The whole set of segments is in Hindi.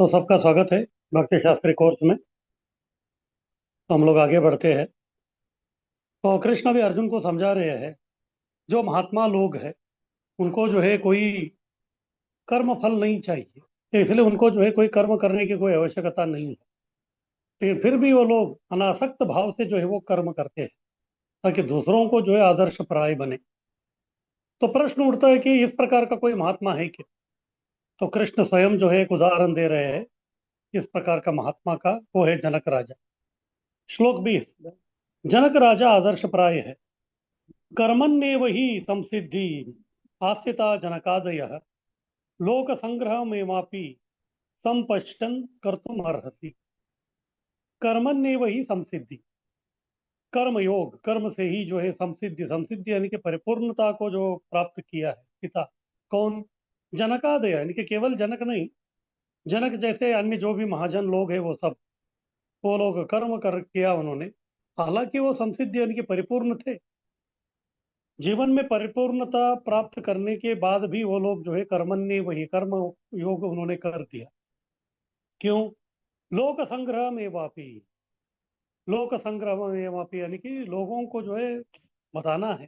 तो सबका स्वागत है भक्ति शास्त्री कोर्स में। तो हम लोग आगे बढ़ते हैं। तो कृष्ण भी अर्जुन को समझा रहे हैं, जो महात्मा लोग हैं उनको जो है कोई कर्म फल नहीं चाहिए, तो इसलिए उनको जो है कोई कर्म करने की कोई आवश्यकता नहीं है। लेकिन फिर भी वो लोग अनासक्त भाव से जो है वो कर्म करते हैं, ताकि दूसरों को जो है आदर्श प्राय बने। तो प्रश्न उठता है कि इस प्रकार का कोई महात्मा है क्या? तो कृष्ण स्वयं जो है एक उदाहरण दे रहे हैं इस प्रकार का महात्मा का। वो है जनक राजा। श्लोक 20। जनक राजा आदर्श प्राय है, कर्मण्येव हि संसिद्धि आस्थिता जनकादयः लोक संग्रहमेवापि संपश्यन् कर्तुम अर्हसि। कर्मण्येव हि संसिद्धि, कर्म योग, कर्म से ही जो है संसिद्धि, संसिद्धि यानी कि परिपूर्णता को जो प्राप्त किया है पिता। कौन? जनकादय, यानी कि केवल जनक नहीं, जनक जैसे अन्य जो भी महाजन लोग हैं वो सब, वो लोग कर्म कर किया उन्होंने। हालांकि वो संसिद्धि यानी कि परिपूर्ण थे, जीवन में परिपूर्णता प्राप्त करने के बाद भी वो लोग जो है कर्मण्य, वही कर्म योग उन्होंने कर दिया। क्यों? लोक संग्रह में वापी, लोक संग्रह में वापी यानी कि लोगों को जो है बताना है।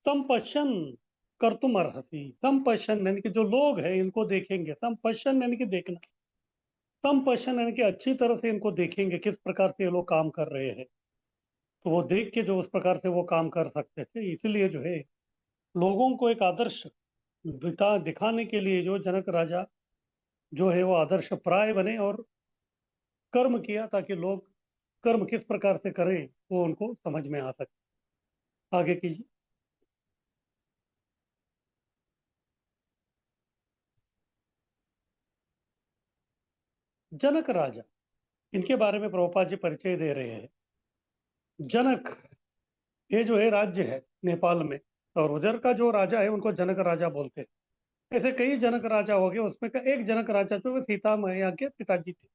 संपश्यन कर्तुम अर्हसि, संपश्यन यानी कि जो लोग हैं इनको देखेंगे, संपश्यन यानी कि देखना, संपश्यन यानी कि अच्छी तरह से इनको देखेंगे किस प्रकार से ये लोग काम कर रहे हैं, तो वो देख के जो उस प्रकार से वो काम कर सकते थे। इसलिए जो है लोगों को एक आदर्श दिखाने के लिए जो जनक राजा जो है वो आदर्श प्राय बने और कर्म किया, ताकि लोग कर्म किस प्रकार से करें वो उनको समझ में आ सके। आगे कीजिए। जनक राजा, इनके बारे में प्रभुपाद जी परिचय दे रहे हैं। जनक, ये जो है राज्य है नेपाल में, और उधर का जो राजा है उनको जनक राजा बोलते हैं। ऐसे कई जनक राजा हो गए, उसमें का एक जनक राजा जो वो सीता मैया के पिताजी थे।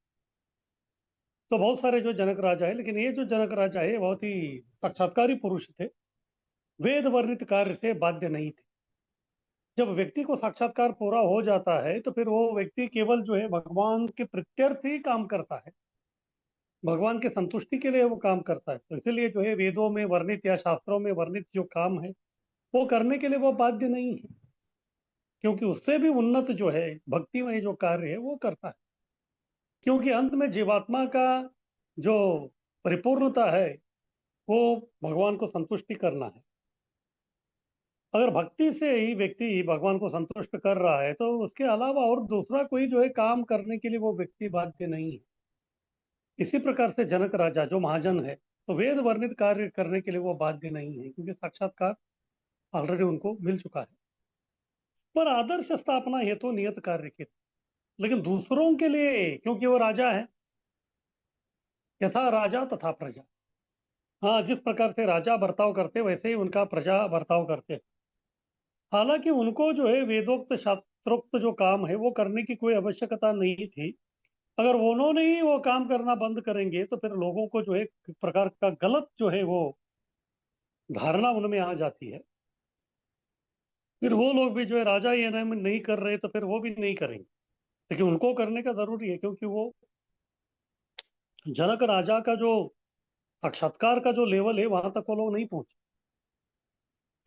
तो बहुत सारे जो जनक राजा है, लेकिन ये जो जनक राजा है बहुत ही साक्षात्कारी पुरुष थे, वेद वर्णित कार्य से बाध्य नहीं थे। जब व्यक्ति को साक्षात्कार पूरा हो जाता है तो फिर वो व्यक्ति केवल जो है भगवान के प्रत्यर्थ ही काम करता है, भगवान के संतुष्टि के लिए वो काम करता है। तो इसीलिए जो है वेदों में वर्णित या शास्त्रों में वर्णित जो काम है वो करने के लिए वो बाध्य नहीं है, क्योंकि उससे भी उन्नत जो है भक्ति में जो कार्य है वो करता है। क्योंकि अंत में जीवात्मा का जो परिपूर्णता है वो भगवान को संतुष्टि करना है। अगर भक्ति से ही व्यक्ति भगवान को संतुष्ट कर रहा है तो उसके अलावा और दूसरा कोई जो है काम करने के लिए वो व्यक्ति बाध्य नहीं है। इसी प्रकार से जनक राजा जो महाजन है, तो वेद वर्णित कार्य करने के लिए वो बाध्य नहीं है, क्योंकि साक्षात्कार ऑलरेडी उनको मिल चुका है। पर आदर्श स्थापना हेतु नियत कार्य के, लेकिन दूसरों के लिए, क्योंकि वो राजा है, यथा राजा तथा प्रजा। हाँ, जिस प्रकार से राजा बर्ताव करते वैसे ही उनका प्रजा बर्ताव करते। हालांकि उनको जो है वेदोक्त शास्त्रोक्त जो काम है वो करने की कोई आवश्यकता नहीं थी। अगर उन्होंने ही वो काम करना बंद करेंगे तो फिर लोगों को जो है एक प्रकार का गलत जो है वो धारणा उनमें आ जाती है। फिर वो लोग भी जो है राजा ये नहीं कर रहे तो फिर वो भी नहीं करेंगे, लेकिन उनको करने का जरूरी है, क्योंकि वो जनक राजा का जो साक्षात्कार का जो लेवल है वहां तक वो लोग नहीं पहुंचे।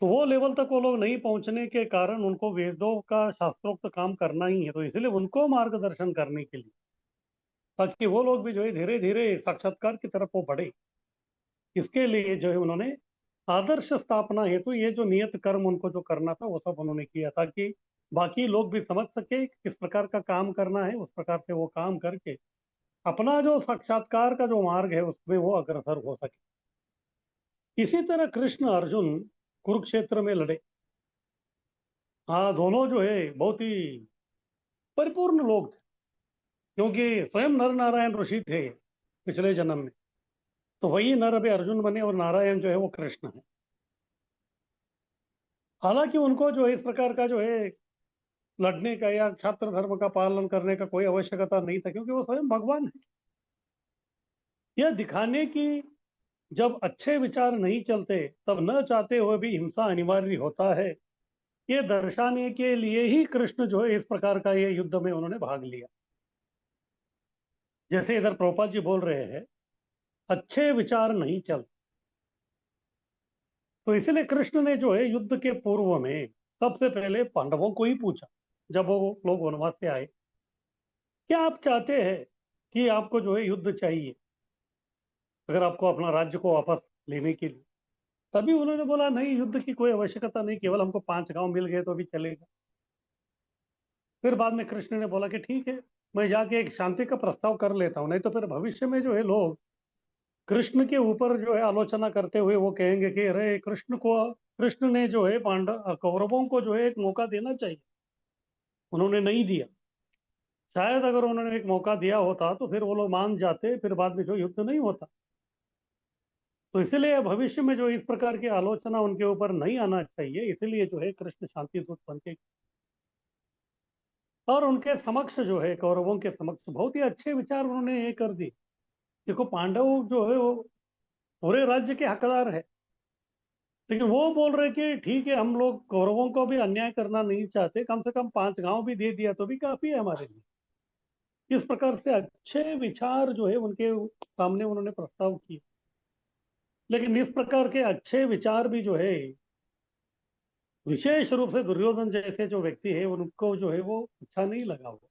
तो वो लेवल तक वो लोग नहीं पहुंचने के कारण उनको वेदों का शास्त्रोक्त काम करना ही है, तो इसलिए उनको मार्गदर्शन करने के लिए, ताकि वो लोग भी जो है धीरे धीरे साक्षात्कार की तरफ वो बढ़े, इसके लिए जो है उन्होंने आदर्श स्थापना हेतु ये जो नियत कर्म उनको जो करना था वो सब उन्होंने किया, ताकि बाकी लोग भी समझ सके कि किस प्रकार का काम करना है, उस प्रकार से वो काम करके अपना जो साक्षात्कार का जो मार्ग है उसमें वो अग्रसर हो सके। इसी तरह कृष्ण अर्जुन कुरुक्षेत्र में लड़े। हाँ, दोनों जो है बहुत ही परिपूर्ण लोग थे, क्योंकि स्वयं नर नारायण ऋषि थे पिछले जन्म में। तो वही नर अभी अर्जुन बने और नारायण जो है वो कृष्ण है। हालांकि उनको जो है इस प्रकार का जो है लड़ने का या क्षात्र धर्म का पालन करने का कोई आवश्यकता नहीं था, क्योंकि वो स्वयं भगवान है। यह दिखाने की, जब अच्छे विचार नहीं चलते तब न चाहते हुए भी हिंसा अनिवार्य होता है, ये दर्शाने के लिए ही कृष्ण जो है इस प्रकार का ये युद्ध में उन्होंने भाग लिया। जैसे इधर प्रभुपाद जी बोल रहे हैं, अच्छे विचार नहीं चलते। तो इसलिए कृष्ण ने जो है युद्ध के पूर्व में सबसे पहले पांडवों को ही पूछा, जब वो लोग वनवास से आए, क्या आप चाहते हैं कि आपको जो है युद्ध चाहिए, अगर आपको अपना राज्य को वापस लेने के लिए? तभी उन्होंने बोला नहीं, युद्ध की कोई आवश्यकता नहीं, केवल हमको 5 गांव मिल गए तो भी चलेगा। फिर बाद में कृष्ण ने बोला कि ठीक है, मैं जाके एक शांति का प्रस्ताव कर लेता हूँ, नहीं तो फिर भविष्य में जो है लोग कृष्ण के ऊपर जो है आलोचना करते हुए वो कहेंगे कि अरे कृष्ण ने जो है पांडव कौरवों को जो है एक मौका देना चाहिए, उन्होंने नहीं दिया। शायद अगर उन्होंने एक मौका दिया होता तो फिर वो लोग मान जाते, फिर बाद में जो युद्ध नहीं होता। तो इसलिए भविष्य में जो इस प्रकार की आलोचना उनके ऊपर नहीं आना चाहिए, इसलिए जो है कृष्ण शांति दूत बन के और उनके समक्ष जो है कौरवों के समक्ष बहुत ही अच्छे विचार उन्होंने ये कर दिए। देखो, पांडव जो है वो पूरे राज्य के हकदार है, लेकिन वो बोल रहे कि ठीक है, हम लोग कौरवों को भी अन्याय करना नहीं चाहते, कम से कम 5 गांव भी दे दिया तो भी काफी है हमारे लिए। इस प्रकार से अच्छे विचार जो है उनके सामने उन्होंने प्रस्ताव किए। लेकिन इस प्रकार के अच्छे विचार भी जो है विशेष रूप से दुर्योधन जैसे जो व्यक्ति है उनको जो है वो अच्छा नहीं लगा वो,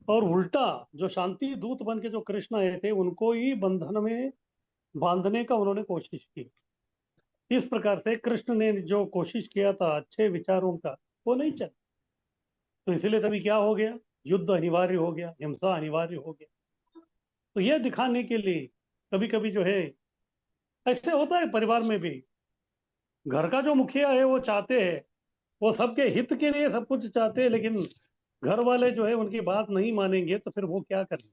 और उल्टा जो शांति दूत बन के जो कृष्ण आए थे उनको ही बंधन में बांधने का उन्होंने कोशिश की। इस प्रकार से कृष्ण ने जो कोशिश किया था अच्छे विचारों का, वो नहीं चला। तो इसलिए तभी क्या हो गया, युद्ध अनिवार्य हो गया, हिंसा अनिवार्य हो गया। तो यह दिखाने के लिए कभी कभी जो है ऐसे होता है परिवार में भी, घर का जो मुखिया है वो चाहते हैं, वो सबके हित के लिए सब कुछ चाहते हैं, लेकिन घर वाले जो है उनकी बात नहीं मानेंगे तो फिर वो क्या करें,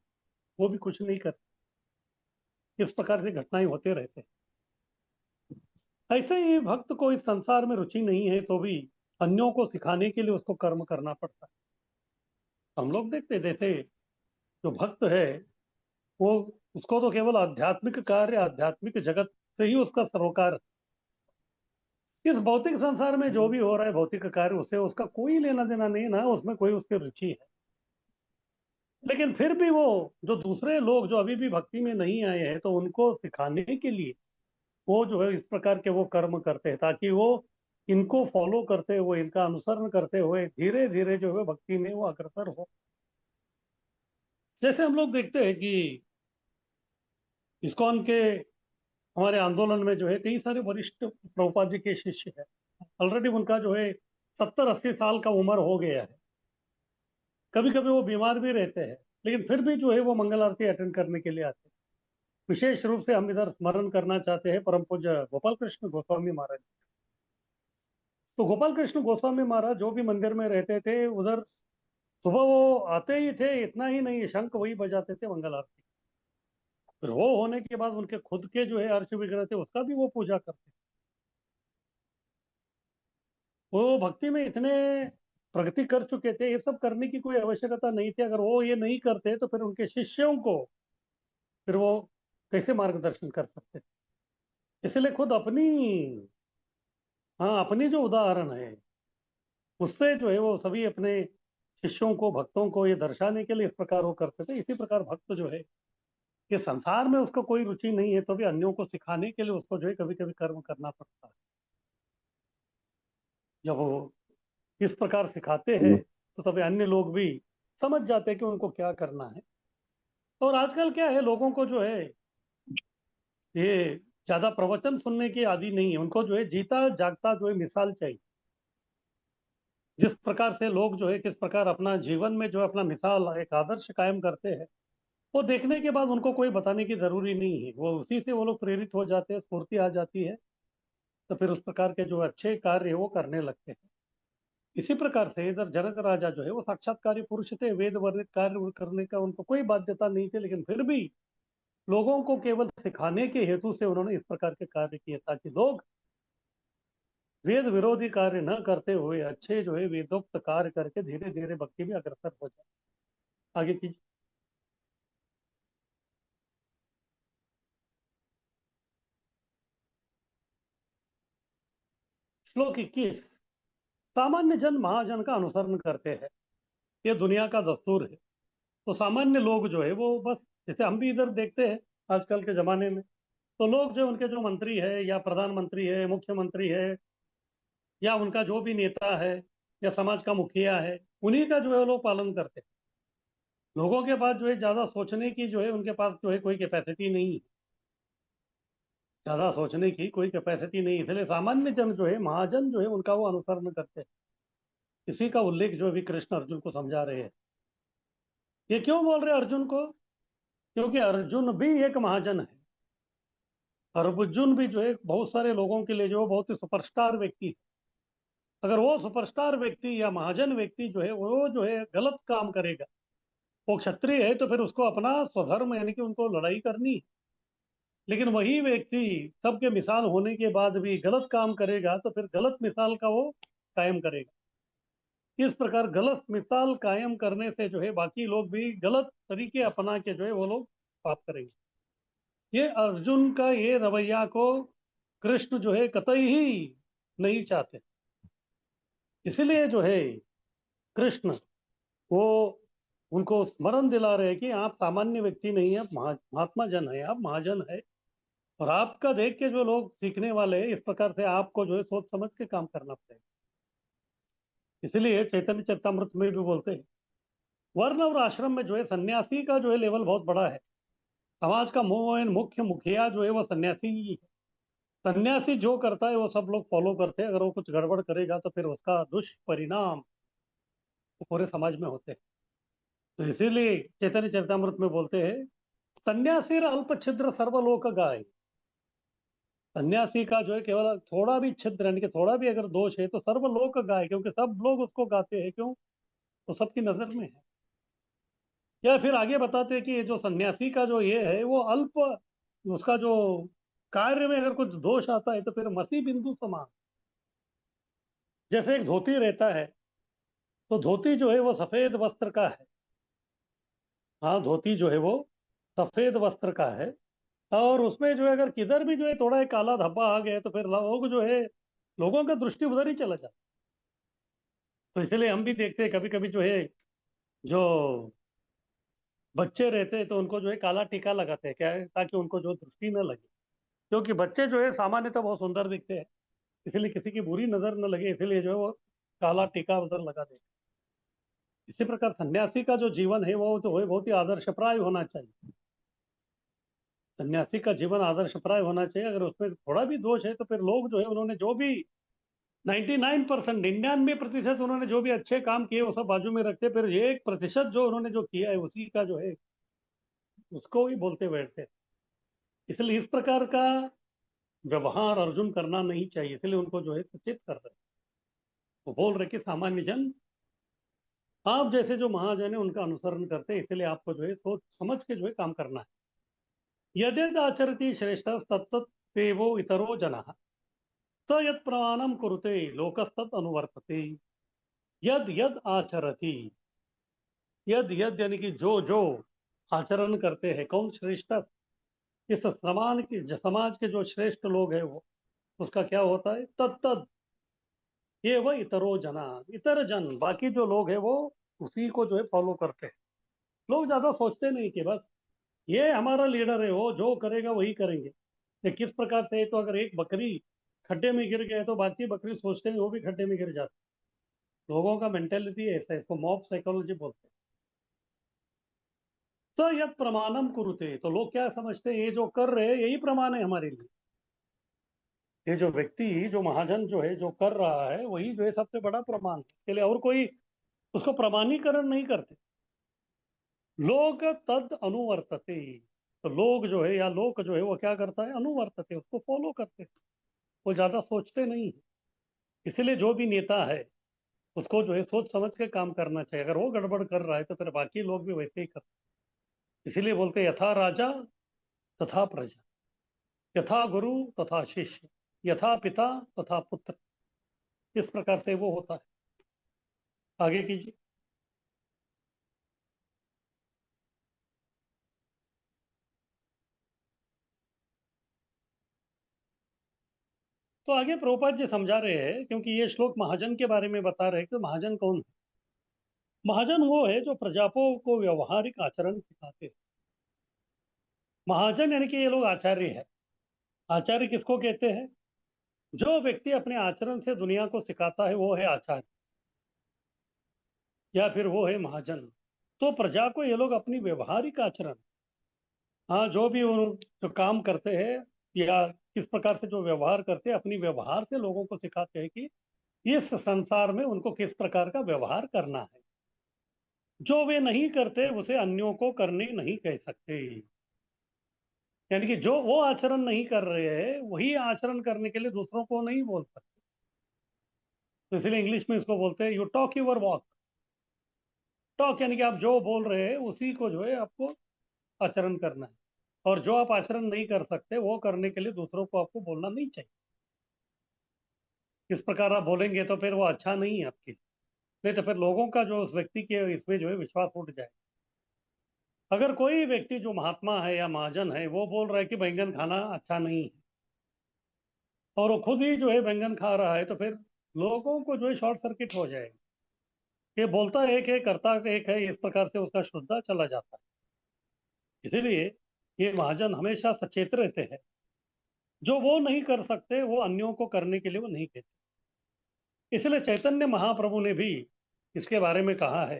वो भी कुछ नहीं कर। इस प्रकार से घटनाएं होते रहते हैं। ऐसे ही भक्त को इस संसार में रुचि नहीं है तो भी अन्यों को सिखाने के लिए उसको कर्म करना पड़ता है। हम लोग देखते हैं, जैसे जो भक्त है वो, उसको तो केवल आध्यात्मिक कार्य, आध्यात्मिक जगत से ही उसका सरोकार। इस भौतिक संसार में जो भी हो रहा है भौतिक कार्य, उससे उसका कोई लेना देना नहीं, ना उसमें कोई उसकी रुचि है। लेकिन फिर भी वो जो दूसरे लोग जो अभी भी भक्ति में नहीं आए हैं तो उनको सिखाने के लिए वो जो है इस प्रकार के वो कर्म करते हैं, ताकि वो इनको फॉलो करते हुए, इनका अनुसरण करते हुए धीरे धीरे जो है भक्ति में वो अग्रसर हो। जैसे हम लोग देखते हैं कि इस्कॉन के हमारे आंदोलन में जो है कई सारे वरिष्ठ प्रभुपाद जी के शिष्य हैं। ऑलरेडी उनका जो है 70-80 साल का उम्र हो गया है। कभी कभी वो बीमार भी रहते हैं, लेकिन फिर भी जो है वो मंगल आरती अटेंड करने के लिए आते हैं। विशेष रूप से हम इधर स्मरण करना चाहते हैं परम पूज्य गोपाल कृष्ण गोस्वामी महाराज। तो गोपाल कृष्ण गोस्वामी महाराज जो भी मंदिर में रहते थे उधर, सुबह वो आते ही थे, इतना ही नहीं, शंख वही बजाते थे मंगल आरती। फिर वो होने के बाद उनके खुद के जो है अर्च विग्रह थे उसका भी वो पूजा करते। वो भक्ति में इतने प्रगति कर चुके थे, ये सब करने की कोई आवश्यकता नहीं थी। अगर वो ये नहीं करते तो फिर उनके शिष्यों को फिर वो कैसे मार्गदर्शन कर सकते थे। इसलिए खुद अपनी, हाँ, अपनी जो उदाहरण है उससे जो है वो सभी अपने शिष्यों को, भक्तों को ये दर्शाने के लिए इस प्रकार वो करते थे। इसी प्रकार भक्त जो है कि संसार में उसको कोई रुचि नहीं है तो भी अन्यों को सिखाने के लिए उसको जो है कभी कभी कर्म करना पड़ता है। जब वो इस प्रकार सिखाते हैं तो तभी अन्य लोग भी समझ जाते हैं कि उनको क्या करना है। और आजकल क्या है, लोगों को जो है ये ज्यादा प्रवचन सुनने की आदि नहीं है, उनको जो है जीता जागता जो है मिसाल चाहिए। जिस प्रकार से लोग जो है किस प्रकार अपना जीवन में जो है अपना मिसाल, एक आदर्श कायम करते हैं, वो देखने के बाद उनको कोई बताने की जरूरी नहीं है, वो उसी से वो लोग प्रेरित हो जाते हैं, स्फूर्ति आ जाती है। तो फिर उस प्रकार के जो अच्छे कार्य है वो करने लगते हैं। इसी प्रकार से इधर जनक राजा जो है वो साक्षात्कारी पुरुष थे, वेद वर्णित कार्य करने का उनको कोई बाध्यता नहीं थी, लेकिन फिर भी लोगों को केवल सिखाने के हेतु से उन्होंने इस प्रकार के कार्य किए, ताकि लोग वेद विरोधी कार्य न करते हुए अच्छे जो है वेदोक्त कार्य करके धीरे धीरे भक्ति में अग्रसर हो जाए। आगे की श्लोक 21। सामान्य जन महाजन का अनुसरण करते हैं, ये दुनिया का दस्तूर है। तो सामान्य लोग जो है वो बस जैसे हम भी इधर देखते हैं आजकल के ज़माने में, तो लोग जो उनके जो मंत्री है या प्रधानमंत्री है, मुख्यमंत्री है, या उनका जो भी नेता है या समाज का मुखिया है, उन्हीं का जो है वो लोग पालन करते हैं। लोगों के पास जो है ज़्यादा सोचने की जो है उनके पास जो है कोई कैपेसिटी नहीं है। ज़्यादा सोचने की कोई कैपेसिटी नहीं है, इसलिए सामान्य जन जो है, महाजन जो है, उनका वो अनुसरण करते हैं। इसी का उल्लेख जो अभी कृष्ण अर्जुन को समझा रहे हैं। ये क्यों बोल रहे हैं अर्जुन को? क्योंकि अर्जुन भी एक महाजन है। अर्जुन भी जो है बहुत सारे लोगों के लिए जो बहुत ही सुपरस्टार व्यक्ति है। अगर वो सुपरस्टार व्यक्ति या महाजन व्यक्ति जो है वो जो है गलत काम करेगा, वो क्षत्रिय है तो फिर उसको अपना स्वधर्म यानी कि उनको लड़ाई करनी है। लेकिन वही व्यक्ति सबके मिसाल होने के बाद भी गलत काम करेगा तो फिर गलत मिसाल का वो कायम करेगा। इस प्रकार गलत मिसाल कायम करने से जो है बाकी लोग भी गलत तरीके अपना के जो है वो लोग पाप करेंगे। ये अर्जुन का ये रवैया को कृष्ण जो है कतई ही नहीं चाहते। इसलिए जो है कृष्ण वो उनको स्मरण दिला रहे हैं कि आप सामान्य व्यक्ति नहीं है, आप महात्मा जन है, आप महाजन है। और आपका देख के जो लोग सीखने वाले हैं, इस प्रकार से आपको जो है सोच समझ के काम करना पड़ेगा। इसलिए चैतन्य चरितमृत में भी बोलते हैं, वर्ण और आश्रम में जो है सन्यासी का जो है लेवल बहुत बड़ा है। समाज का मुख्य मुखिया जो है वो सन्यासी ही है। सन्यासी जो करता है वो सब लोग फॉलो करते हैं, अगर वो कुछ गड़बड़ करेगा तो फिर उसका दुष्परिणाम वो पूरे समाज में होते हैं। तो इसीलिए चैतन्य चरितमृत में बोलते हैं, सन्यासी अल्प छिद्र सर्वलोक गाय। सन्यासी का जो है केवल थोड़ा भी छिद्र यानी कि थोड़ा भी अगर दोष है तो सर्वलोक गाय, क्योंकि सब लोग उसको गाते हैं। क्यों? तो सबकी नजर में है। या फिर आगे बताते हैं कि ये जो सन्यासी का जो ये है वो अल्प, उसका जो कार्य में अगर कुछ दोष आता है तो फिर मसी बिंदु समान। जैसे एक धोती रहता है, तो धोती जो है वो सफेद वस्त्र का है। हाँ, धोती जो है वो सफेद वस्त्र का है। और उसमें जो है अगर किधर भी जो है थोड़ा एक काला धब्बा आ गया तो फिर लोग जो है, लोगों का दृष्टि उधर ही चला जाता। तो इसलिए हम भी देखते हैं कभी कभी जो है, जो बच्चे रहते हैं तो उनको जो है काला टीका लगाते हैं, क्या है, ताकि उनको जो दृष्टि न लगे। क्योंकि बच्चे जो है सामान्यतः बहुत सुंदर दिखते हैं, इसलिए किसी की बुरी नजर न लगे, इसीलिए जो है वो काला टीका उधर लगा देते हैं। इसी प्रकार सन्यासी का जो जीवन है वो तो है बहुत ही आदर्शप्राय होना चाहिए। सन्यासी का जीवन आदर्शप्राय होना चाहिए। अगर उसमें थोड़ा भी दोष है तो फिर लोग जो है उन्होंने जो भी 99%, 99% उन्होंने जो भी अच्छे काम किए वो सब बाजू में रखते, फिर 1% जो उन्होंने जो किया है उसी का जो है उसको ही बोलते बैठते। इसलिए इस प्रकार का व्यवहार अर्जुन करना नहीं चाहिए, इसलिए उनको जो है सचेत कर रहे हैं। वो बोल रहे कि सामान्य जन आप जैसे जो महाजन है उनका अनुसरण करते हैं, इसलिए आपको जो है सोच समझ के जो है काम करना है। यद्यद आचरति श्रेष्ठ तत्त वो इतरो जना स यद प्रमाणम कुरुते लोकस्तत् अनुवर्तते। यद यद आचरति, यद यद यानी कि जो जो आचरण करते हैं, कौन श्रेष्ठ, इस समाज के जो श्रेष्ठ लोग हैं वो, उसका क्या होता है, तत्त ये वह इतरो जना, इतर जन बाकी जो लोग हैं वो उसी को जो है फॉलो करते हैं। लोग ज्यादा सोचते नहीं कि बस ये हमारा लीडर है, वो जो करेगा वही करेंगे। ये किस प्रकार से है, तो अगर एक बकरी खड्डे में गिर गए तो बाकी बकरी सोचते हैं वो भी खड्डे में गिर जाते हैं। लोगों का मेंटेलिटी ऐसा है, इसको मॉब साइकोलॉजी बोलते हैं। तो यद प्रमाणम कुरुते, तो लोग क्या समझते हैं, ये जो कर रहे हैं यही प्रमाण है हमारे लिए। ये जो व्यक्ति, जो महाजन जो है जो कर रहा है वही जो है सबसे बड़ा प्रमाण है, इसके लिए और कोई उसको प्रमाणीकरण नहीं करते। लोग तद अनुवर्तते, तो लोग जो है या लोक जो है वो क्या करता है, अनुवर्तते, उसको फॉलो करते हैं। वो ज्यादा सोचते नहीं है। इसलिए जो भी नेता है उसको जो है सोच समझ के काम करना चाहिए। अगर वो गड़बड़ कर रहा है तो फिर बाकी लोग भी वैसे ही करते हैं। इसीलिए बोलते हैं, यथा राजा तथा प्रजा, यथा गुरु तथा शिष्य, यथा पिता तथा पुत्र। इस प्रकार से वो होता है। आगे कीजिए। तो आगे प्रभुपाद जी समझा रहे हैं, क्योंकि ये श्लोक महाजन के बारे में बता रहे हैं कि महाजन कौन है। महाजन वो है जो प्रजापों को व्यवहारिक आचरण सिखाते हैं। महाजन यानी कि ये लोग आचार्य है। आचार्य किसको कहते हैं? जो व्यक्ति अपने आचरण से दुनिया को सिखाता है वो है आचार्य, या फिर वो है महाजन। तो प्रजा को ये लोग अपनी व्यवहारिक आचरण, हाँ, जो भी वो जो काम करते हैं या किस प्रकार से जो व्यवहार करते हैं, अपनी व्यवहार से लोगों को सिखाते हैं कि इस संसार में उनको किस प्रकार का व्यवहार करना है। जो वे नहीं करते उसे अन्यों को करने नहीं कह सकते। यानी कि जो वो आचरण नहीं कर रहे हैं वही आचरण करने के लिए दूसरों को नहीं बोल सकते। तो इसलिए इंग्लिश में इसको बोलते हैं you talk your walk. Talk यानी कि आप जो बोल रहे हैं उसी को जो है आपको आचरण करना है। और जो आप आचरण नहीं कर सकते वो करने के लिए दूसरों को आपको बोलना नहीं चाहिए। इस प्रकार आप बोलेंगे तो फिर वो अच्छा नहीं है आपके लिए। नहीं तो फिर लोगों का जो उस व्यक्ति के इसमें जो है विश्वास उठ जाए। अगर कोई व्यक्ति जो महात्मा है या महाजन है वो बोल रहा है कि बैंगन खाना अच्छा नहीं है, और वो खुद ही जो है बैंगन खा रहा है, तो फिर लोगों को जो है शॉर्ट सर्किट हो जाएगा। ये बोलता एक है करता एक है, इस प्रकार से उसका श्रद्धा चला जाता है। इसीलिए ये महाजन हमेशा सचेत रहते हैं। जो वो नहीं कर सकते वो अन्यों को करने के लिए वो नहीं कहते। इसलिए चैतन्य महाप्रभु ने भी इसके बारे में कहा है,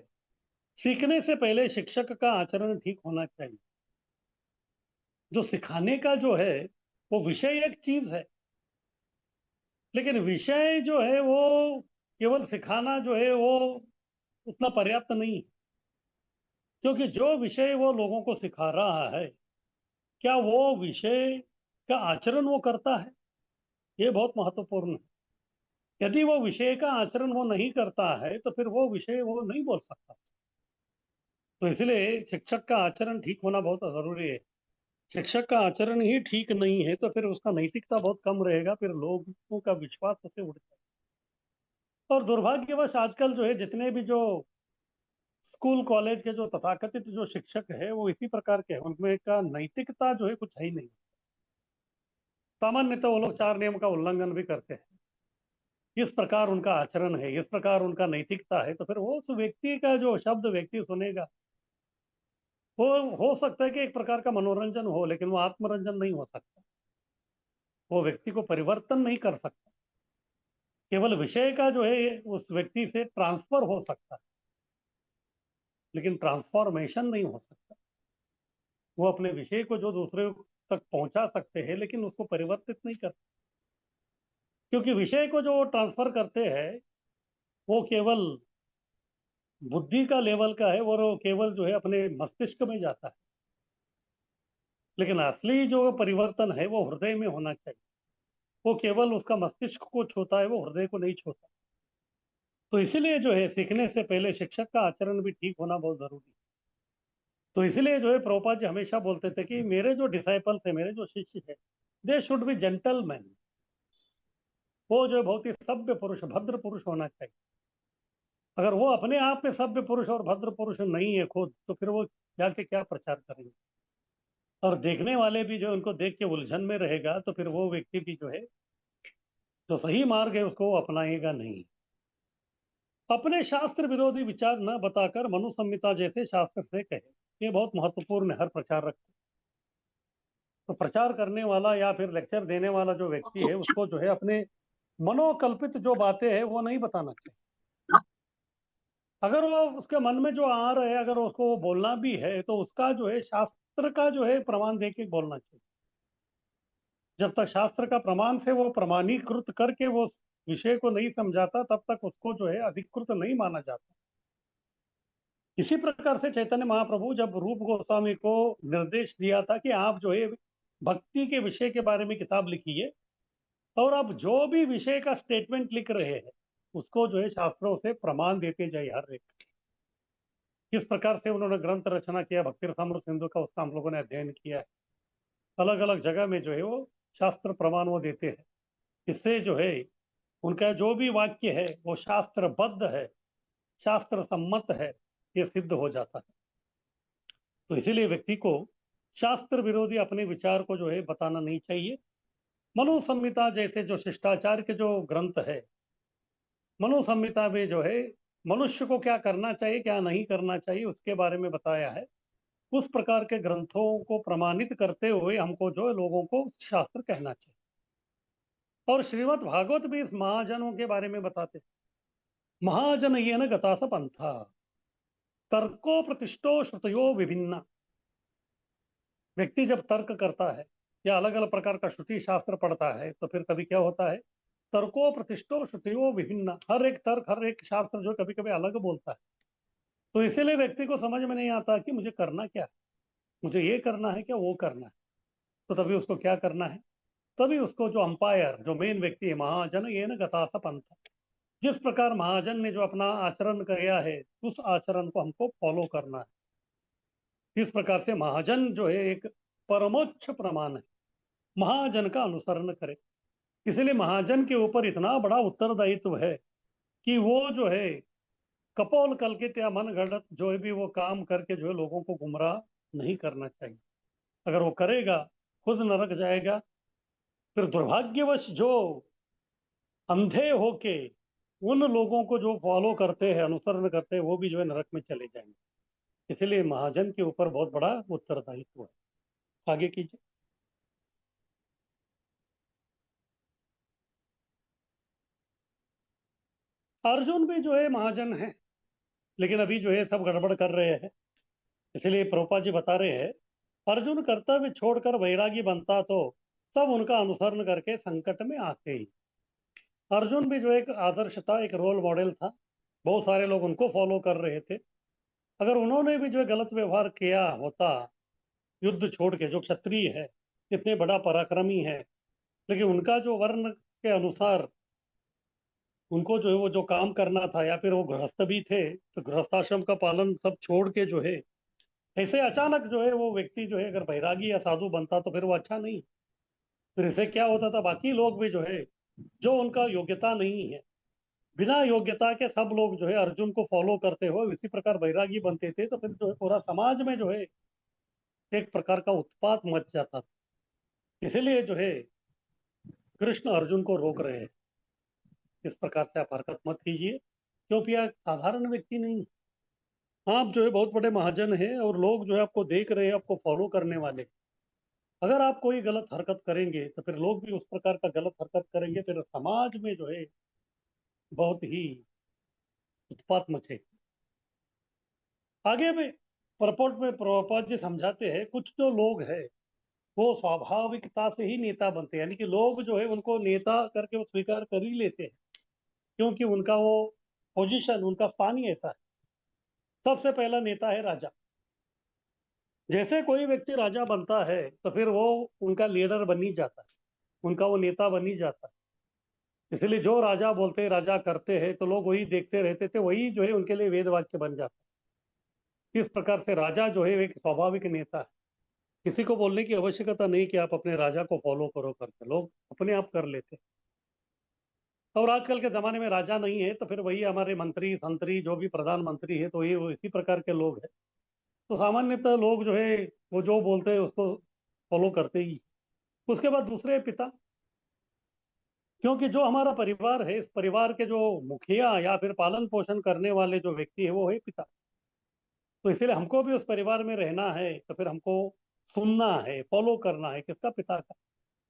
सीखने से पहले शिक्षक का आचरण ठीक होना चाहिए। जो सिखाने का जो है वो विषय एक चीज है, लेकिन विषय जो है वो केवल सिखाना जो है वो उतना पर्याप्त नहीं है। क्योंकि जो विषय वो लोगों को सिखा रहा है, क्या वो विषय का आचरण वो करता है? ये बहुत महत्वपूर्ण है। यदि वो विषय का आचरण वो नहीं करता है तो फिर वो विषय वो नहीं बोल सकता। तो इसलिए शिक्षक का आचरण ठीक होना बहुत जरूरी है। शिक्षक का आचरण ही ठीक नहीं है तो फिर उसका नैतिकता बहुत कम रहेगा, फिर लोगों का विश्वास उसे उठ जाएगा। और दुर्भाग्यवश आजकल जो है जितने भी जो स्कूल कॉलेज के जो तथाकथित जो शिक्षक है वो इसी प्रकार के हैं, उनमें का नैतिकता जो है कुछ है ही नहीं। सामान्यतः वो लोग चार नियम का उल्लंघन भी करते हैं। इस प्रकार उनका आचरण है, इस प्रकार उनका नैतिकता है, तो फिर वो उस व्यक्ति का जो शब्द व्यक्ति सुनेगा वो हो सकता है कि एक प्रकार का मनोरंजन हो, लेकिन वो आत्मरंजन नहीं हो सकता। वो व्यक्ति को परिवर्तन नहीं कर सकता। केवल विषय का जो है उस व्यक्ति से ट्रांसफर हो सकता है, लेकिन ट्रांसफॉर्मेशन नहीं हो सकता। वो अपने विषय को जो दूसरे तक पहुंचा सकते हैं लेकिन उसको परिवर्तित नहीं कर, क्योंकि विषय को जो ट्रांसफर करते हैं वो केवल बुद्धि का लेवल का है, और वो केवल जो है अपने मस्तिष्क में जाता है। लेकिन असली जो परिवर्तन है वो हृदय में होना चाहिए। वो केवल उसका मस्तिष्क को छूता है, वो हृदय को नहीं छूता। तो इसीलिए जो है सीखने से पहले शिक्षक का आचरण भी ठीक होना बहुत जरूरी है। तो इसलिए जो है प्रभुपाद जी हमेशा बोलते थे कि मेरे जो डिसाइपल्स है, मेरे जो शिष्य है, दे शुड बी जेंटलमैन। वो जो है बहुत ही सभ्य पुरुष, भद्र पुरुष होना चाहिए। अगर वो अपने आप में सभ्य पुरुष और भद्र पुरुष नहीं है खुद, तो फिर वो जाके क्या प्रचार करेंगे? और देखने वाले भी जो उनको देख के उलझन में रहेगा, तो फिर वो व्यक्ति भी जो है जो सही मार्ग है उसको वो अपनाएगा नहीं। अपने शास्त्र विरोधी विचार न बताकर मनु संहिता जैसे शास्त्र से कहे, ये बहुत महत्वपूर्ण है हर प्रचारक को। तो प्रचार करने वाला या फिर लेक्चर देने वाला जो व्यक्ति है उसको जो है अपने मनोकल्पित जो बातें हैं वो नहीं बताना चाहिए। अगर वो उसके मन में जो आ रहा है, अगर उसको वो बोलना भी है तो उसका जो है शास्त्र का जो है प्रमाण दे के बोलना चाहिए। जब तक शास्त्र का प्रमाण से वो प्रमाणीकृत करके वो विषय को नहीं समझाता तब तक उसको जो है अधिकृत नहीं माना जाता। इसी प्रकार से चैतन्य महाप्रभु जब रूप गोस्वामी को निर्देश दिया था कि आप जो है भक्ति के विषय के बारे में किताब लिखिए, और आप जो भी विषय का स्टेटमेंट लिख रहे हैं उसको जो है शास्त्रों से प्रमाण देते जाइए हर एक। किस प्रकार से उन्होंने ग्रंथ रचना किया भक्ति रसामृत सिंधु का, उसका हम लोगों ने अध्ययन किया है। अलग अलग जगह में जो है वो शास्त्र प्रमाण वो देते हैं। इससे जो है उनका जो भी वाक्य है वो शास्त्रबद्ध है, शास्त्र सम्मत है, ये सिद्ध हो जाता है। तो इसीलिए व्यक्ति को शास्त्र विरोधी अपने विचार को जो है बताना नहीं चाहिए। मनु संहिता जैसे जो शिष्टाचार के जो ग्रंथ है, मनु संहिता में जो है मनुष्य को क्या करना चाहिए क्या नहीं करना चाहिए उसके बारे में बताया है। उस प्रकार के ग्रंथों को प्रमाणित करते हुए हमको जो है लोगों को शास्त्र कहना चाहिए। और श्रीमद् भागवत भी इस महाजनों के बारे में बताते। महाजन ये न गतास पंथा, तर्को प्रतिष्ठो श्रुतयो विभिन्ना। व्यक्ति जब तर्क करता है या अलग अलग प्रकार का श्रुति शास्त्र पढ़ता है तो फिर कभी क्या होता है, तर्को प्रतिष्ठो श्रुतियो विभिन्न, हर एक तर्क हर एक शास्त्र जो कभी कभी अलग बोलता है। तो इसीलिए व्यक्ति को समझ में नहीं आता कि मुझे करना क्या है, मुझे ये करना है क्या वो करना है। तो तभी उसको क्या करना है, तभी उसको जो अंपायर जो मेन व्यक्ति है, महाजन ये न गतासा पंथ, जिस प्रकार महाजन ने जो अपना आचरण किया है उस आचरण को हमको फॉलो करना है। इस प्रकार से महाजन जो है एक परमोच्च प्रमाण है, महाजन का अनुसरण करे। इसलिए महाजन के ऊपर इतना बड़ा उत्तरदायित्व है कि वो जो है कपोल कल्पित या मन गढ़ंत जो है भी वो काम करके जो है लोगों को गुमराह नहीं करना चाहिए। अगर वो करेगा खुद नरक जाएगा, फिर दुर्भाग्यवश जो अंधे होके उन लोगों को जो फॉलो करते हैं अनुसरण करते हैं वो भी जो है नरक में चले जाएंगे। इसलिए महाजन के ऊपर बहुत बड़ा उत्तरदायित्व है। आगे कीजिए। अर्जुन भी जो है महाजन है, लेकिन अभी जो है सब गड़बड़ कर रहे हैं। इसलिए प्रभुपाद जी बता रहे हैं, अर्जुन कर्तव्य छोड़कर वैरागी बनता तो सब उनका अनुसरण करके संकट में आते ही। अर्जुन भी जो एक आदर्श था, एक रोल मॉडल था, बहुत सारे लोग उनको फॉलो कर रहे थे। अगर उन्होंने भी जो है गलत व्यवहार किया होता, युद्ध छोड़ के, जो क्षत्रिय है इतने बड़ा पराक्रमी है, लेकिन उनका जो वर्ण के अनुसार उनको जो है वो जो काम करना था, या फिर वो गृहस्थ भी थे तो गृहस्थाश्रम का पालन सब छोड़ के जो है ऐसे अचानक जो है वो व्यक्ति जो है अगर बैरागी या साधु बनता तो फिर वो अच्छा नहीं। फिर इससे क्या होता था, बाकी लोग भी जो है जो उनका योग्यता नहीं है, बिना योग्यता के सब लोग जो है अर्जुन को फॉलो करते हो इसी प्रकार बैरागी बनते थे, तो फिर जो है पूरा समाज में जो है एक प्रकार का उत्पात मच जाता था। इसीलिए जो है कृष्ण अर्जुन को रोक रहे हैं, इस प्रकार से आप हरकत मत कीजिए, क्योंकि आप साधारण व्यक्ति नहीं, आप जो है बहुत बड़े महाजन हैं और लोग जो है आपको देख रहे हैं, आपको फॉलो करने वाले। अगर आप कोई गलत हरकत करेंगे तो फिर लोग भी उस प्रकार का गलत हरकत करेंगे, फिर समाज में जो है बहुत ही उत्पात मचे। आगे में परपोर्ट में प्रभुपाद जी समझाते हैं, कुछ जो लोग हैं वो स्वाभाविकता से ही नेता बनते हैं, यानी कि लोग जो है उनको नेता करके वो स्वीकार कर ही लेते हैं, क्योंकि उनका वो पोजीशन उनका स्थान ही ऐसा है। सबसे पहला नेता है राजा। जैसे कोई व्यक्ति राजा बनता है तो फिर वो उनका लीडर बन ही जाता है, उनका वो नेता बन ही जाता है। इसलिए जो राजा बोलते राजा करते हैं तो लोग वही देखते रहते थे, वही जो है उनके लिए वेद वाक्य बन जाता है। इस प्रकार से राजा जो है एक स्वाभाविक नेता है, किसी को बोलने की आवश्यकता नहीं कि आप अपने राजा को फॉलो करो करके, लोग अपने आप कर लेते हैं। और आजकल के जमाने में राजा नहीं है तो फिर वही हमारे मंत्री संतरी जो भी प्रधानमंत्री है तो ये वो इसी प्रकार के लोग हैं। तो सामान्यतः लोग जो है वो जो बोलते हैं उसको फॉलो करते ही। उसके बाद दूसरे पिता, क्योंकि जो हमारा परिवार है इस परिवार के जो मुखिया या फिर पालन पोषण करने वाले जो व्यक्ति है वो है पिता। तो इसलिए हमको भी उस परिवार में रहना है तो फिर हमको सुनना है, फॉलो करना है किसका, पिता का।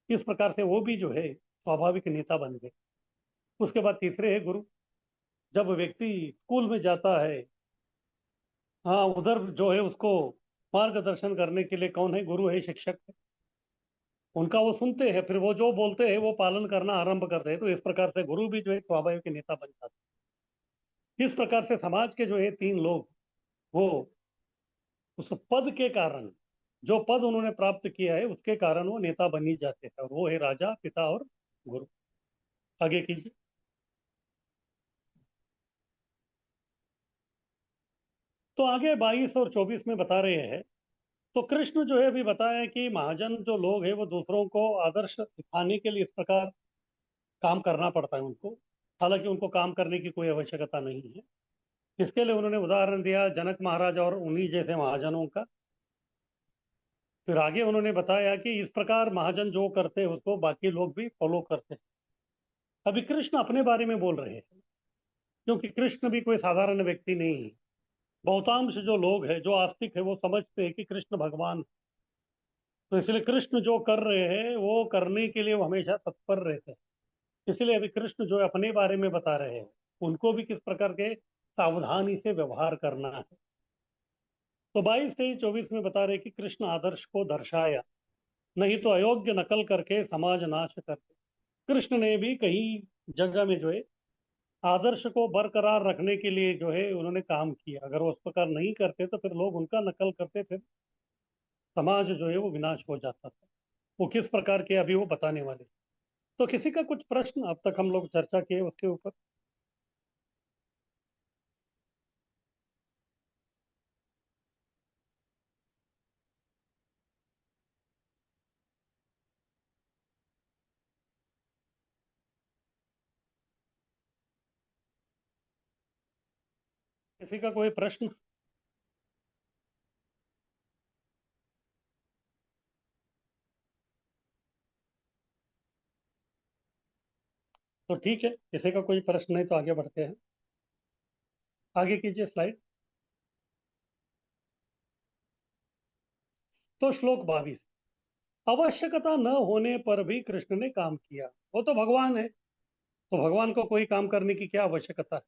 इस प्रकार से वो भी जो है स्वाभाविक नेता बन गए। उसके बाद तीसरे है गुरु। जब व्यक्ति स्कूल में जाता है, हाँ उधर जो है उसको मार्गदर्शन करने के लिए कौन है, गुरु है, शिक्षक है। उनका वो सुनते हैं, फिर वो जो बोलते हैं वो पालन करना आरंभ करते हैं, तो इस प्रकार से गुरु भी जो है स्वाभाविक नेता बन जाते हैं। इस प्रकार से समाज के जो है तीन लोग, वो उस पद के कारण, जो पद उन्होंने प्राप्त किया है उसके कारण वो नेता बन ही जाते हैं, और वो है राजा, पिता और गुरु। आगे कीजिए। तो आगे 22 और 24 में बता रहे हैं, तो कृष्ण जो है अभी बताया कि महाजन जो लोग हैं वो दूसरों को आदर्श दिखाने के लिए इस प्रकार काम करना पड़ता है उनको, हालांकि उनको काम करने की कोई आवश्यकता नहीं है। इसके लिए उन्होंने उदाहरण दिया जनक महाराज और उन्हीं जैसे महाजनों का। फिर आगे उन्होंने बताया कि इस प्रकार महाजन जो करते हैं उसको बाकी लोग भी फॉलो करते हैं। अभी कृष्ण अपने बारे में बोल रहे हैं, क्योंकि कृष्ण भी कोई साधारण व्यक्ति नहीं है। बहुतांश जो लोग हैं, जो आस्तिक है, वो समझते हैं कि कृष्ण भगवान है। तो इसलिए कृष्ण जो कर रहे हैं वो करने के लिए वो हमेशा तत्पर रहते हैं। इसलिए अभी कृष्ण जो है अपने बारे में बता रहे हैं, उनको भी किस प्रकार के सावधानी से व्यवहार करना है। तो 22, 23, 24 में बता रहे कि कृष्ण आदर्श को दर्शाया, नहीं तो अयोग्य नकल करके समाज नाश करते। कृष्ण ने भी कई जगह में जो है आदर्श को बरकरार रखने के लिए जो है उन्होंने काम किया। अगर वो उस प्रकार नहीं करते तो फिर लोग उनका नकल करते, फिर समाज जो है वो विनाश हो जाता था। वो किस प्रकार के अभी वो बताने वाले। तो किसी का कुछ प्रश्न, अब तक हम लोग चर्चा किए उसके ऊपर? किसी का कोई प्रश्न? तो ठीक है, किसी का कोई प्रश्न नहीं तो आगे बढ़ते हैं। आगे कीजिए स्लाइड। तो श्लोक 22, आवश्यकता न होने पर भी कृष्ण ने काम किया। वो तो भगवान है, तो भगवान को कोई काम करने की क्या आवश्यकता है?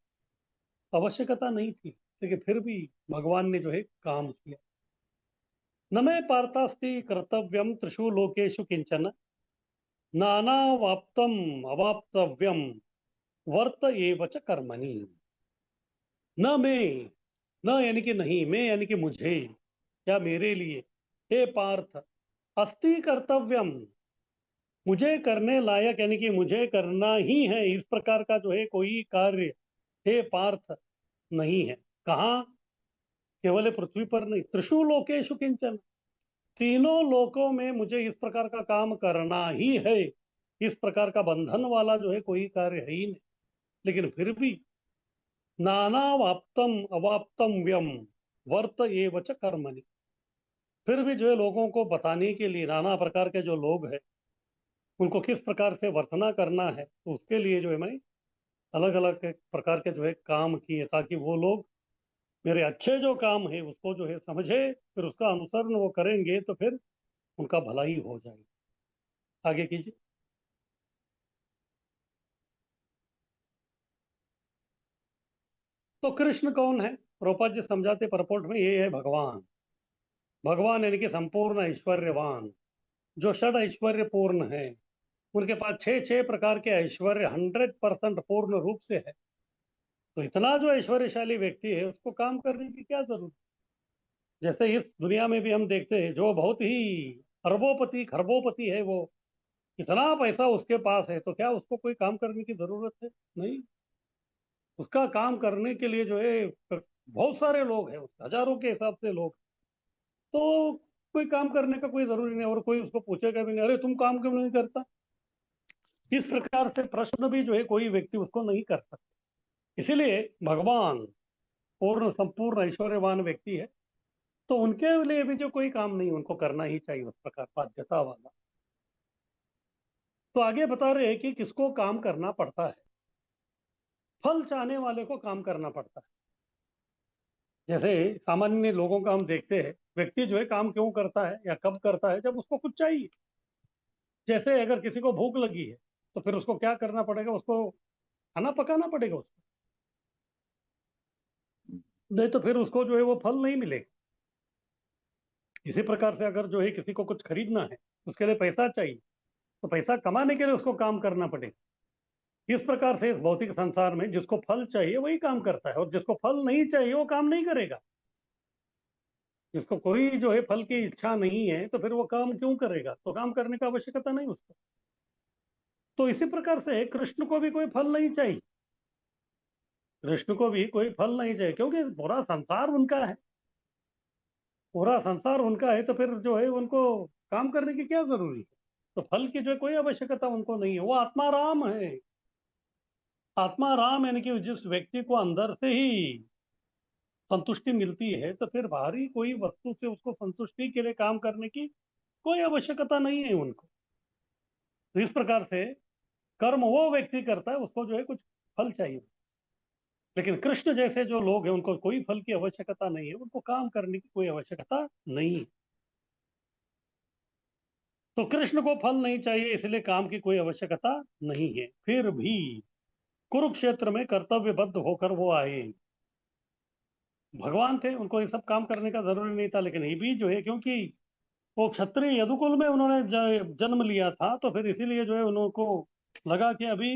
आवश्यकता नहीं थी, लेकिन फिर भी भगवान ने जो है काम किया। न मे पार्थास्ति कर्तव्यम त्रिषु लोकेषु किंचन, नानावाप्तम अवाप्तव्यम वर्त एव च कर्मणि। न मैं, न यानी कि नहीं, मैं यानी कि मुझे या मेरे लिए, हे पार्थ, अस्ति कर्तव्यम, मुझे करने लायक यानी कि मुझे करना ही है इस प्रकार का जो है कोई कार्य, हे पार्थ, नहीं है। कहाँ? केवल पृथ्वी पर नहीं, त्रिषु लोकेषु किंचन, तीनों लोकों में मुझे इस प्रकार का काम करना ही है। इस प्रकार का बंधन वाला जो है कोई कार्य है ही नहीं। लेकिन फिर भी नानावाप्तम अवाप्तम व्यम वर्त एव च कर्मणि, फिर भी जो है लोगों को बताने के लिए, नाना प्रकार के जो लोग हैं उनको किस प्रकार से वर्तना करना है, तो उसके लिए जो है मैं अलग अलग प्रकार के जो है काम किए, ताकि वो लोग मेरे अच्छे जो काम है उसको जो है समझे, फिर उसका अनुसरण वो करेंगे तो फिर उनका भलाई हो जाएगी। आगे कीजिए। तो कृष्ण कौन है? प्रभुपाद जी समझाते परपोर्ट में, ये है भगवान। भगवान यानी कि संपूर्ण ऐश्वर्यवान, जो षड ऐश्वर्य पूर्ण है। उनके पास छह छह प्रकार के ऐश्वर्य 100% पूर्ण रूप से है। तो इतना जो ऐश्वर्यशाली व्यक्ति है उसको काम करने की क्या जरूरत? जैसे इस दुनिया में भी हम देखते हैं जो बहुत ही अरबोपति खरबोपति है, वो इतना पैसा उसके पास है, तो क्या उसको कोई काम करने की जरूरत है? नहीं। उसका काम करने के लिए जो है बहुत सारे लोग हैं, हजारों के हिसाब से लोग। तो कोई काम करने का कोई जरूरी नहीं, और कोई उसको पूछेगा भी नहीं, अरे तुम काम क्यों नहीं करता? इस प्रकार से प्रश्न भी जो है कोई व्यक्ति उसको नहीं कर सकता। इसीलिए भगवान पूर्ण संपूर्ण ऐश्वर्यवान व्यक्ति है, तो उनके लिए भी जो कोई काम नहीं, उनको करना ही चाहिए उस प्रकार बाध्यता वाला। तो आगे बता रहे हैं कि किसको काम करना पड़ता है। फल चाहने वाले को काम करना पड़ता है। जैसे सामान्य लोगों का हम देखते हैं, व्यक्ति जो है काम क्यों करता है या कब करता है? जब उसको कुछ चाहिए। जैसे अगर किसी को भूख लगी है, तो फिर उसको क्या करना पड़ेगा? उसको खाना पकाना पड़ेगा उसको, नहीं तो फिर उसको जो है वो फल नहीं मिलेगा। इसी प्रकार से अगर जो है किसी को कुछ खरीदना है, उसके लिए पैसा चाहिए, तो पैसा कमाने के लिए उसको काम करना पड़ेगा। इस प्रकार से इस भौतिक संसार में जिसको फल चाहिए वही काम करता है, और जिसको फल नहीं चाहिए वो काम नहीं करेगा। जिसको कोई जो है फल की इच्छा नहीं है, तो फिर वो काम क्यों करेगा? तो काम करने का आवश्यकता नहीं उसको। तो इसी प्रकार से कृष्ण को भी कोई फल नहीं चाहिए। कृष्ण को भी कोई फल नहीं चाहिए, क्योंकि पूरा संसार उनका है। पूरा संसार उनका है, तो फिर जो है उनको काम करने की क्या जरूरी है? तो फल की जो है कोई आवश्यकता उनको नहीं है। वो आत्मा राम है। आत्मा राम यानी कि जिस व्यक्ति को अंदर से ही संतुष्टि मिलती है, तो फिर बाहरी कोई वस्तु से उसको संतुष्टि के लिए काम करने की कोई आवश्यकता नहीं है उनको। तो इस प्रकार से कर्म वो व्यक्ति करता है, उसको जो है कुछ फल चाहिए। लेकिन कृष्ण जैसे जो लोग हैं उनको कोई फल की आवश्यकता नहीं है, उनको काम करने की कोई आवश्यकता नहीं है। तो कृष्ण को फल नहीं चाहिए, इसलिए काम की कोई आवश्यकता नहीं है। फिर भी कुरुक्षेत्र में कर्तव्यबद्ध होकर वो आए। भगवान थे, उनको ये सब काम करने का जरूरी नहीं था, लेकिन ये भी जो है, क्योंकि वो क्षत्रिय यदुकुल में उन्होंने जन्म लिया था, तो फिर इसीलिए जो है उनको लगा कि अभी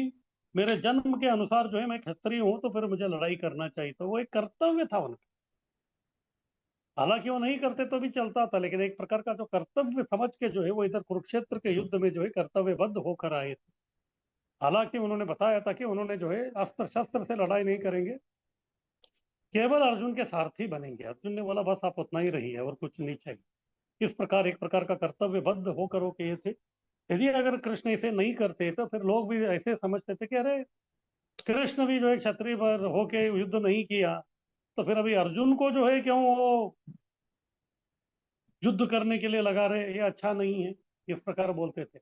मेरे जन्म के अनुसार जो है मैं क्षत्रिय हूं, तो फिर मुझे लड़ाई करना चाहिए। तो वो एक कर्तव्य था उनका। हालांकि वो नहीं करते तो भी चलता था, लेकिन एक प्रकार का जो कर्तव्य समझ के जो है वो इधर कुरुक्षेत्र के युद्ध में जो है कर्तव्यबद्ध होकर आए थे। हालांकि उन्होंने बताया था कि उन्होंने जो है अस्त्र शस्त्र से लड़ाई नहीं करेंगे, केवल अर्जुन के सारथी बनेंगे। अर्जुन ने बोला बस आप उतना ही रहिए और कुछ नहीं चाहिए। इस प्रकार एक प्रकार का कर्तव्यबद्ध होकर वो किए थे। यदि अगर कृष्ण इसे नहीं करते तो फिर लोग भी ऐसे समझते थे कि अरे, कृष्ण भी जो है क्षत्रिय पर होके युद्ध नहीं किया, तो फिर अभी अर्जुन को जो है क्यों वो युद्ध करने के लिए लगा रहे, ये अच्छा नहीं है, इस प्रकार बोलते थे।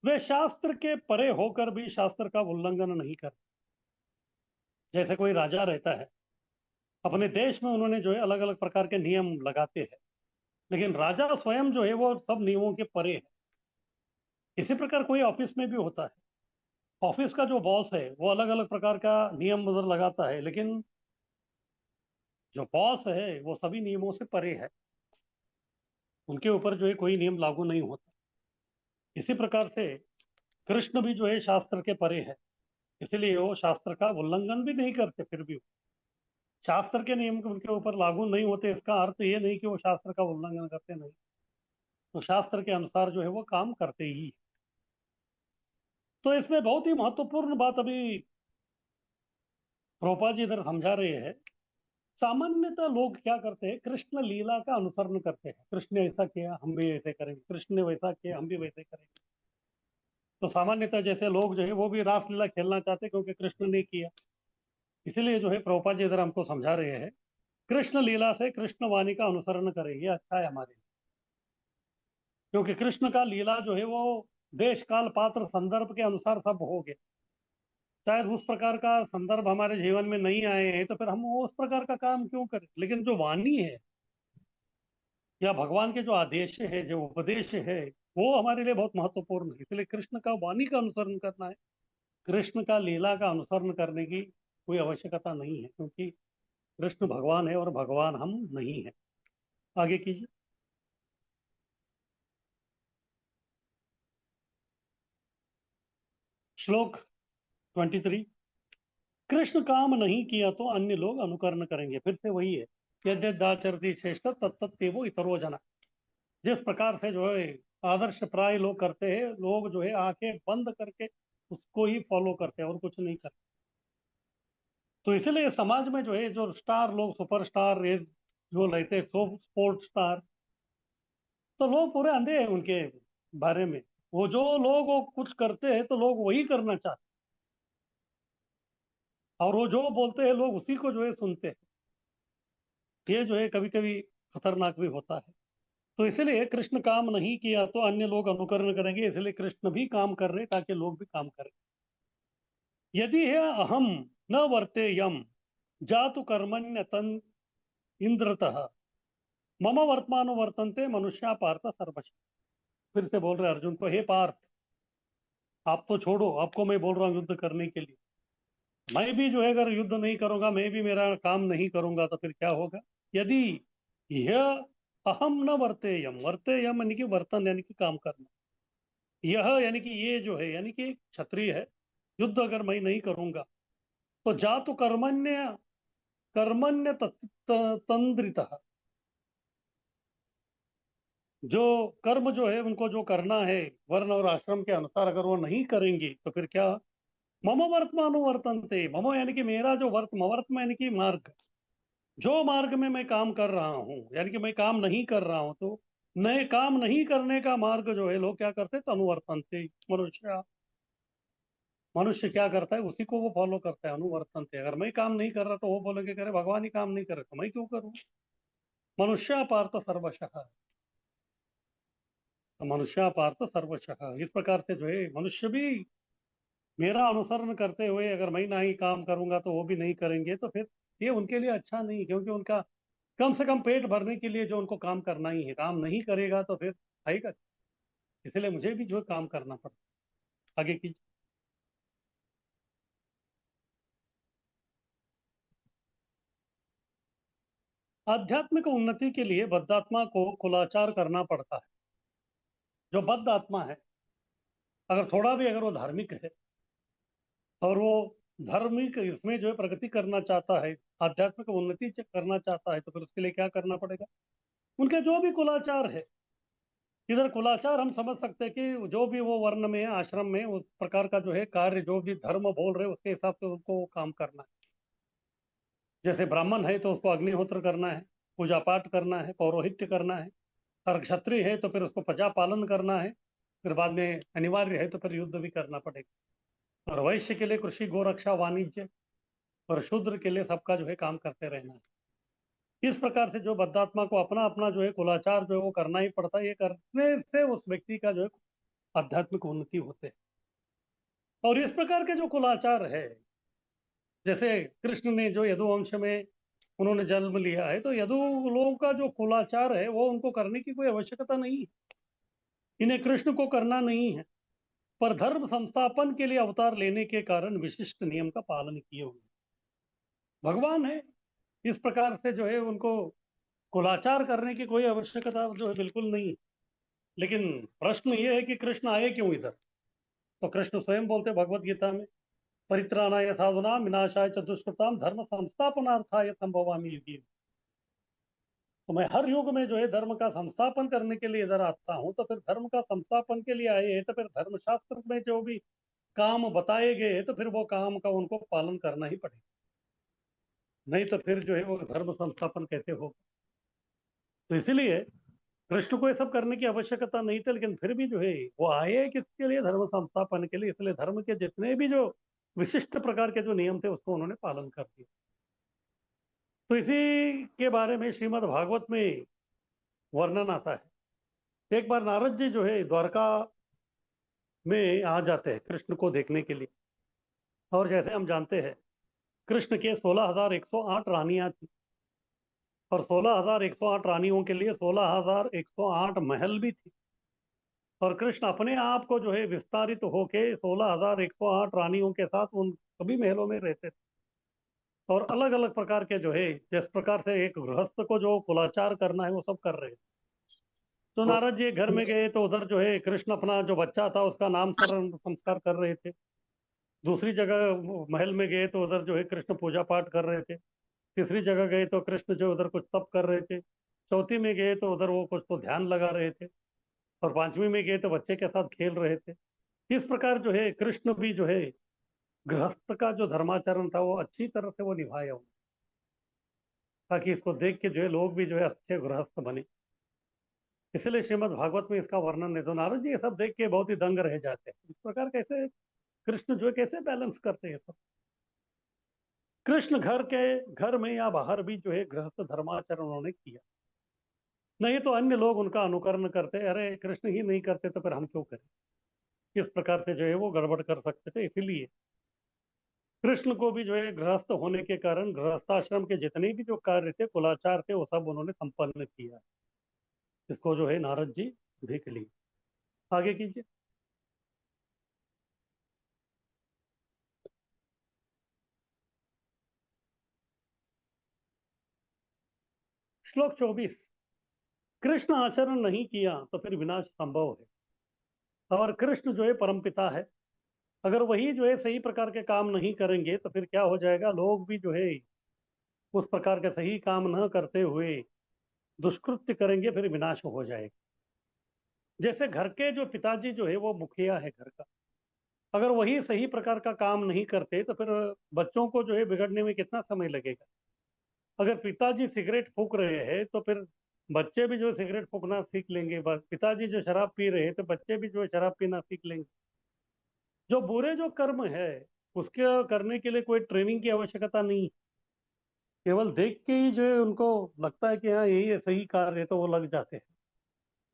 वे शास्त्र के परे होकर भी शास्त्र का उल्लंघन नहीं करते। जैसे कोई राजा रहता है, अपने देश में उन्होंने जो है अलग अलग प्रकार के नियम लगाते हैं, लेकिन राजा स्वयं जो है वो सब नियमों के परे है। इसी प्रकार कोई ऑफिस में भी होता है। ऑफिस का जो बॉस है वो अलग अलग प्रकार का नियम उधर लगाता है, लेकिन जो बॉस है वो सभी नियमों से परे है। उनके ऊपर जो है कोई नियम लागू नहीं होता। इसी प्रकार से कृष्ण भी जो है शास्त्र के परे है, इसलिए वो शास्त्र का उल्लंघन भी नहीं करते। फिर भी शास्त्र के नियम उनके ऊपर लागू नहीं होते, इसका अर्थ ये नहीं कि वो शास्त्र का उल्लंघन करते नहीं। तो शास्त्र के अनुसार जो है वो काम करते ही। तो इसमें बहुत ही महत्वपूर्ण बात अभी प्रोपा जी इधर समझा रहे हैं। सामान्यतः लोग क्या करते हैं, कृष्ण लीला का अनुसरण करते हैं। कृष्ण ने ऐसा किया हम भी ऐसे करेंगे, कृष्ण ने वैसा किया हम भी वैसे करेंगे। तो सामान्यतः जैसे लोग जो है वो भी रासलीला खेलना चाहते हैं, क्योंकि कृष्ण ने किया। इसीलिए जो है प्रभुपाद जी इधर हमको समझा रहे हैं, कृष्ण लीला से कृष्ण वाणी का अनुसरण करें, ये अच्छा है हमारे लिए। क्योंकि कृष्ण का लीला जो है वो देश काल पात्र संदर्भ के अनुसार सब हो गए। शायद उस प्रकार का संदर्भ हमारे जीवन में नहीं आए हैं, तो फिर हम वो उस प्रकार का काम क्यों करें। लेकिन जो वाणी है या भगवान के जो आदेश है, जो उपदेश है, वो हमारे लिए बहुत महत्वपूर्ण है। इसलिए कृष्ण का वाणी का अनुसरण करना है। कृष्ण का लीला का अनुसरण करने की कोई आवश्यकता नहीं है, क्योंकि कृष्ण भगवान है और भगवान हम नहीं है। आगे कीजिए। श्लोक 23। कृष्ण काम नहीं किया तो अन्य लोग अनुकरण करेंगे। फिर से वही है, यद्यदाचरति श्रेष्ठ तत्तत्तेवो इतरो जना। जिस प्रकार से जो है आदर्श प्राय लोग करते हैं, लोग जो है आंखें बंद करके उसको ही फॉलो करते हैं और कुछ नहीं करते। तो इसीलिए समाज में जो है जो स्टार लोग, सुपरस्टार ये जो लेते हैं, स्पोर्ट्स स्टार, तो लोग पूरे अंधे हैं उनके बारे में। वो जो लोग वो कुछ करते हैं तो लोग वही करना चाहते हैं, और वो जो बोलते हैं लोग उसी को जो है सुनते हैं। ये जो है कभी कभी खतरनाक भी होता है। तो इसलिए कृष्ण काम नहीं किया तो अन्य लोग अनुकरण करेंगे, इसलिए कृष्ण भी काम कर रहे ताकि लोग भी काम करें। यदि है अहम न वर्ते यम जातु कर्मण्य तन इंद्रतः मम वर्तमानो वर्तन्ते मनुष्या पार्थ सर्वश। फिर से बोल रहे अर्जुन को, हे पार्थ, आप तो छोड़ो, आपको मैं बोल रहा हूँ युद्ध करने के लिए। मैं भी जो है अगर युद्ध नहीं करूंगा, मैं भी मेरा काम नहीं करूंगा, तो फिर क्या होगा। यदि यह अहम न वर्तेयम, वर्तेयम यानी कि वर्तन यानी कि काम करना, यह यानी कि ये जो है यानी कि क्षत्रिय है, युद्ध अगर मैं नहीं करूंगा तो जातु कर्मण्य कर्मण्य तंद्रितः, जो कर्म जो है उनको जो करना है वर्ण और आश्रम के अनुसार, अगर वो नहीं करेंगे तो फिर क्या। मम वर्तमानो वर्तन्ते, मम यानी कि मेरा जो वर्तम यानी कि मार्ग, जो मार्ग में मैं काम कर रहा हूँ, यानी कि मैं काम नहीं कर रहा हूँ, तो नए काम नहीं करने का मार्ग जो है लोग क्या करते हैं, अनुवर्तन्ते। मनुष्य मनुष्य क्या करता है उसी को वो फॉलो करता है, अनुवर्तन्ते। अगर मैं काम नहीं कर रहा तो वो बोलेंगे करे भगवान ही काम नहीं कर रहे तो मैं क्यों करूँ। मनुष्य पार्थ सर्वशः, मनुष्य पार्थ सर्वशः, इस प्रकार से जो है मनुष्य भी मेरा अनुसरण करते हुए अगर मैं ना ही काम करूंगा तो वो भी नहीं करेंगे, तो फिर ये उनके लिए अच्छा नहीं, क्योंकि उनका कम से कम पेट भरने के लिए जो उनको काम करना ही है, काम नहीं करेगा तो फिर आएगा। इसलिए मुझे भी जो है काम करना पड़ता। आगे की। आध्यात्मिक उन्नति के लिए बद्धात्मा को कुलाचार करना पड़ता है। जो बद्ध आत्मा है, अगर थोड़ा भी अगर वो धार्मिक है और वो धार्मिक इसमें जो है प्रगति करना चाहता है, आध्यात्मिक उन्नति करना चाहता है, तो फिर उसके लिए क्या करना पड़ेगा? उनके जो भी कुलाचार है, इधर कुलाचार हम समझ सकते हैं कि जो भी वो वर्ण में आश्रम में उस प्रकार का जो है कार्य, जो भी धर्म बोल रहे हैं उसके हिसाब से उनको काम करना है। जैसे ब्राह्मण है तो उसको अग्निहोत्र करना है, पूजा पाठ करना है, पौरोहित्य करना है। और क्षत्रिय है तो फिर उसको प्रजा पालन करना है। फिर बाद में अनिवार्य है तो फिर युद्ध भी करना पड़ेगा। और वैश्य के लिए कृषि, गोरक्षा, वाणिज्य। और शूद्र के लिए सबका जो है काम करते रहना है। इस प्रकार से जो बद्धात्मा को अपना अपना जो है कुलाचार जो है वो करना ही पड़ता है। ये करने से उस व्यक्ति का जो है आध्यात्मिक उन्नति होते हैं। और इस प्रकार के जो कुलाचार है, जैसे कृष्ण ने जो यदुवंश में उन्होंने जन्म लिया है, तो यदु लोगों का जो कुलाचार है वो उनको करने की कोई आवश्यकता नहीं है। इन्हें कृष्ण को करना नहीं है। पर धर्म संस्थापन के लिए अवतार लेने के कारण विशिष्ट नियम का पालन किए हुए भगवान है। इस प्रकार से जो है उनको कुलाचार करने की कोई आवश्यकता जो है बिल्कुल नहीं है। लेकिन प्रश्न ये है कि कृष्ण आए क्यों इधर? तो कृष्ण स्वयं बोलते भगवत गीता में, परित्राणाय साधुनां विनाशाय च दुष्कृतां धर्म संस्थापनार्थाय संभवामि युगे। तो मैं हर युग में जो है धर्म का संस्थापन करने के लिए इधर आता हूँ। तो फिर धर्म का संस्थापन के लिए आए हैं तो फिर धर्मशास्त्र में जो भी काम बताए गए हैं तो फिर वो काम का उनको पालन करना ही पड़ेगा। नहीं तो फिर जो है वो धर्म संस्थापन कैसे होगा? तो इसीलिए कृष्ण को ये सब करने की आवश्यकता नहीं थी, लेकिन फिर भी जो है वो आए किसके लिए? धर्म संस्थापन के लिए। इसलिए धर्म के जितने भी जो विशिष्ट प्रकार के जो नियम थे उसको उन्होंने पालन कर दिया। तो इसी के बारे में श्रीमद् भागवत में वर्णन आता है। एक बार नारद जी जो है द्वारका में आ जाते हैं कृष्ण को देखने के लिए। और जैसे हम जानते हैं, कृष्ण के 16,108 रानियां थी। और 16,108 रानियों के लिए 16,108 महल भी थी। और कृष्ण अपने आप को जो है विस्तारित होके 16,108 रानियों के साथ उन सभी महलों में रहते थे। और अलग अलग प्रकार के जो है, जिस प्रकार से एक गृहस्थ को जो कुलाचार करना है वो सब कर रहे थे। तो नारद जी घर में गए तो उधर जो है कृष्ण अपना जो बच्चा था उसका नामकरण संस्कार कर रहे थे। दूसरी जगह महल में गए तो उधर जो है कृष्ण पूजा पाठ कर रहे थे। तीसरी जगह गए तो कृष्ण जो उधर कुछ तप कर रहे थे। चौथी में गए तो उधर वो कुछ तो ध्यान लगा रहे थे। और पांचवी में गए तो बच्चे के साथ खेल रहे थे। इस प्रकार जो है कृष्ण भी जो है गृहस्थ का जो धर्माचरण था वो अच्छी तरह से वो निभाया उन्होंने, ताकि इसको देख के जो है लोग भी जो है अच्छे गृहस्थ बने। इसलिए श्रीमद् भागवत में इसका वर्णन है। तो नारद जी ये सब देख के बहुत ही दंग रह जाते हैं, इस प्रकार कैसे कृष्ण जो है कैसे बैलेंस करते हैं सब। कृष्ण घर में या बाहर भी जो है गृहस्थ धर्माचरण उन्होंने किया। नहीं तो अन्य लोग उनका अनुकरण करते, अरे कृष्ण ही नहीं करते तो फिर हम क्यों करें? इस प्रकार से जो है वो गड़बड़ कर सकते थे। इसीलिए कृष्ण को भी जो है गृहस्थ होने के कारण गृहस्थाश्रम के जितने भी जो कार्य थे, कुलाचार थे, वो सब उन्होंने संपन्न किया। इसको जो है नारद जी देख लिए। आगे कीजिए। श्लोक 24। कृष्ण आचरण नहीं किया तो फिर विनाश संभव है। और कृष्ण जो है परमपिता है। अगर वही जो है सही प्रकार के काम नहीं करेंगे तो फिर क्या हो जाएगा? लोग भी जो है उस प्रकार के सही काम न करते हुए दुष्कृत्य करेंगे, फिर विनाश हो जाएगा। जैसे घर के जो पिताजी जो है वो मुखिया है घर का। अगर वही सही प्रकार का काम नहीं करते तो फिर बच्चों को जो है बिगड़ने में कितना समय लगेगा? अगर पिताजी सिगरेट फूक रहे हैं तो फिर बच्चे भी जो है सिगरेट फूकना सीख लेंगे। बस पिताजी जो शराब पी रहे हैं तो बच्चे भी जो है शराब पीना सीख लेंगे। जो बुरे जो कर्म है उसके करने के लिए कोई ट्रेनिंग की आवश्यकता नहीं। केवल देख के ही जो है उनको लगता है कि हाँ यही है सही कार्य है, तो वो लग जाते हैं।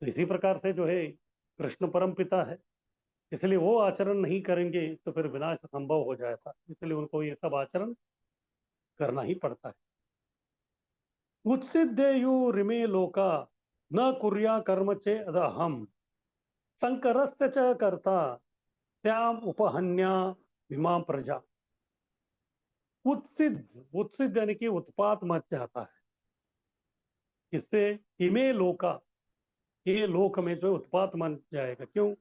तो इसी प्रकार से जो है कृष्ण परम पिता है। इसलिए वो आचरण नहीं करेंगे तो फिर विनाश संभव हो जाता, इसलिए उनको ये सब आचरण करना ही पड़ता है। उत्सिद्येयुरिमे लोका न कुर्या कर्म चेदहम संकरस्य च कर्ता त्याम उपहन्या विमा प्रजा। उत्सिद यानी कि उत्पात मच जाता है। इससे इमे लोका, ये लोक में जो उत्पात मच जाएगा। क्यों?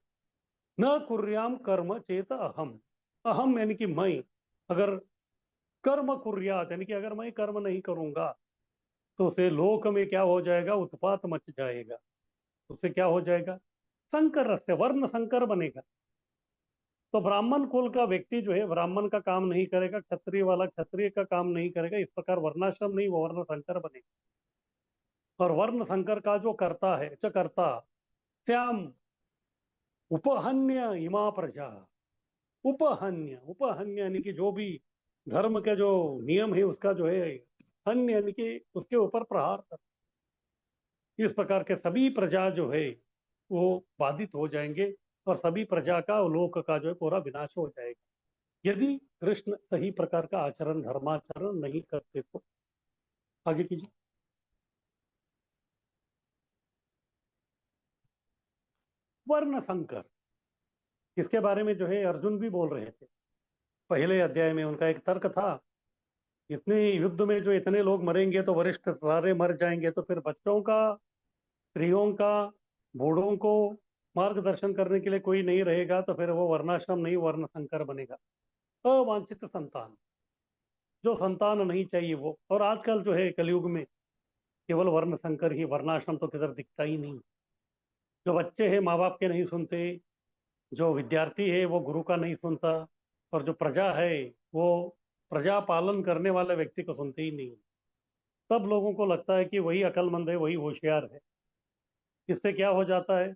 न कुर्याम कर्म चेत अहम, अहम यानी कि मैं, अगर कर्म कुर्यात यानी कि अगर मैं कर्म नहीं करूंगा तो उसे लोक में क्या हो जाएगा? उत्पात मच जाएगा। उससे क्या हो जाएगा? संकर से वर्ण संकर बनेगा। तो ब्राह्मण कुल का व्यक्ति जो है ब्राह्मण का काम नहीं करेगा, क्षत्रिय वाला क्षत्रिय का काम नहीं करेगा, इस प्रकार वर्णाश्रम नहीं, वो वर्ण संकर बनेगा। और वर्ण संकर का जो करता है, च करता श्याम उपहन्य इमा प्रजा। उपहन्य, उपहन्य यानी कि जो भी धर्म के जो नियम है उसका जो है हन्य यानी कि उसके ऊपर प्रहार कर, इस प्रकार के सभी प्रजा जो है वो बाधित हो जाएंगे और सभी प्रजा का लोक का जो है पूरा विनाश हो जाएगा यदि कृष्ण सही प्रकार का आचरण धर्माचरण नहीं करते तो। आगे कीजिए। वर्ण संकर, इसके बारे में जो है अर्जुन भी बोल रहे थे। पहले अध्याय में उनका एक तर्क था, इतने युद्ध में जो इतने लोग मरेंगे तो वरिष्ठ सारे मर जाएंगे, तो फिर बच्चों का, स्त्रियों का, बूढ़ों को मार्गदर्शन करने के लिए कोई नहीं रहेगा, तो फिर वो वर्णाश्रम नहीं वर्ण संकर बनेगा। अवांछित संतान, जो संतान नहीं चाहिए वो। और आजकल जो है कलयुग में केवल वर्ण संकर ही, वर्णाश्रम तो किधर दिखता ही नहीं। जो बच्चे हैं माँ बाप के नहीं सुनते, जो विद्यार्थी है वो गुरु का नहीं सुनता, और जो प्रजा है वो प्रजा पालन करने वाले व्यक्ति को सुनते ही नहीं। सब लोगों को लगता है कि वही अकलमंद है, वही होशियार है। इससे क्या हो जाता है?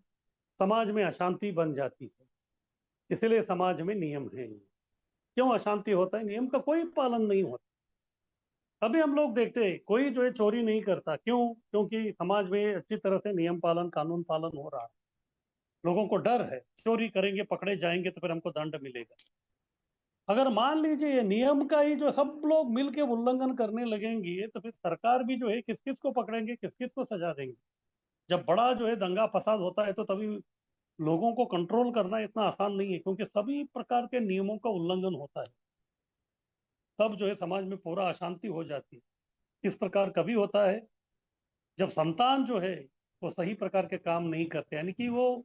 समाज में अशांति बन जाती है। इसलिए समाज में नियम है। क्यों अशांति होता है? नियम का कोई पालन नहीं होता। अभी हम लोग देखते हैं कोई जो है चोरी नहीं करता, क्यों? क्योंकि समाज में अच्छी तरह से नियम पालन कानून पालन हो रहा है। लोगों को डर है, चोरी करेंगे पकड़े जाएंगे तो फिर हमको दंड मिलेगा। अगर मान लीजिए ये नियम का ही जो सब लोग मिलके उल्लंघन करने लगेंगे तो फिर सरकार भी जो है किस किस को पकड़ेंगे, किस किस को सजा देंगे। जब बड़ा जो है दंगा फसाद होता है तो तभी लोगों को कंट्रोल करना इतना आसान नहीं है, क्योंकि सभी प्रकार के नियमों का उल्लंघन होता है। तब जो है समाज में पूरा अशांति हो जाती है। इस प्रकार कभी होता है जब संतान जो है वो सही प्रकार के काम नहीं करते, यानी कि वो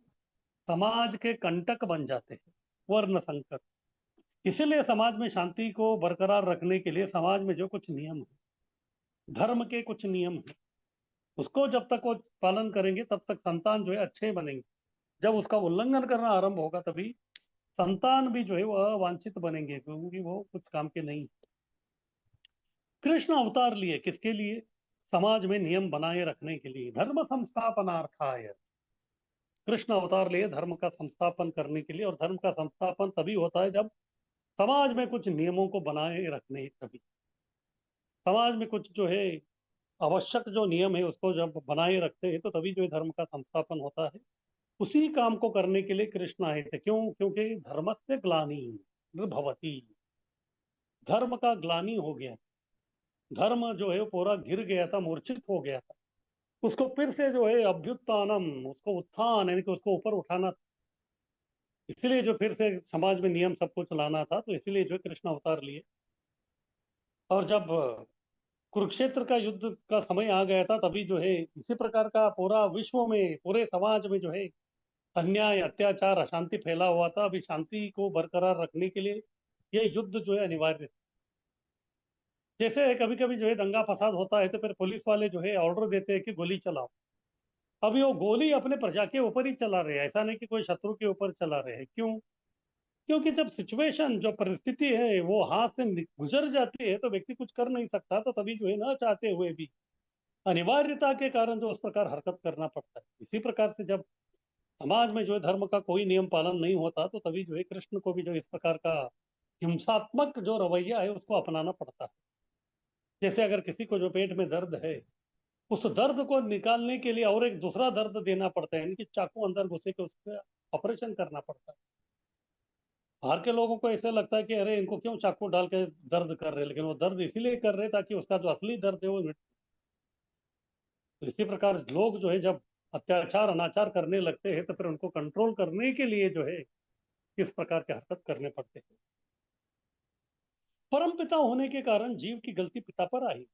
समाज के कंटक बन जाते हैं, वर्ण संकट। इसीलिए समाज में शांति को बरकरार रखने के लिए समाज में जो कुछ नियम है, धर्म के कुछ नियम है, उसको जब तक वो पालन करेंगे तब तक संतान जो है अच्छे बनेंगे। जब उसका उल्लंघन करना आरंभ होगा तभी संतान भी जो है वो अवांछित बनेंगे, क्योंकि वो कुछ काम के नहीं। कृष्ण अवतार लिए किसके लिए? समाज में नियम बनाए रखने के लिए, धर्म संस्थापनार्थाय। कृष्ण अवतार लिए धर्म का संस्थापन करने के लिए, और धर्म का संस्थापन तभी होता है जब समाज में कुछ नियमों को बनाए रखने, तभी समाज में कुछ जो है आवश्यक जो नियम है उसको जब बनाए रखते हैं तो तभी जो है धर्म का संस्थापन होता है। उसी काम को करने के लिए कृष्ण आए थे। क्यों? क्योंकि धर्मस्य ग्लानि भवति, धर्म का ग्लानि हो गया। धर्म जो है पूरा गिर गया था, मूर्छित हो गया था। उसको फिर से जो है अभ्युत्थानम, उसको उत्थान यानी कि उसको ऊपर उठाना। इसलिए जो फिर से समाज में नियम सब कुछ लाना था, तो इसलिए जो है कृष्ण अवतार लिए। और जब कुरुक्षेत्र का युद्ध का समय आ गया था तभी जो है इसी प्रकार का पूरा विश्व में, पूरे समाज में जो है अन्याय अत्याचार अशांति फैला हुआ था। अभी शांति को बरकरार रखने के लिए ये युद्ध जो है अनिवार्य था। जैसे कभी कभी जो है दंगा फसाद होता है तो फिर पुलिस वाले जो है ऑर्डर देते हैं कि गोली चलाओ। अभी वो गोली अपने प्रजा के ऊपर ही चला रहे हैं, ऐसा नहीं कि कोई शत्रु के ऊपर चला रहे हैं। क्यों? क्योंकि जब सिचुएशन जो परिस्थिति है वो हाथ से गुजर जाती है तो व्यक्ति कुछ कर नहीं सकता, तो तभी जो है न चाहते हुए भी अनिवार्यता के कारण जो उस प्रकार हरकत करना पड़ता है। इसी प्रकार से जब समाज में जो है धर्म का कोई नियम पालन नहीं होता तो तभी जो है कृष्ण को भी जो इस प्रकार का हिंसात्मक जो रवैया है उसको अपनाना पड़ता है। जैसे अगर किसी को जो पेट में दर्द है, उस दर्द को निकालने के लिए और एक दूसरा दर्द देना पड़ता है, यानी कि चाकू अंदर घुसे के उसका ऑपरेशन करना पड़ता है। बाहर के लोगों को ऐसा लगता है कि अरे इनको क्यों चाकू डाल के दर्द कर रहे हैं, लेकिन वो दर्द इसीलिए कर रहे हैं ताकि उसका जो असली दर्द है वो तो इसी प्रकार लोग जो है जब अत्याचार अनाचार करने लगते हैं तो फिर उनको कंट्रोल करने के लिए जो है इस प्रकार के हरकत करने पड़ते हैं। परम पिता होने के कारण जीव की गलती पिता पर आई।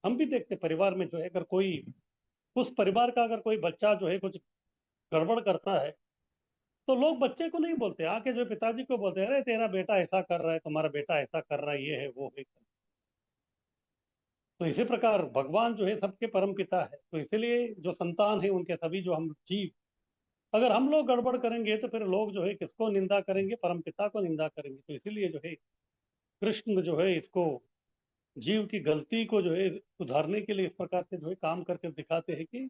हम भी देखते परिवार में जो है अगर कोई उस परिवार का अगर कोई बच्चा जो है कुछ गड़बड़ करता है तो लोग बच्चे को नहीं बोलते, आके जो है पिताजी को बोलते हैं, अरे तेरा बेटा ऐसा कर रहा है, तुम्हारा बेटा ऐसा कर रहा है, ये है वो है। तो इसी प्रकार भगवान जो है सबके परम पिता है, तो इसीलिए जो संतान है उनके सभी जो हम जीव, अगर हम लोग गड़बड़ करेंगे तो फिर लोग जो है किसको निंदा करेंगे, परम पिता को निंदा करेंगे। तो इसीलिए जो है कृष्ण जो है इसको जीव की गलती को जो है सुधारने के लिए इस प्रकार से जो है काम करके दिखाते हैं कि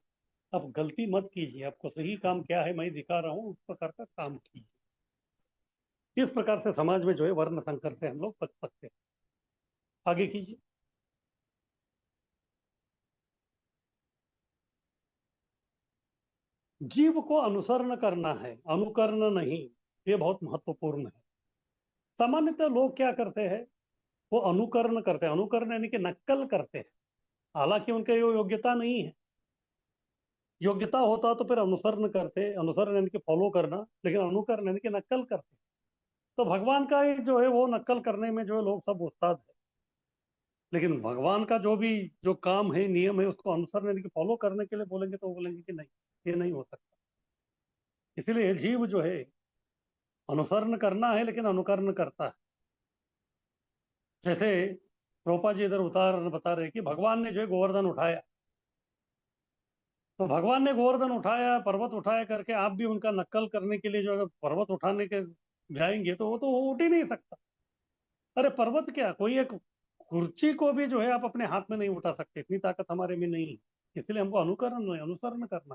अब गलती मत कीजिए, आपको सही काम क्या है मैं दिखा रहा हूँ, उस प्रकार का काम कीजिए। इस प्रकार से समाज में जो है वर्ण संकर से हम लोग बच सकते हैं। आगे कीजिए। जीव को अनुसरण करना है, अनुकरण नहीं। ये बहुत महत्वपूर्ण है। सामान्यतः लोग क्या करते हैं, वो अनुकरण करते हैं, अनुकरण यानी कि नकल करते हैं। हालांकि उनके यो योग्यता नहीं है, योग्यता होता तो फिर अनुसरण करते, अनुसरण यानी कि फॉलो करना, लेकिन अनुकरण यानी कि नकल करते। तो भगवान का ही जो है वो नकल करने में जो है लोग सब उस्ताद है, लेकिन भगवान का जो भी जो काम है नियम है उसको अनुसरण यानी कि फॉलो करने के लिए बोलेंगे तो वो बोलेंगे कि नहीं, ये नहीं हो सकता। इसलिए जीव जो है अनुसरण करना है लेकिन अनुकरण करता है। जैसे प्रोपा जी इधर उदाहरण बता रहे हैं कि भगवान ने जो है गोवर्धन उठाया, तो भगवान ने गोवर्धन उठाया, पर्वत उठाया करके आप भी उनका नकल करने के लिए जो अगर पर्वत उठाने के जाएंगे तो वो तो उठ ही नहीं सकता। अरे पर्वत क्या, कोई एक कुर्सी को भी जो है आप अपने हाथ में नहीं उठा सकते, इतनी ताकत हमारे में नहीं है। इसलिए हमको अनुकरण नहीं, अनुसरण करना।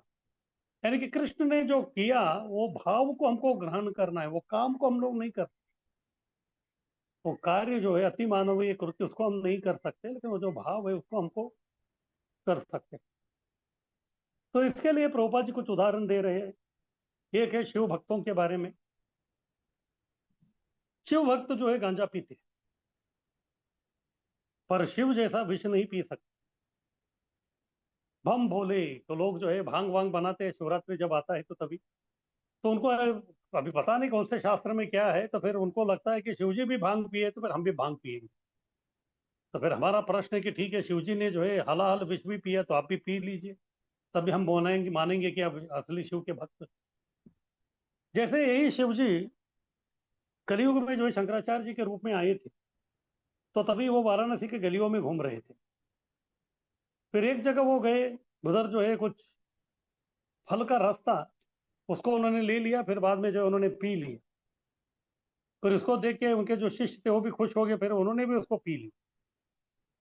यानी कि कृष्ण ने जो किया वो भाव को हमको ग्रहण करना है, वो काम को हम लोग नहीं कर, वो कार्य जो है अति मानवीय कृत्य उसको हम नहीं कर सकते, लेकिन वो जो भाव है उसको हमको कर सकते। तो इसके लिए प्रभुपाद जी कुछ उदाहरण दे रहे हैं। एक है शिव भक्तों के बारे में। शिव भक्त जो है गांजा पीते हैं, पर शिव जैसा विष नहीं पी सकते। बम भोले, तो लोग जो है भांग वांग बनाते हैं शिवरात्रि जब आता है तो तभी, तो उनको अभी पता नहीं कौन से शास्त्र में क्या है, तो फिर उनको लगता है कि शिव जी भी भांग पिए तो फिर हम भी भांग पिएंगे। तो फिर हमारा प्रश्न है कि ठीक है, शिव जी ने जो है हलाहल विष भी पिया तो आप भी पी लीजिए, तभी हम मानेंगे मानेंगे कि आप असली शिव के भक्त। जैसे यही शिव जी कलयुग में जो है शंकराचार्य जी के रूप में आए थे, तो तभी वो वाराणसी के गलियों में घूम रहे थे। फिर एक जगह वो गए, उधर जो है कुछ फल का रस था, उसको उन्होंने ले लिया, फिर बाद में जो है उन्होंने पी लिया। फिर उसको देख के उनके जो शिष्य थे वो भी खुश हो गए, फिर उन्होंने भी उसको पी ली।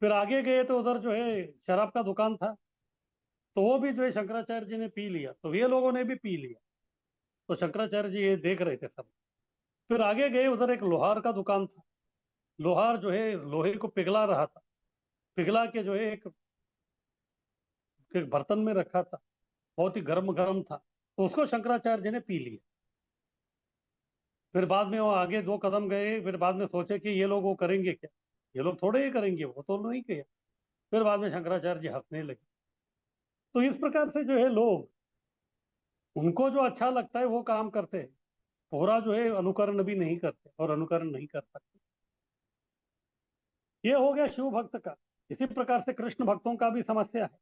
फिर आगे गए तो उधर जो है शराब का दुकान था, तो वो भी जो है शंकराचार्य जी ने पी लिया, तो ये लोगों ने भी पी लिया। तो शंकराचार्य जी ये देख रहे थे सब। फिर आगे गए, उधर एक लोहार का दुकान था, लोहार जो है लोहे को पिघला रहा था, पिघला के जो है एक बर्तन में रखा था, बहुत ही गर्म गर्म था, तो उसको शंकराचार्य जी ने पी लिया। फिर बाद में वो आगे दो कदम गए, फिर बाद में सोचे कि ये लोग वो करेंगे क्या, ये लोग थोड़े ही करेंगे, वो तो नहीं किया। फिर बाद में शंकराचार्य जी हंसने लगे। तो इस प्रकार से जो है लोग, उनको जो अच्छा लगता है वो काम करते हैं, पूरा जो है अनुकरण भी नहीं करते और अनुकरण नहीं कर सकते। ये हो गया शिव भक्त का। इसी प्रकार से कृष्ण भक्तों का भी समस्या है,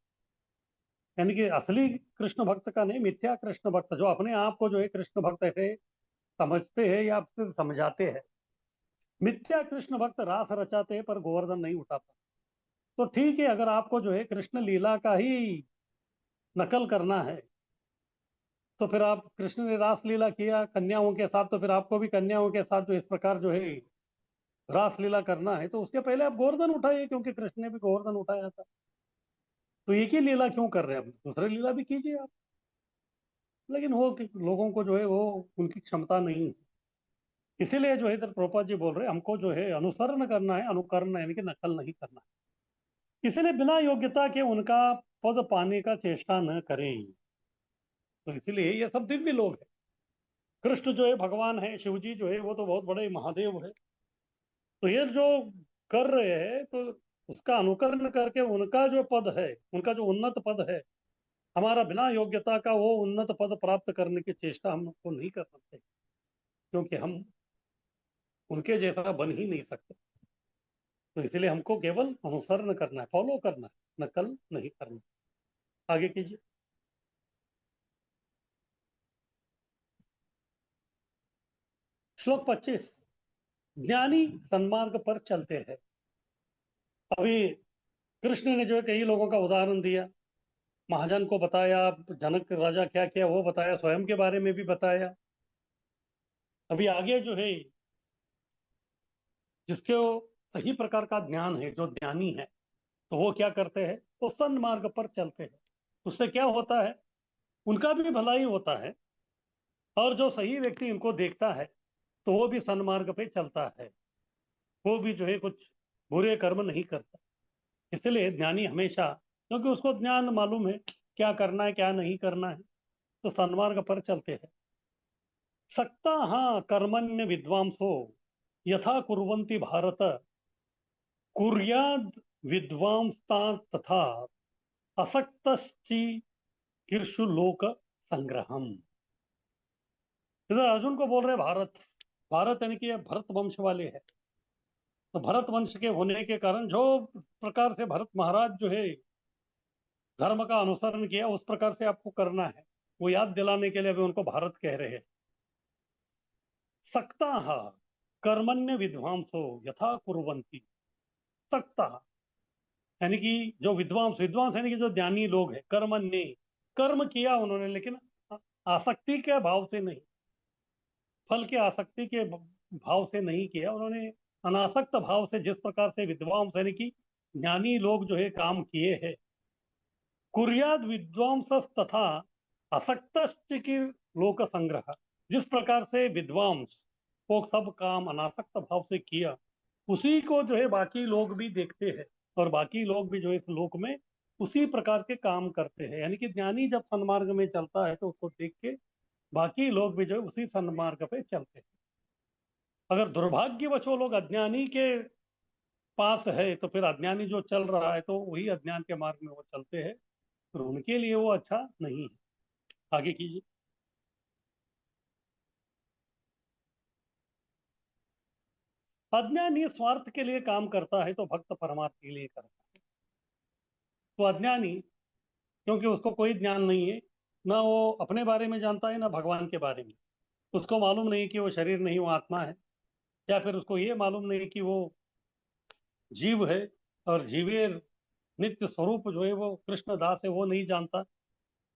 यानी कि असली कृष्ण भक्त का नहीं, मिथ्या कृष्ण भक्त जो अपने आप को जो है कृष्ण भक्त ऐसे समझते हैं या फिर समझाते हैं। मिथ्या कृष्ण भक्त रास रचाते हैं पर गोवर्धन नहीं उठाता। तो ठीक है, अगर आपको जो है कृष्ण लीला का ही नकल करना है, तो फिर आप, कृष्ण ने रास लीला किया कन्याओं के साथ, तो फिर आपको भी कन्याओं के साथ जो इस प्रकार जो है रास लीला करना है, तो उसके पहले आप गोवर्धन उठाइए, क्योंकि कृष्ण ने भी गोवर्धन उठाया था। तो एक ही लीला क्यों कर रहे हैं, आप दूसरी लीला भी कीजिए आप। लेकिन वो लोगों को जो है वो उनकी क्षमता नहीं है। इसीलिए जो है इधर प्रोपा जी बोल रहे हैं हमको जो है अनुसरण करना है, अनुकरण यानी कि नकल नहीं करना है। इसलिए बिना योग्यता के उनका पद पाने का चेष्टा न करें। तो इसलिए ये सब दिव्य लोग हैं, कृष्ण जो है भगवान है, शिव जी जो है वो तो बहुत बड़े महादेव है। तो ये जो कर रहे हैं तो उसका अनुकरण करके उनका जो पद है, उनका जो उन्नत पद है, हमारा बिना योग्यता का वो उन्नत पद प्राप्त करने की चेष्टा हमको नहीं कर सकते, क्योंकि हम उनके जैसा बन ही नहीं सकते। तो इसलिए हमको केवल अनुसरण करना है, फॉलो करना है, नकल नहीं करना। आगे कीजिए। श्लोक 25। ज्ञानी सन्मार्ग पर चलते हैं। अभी कृष्ण ने जो है कई लोगों का उदाहरण दिया, महाजन को बताया, जनक राजा क्या किया वो बताया, स्वयं के बारे में भी बताया। अभी आगे जो है जिसके सही प्रकार का ज्ञान है, जो ज्ञानी है, तो वो क्या करते हैं, वो सन्मार्ग पर चलते हैं। उससे क्या होता है, उनका भी भलाई होता है, और जो सही व्यक्ति इनको देखता है तो वो भी सन्मार्ग पे चलता है, वो भी जो है कुछ बुरे कर्म नहीं करता। इसलिए ज्ञानी हमेशा, क्योंकि उसको ज्ञान मालूम है क्या करना है क्या नहीं करना है, तो सन्मार्ग पर चलते हैं। सक्ता हाँ कर्मण्य विद्वांसो यथा कुर्वन्ति भारत कुर्याद विद्वांसता तथा असक्तश्चि कीर्षु लोक संग्रहम। इधर अर्जुन को बोल रहे भारत। भारत यानी कि ये भरत वंश वाले हैं। तो भरत वंश के होने के कारण जो प्रकार से भरत महाराज जो है धर्म का अनुसरण किया, उस प्रकार से आपको करना है, वो याद दिलाने के लिए अभी उनको भारत कह रहे हैं। सक्ता कर्मण्य विद्वांसो यथा कुर्वन्ति। सक्ता यानी कि जो विद्वांस, विद्वांस यानी कि जो ज्ञानी लोग हैं, कर्मण्य, कर्म किया उन्होंने लेकिन आसक्ति के भाव से नहीं, फल की आसक्ति के भाव से नहीं किया उन्होंने, अनासक्त भाव से जिस प्रकार से विद्वांस यानी कि ज्ञानी लोग जो है काम किए हैं। कुर्याद विद्वांस तथा असक्तश्च की लोक संग्रह। जिस प्रकार से विद्वांस वो सब काम अनासक्त भाव से किया, उसी को जो है बाकी लोग भी देखते हैं, और बाकी लोग भी जो है इस लोक में उसी प्रकार के काम करते हैं। यानी कि ज्ञानी जब सन्मार्ग में चलता है तो उसको देख के बाकी लोग भी जो है उसी सन्मार्ग पे चलते हैं। अगर दुर्भाग्यवश वो लोग अज्ञानी के पास है तो फिर अज्ञानी जो चल रहा है तो वही अज्ञान के मार्ग में वो चलते हैं, तो उनके लिए वो अच्छा नहीं है। आगे कीजिए। अज्ञानी स्वार्थ के लिए काम करता है तो भक्त परमार्थ के लिए करता है। तो अज्ञानी, क्योंकि उसको कोई ज्ञान नहीं है, ना वो अपने बारे में जानता है ना भगवान के बारे में, उसको मालूम नहीं कि वो शरीर नहीं, वो आत्मा है, या फिर उसको ये मालूम नहीं कि वो जीव है, और जीवे नित्य स्वरूप जो है वो कृष्ण दास है, वो नहीं जानता।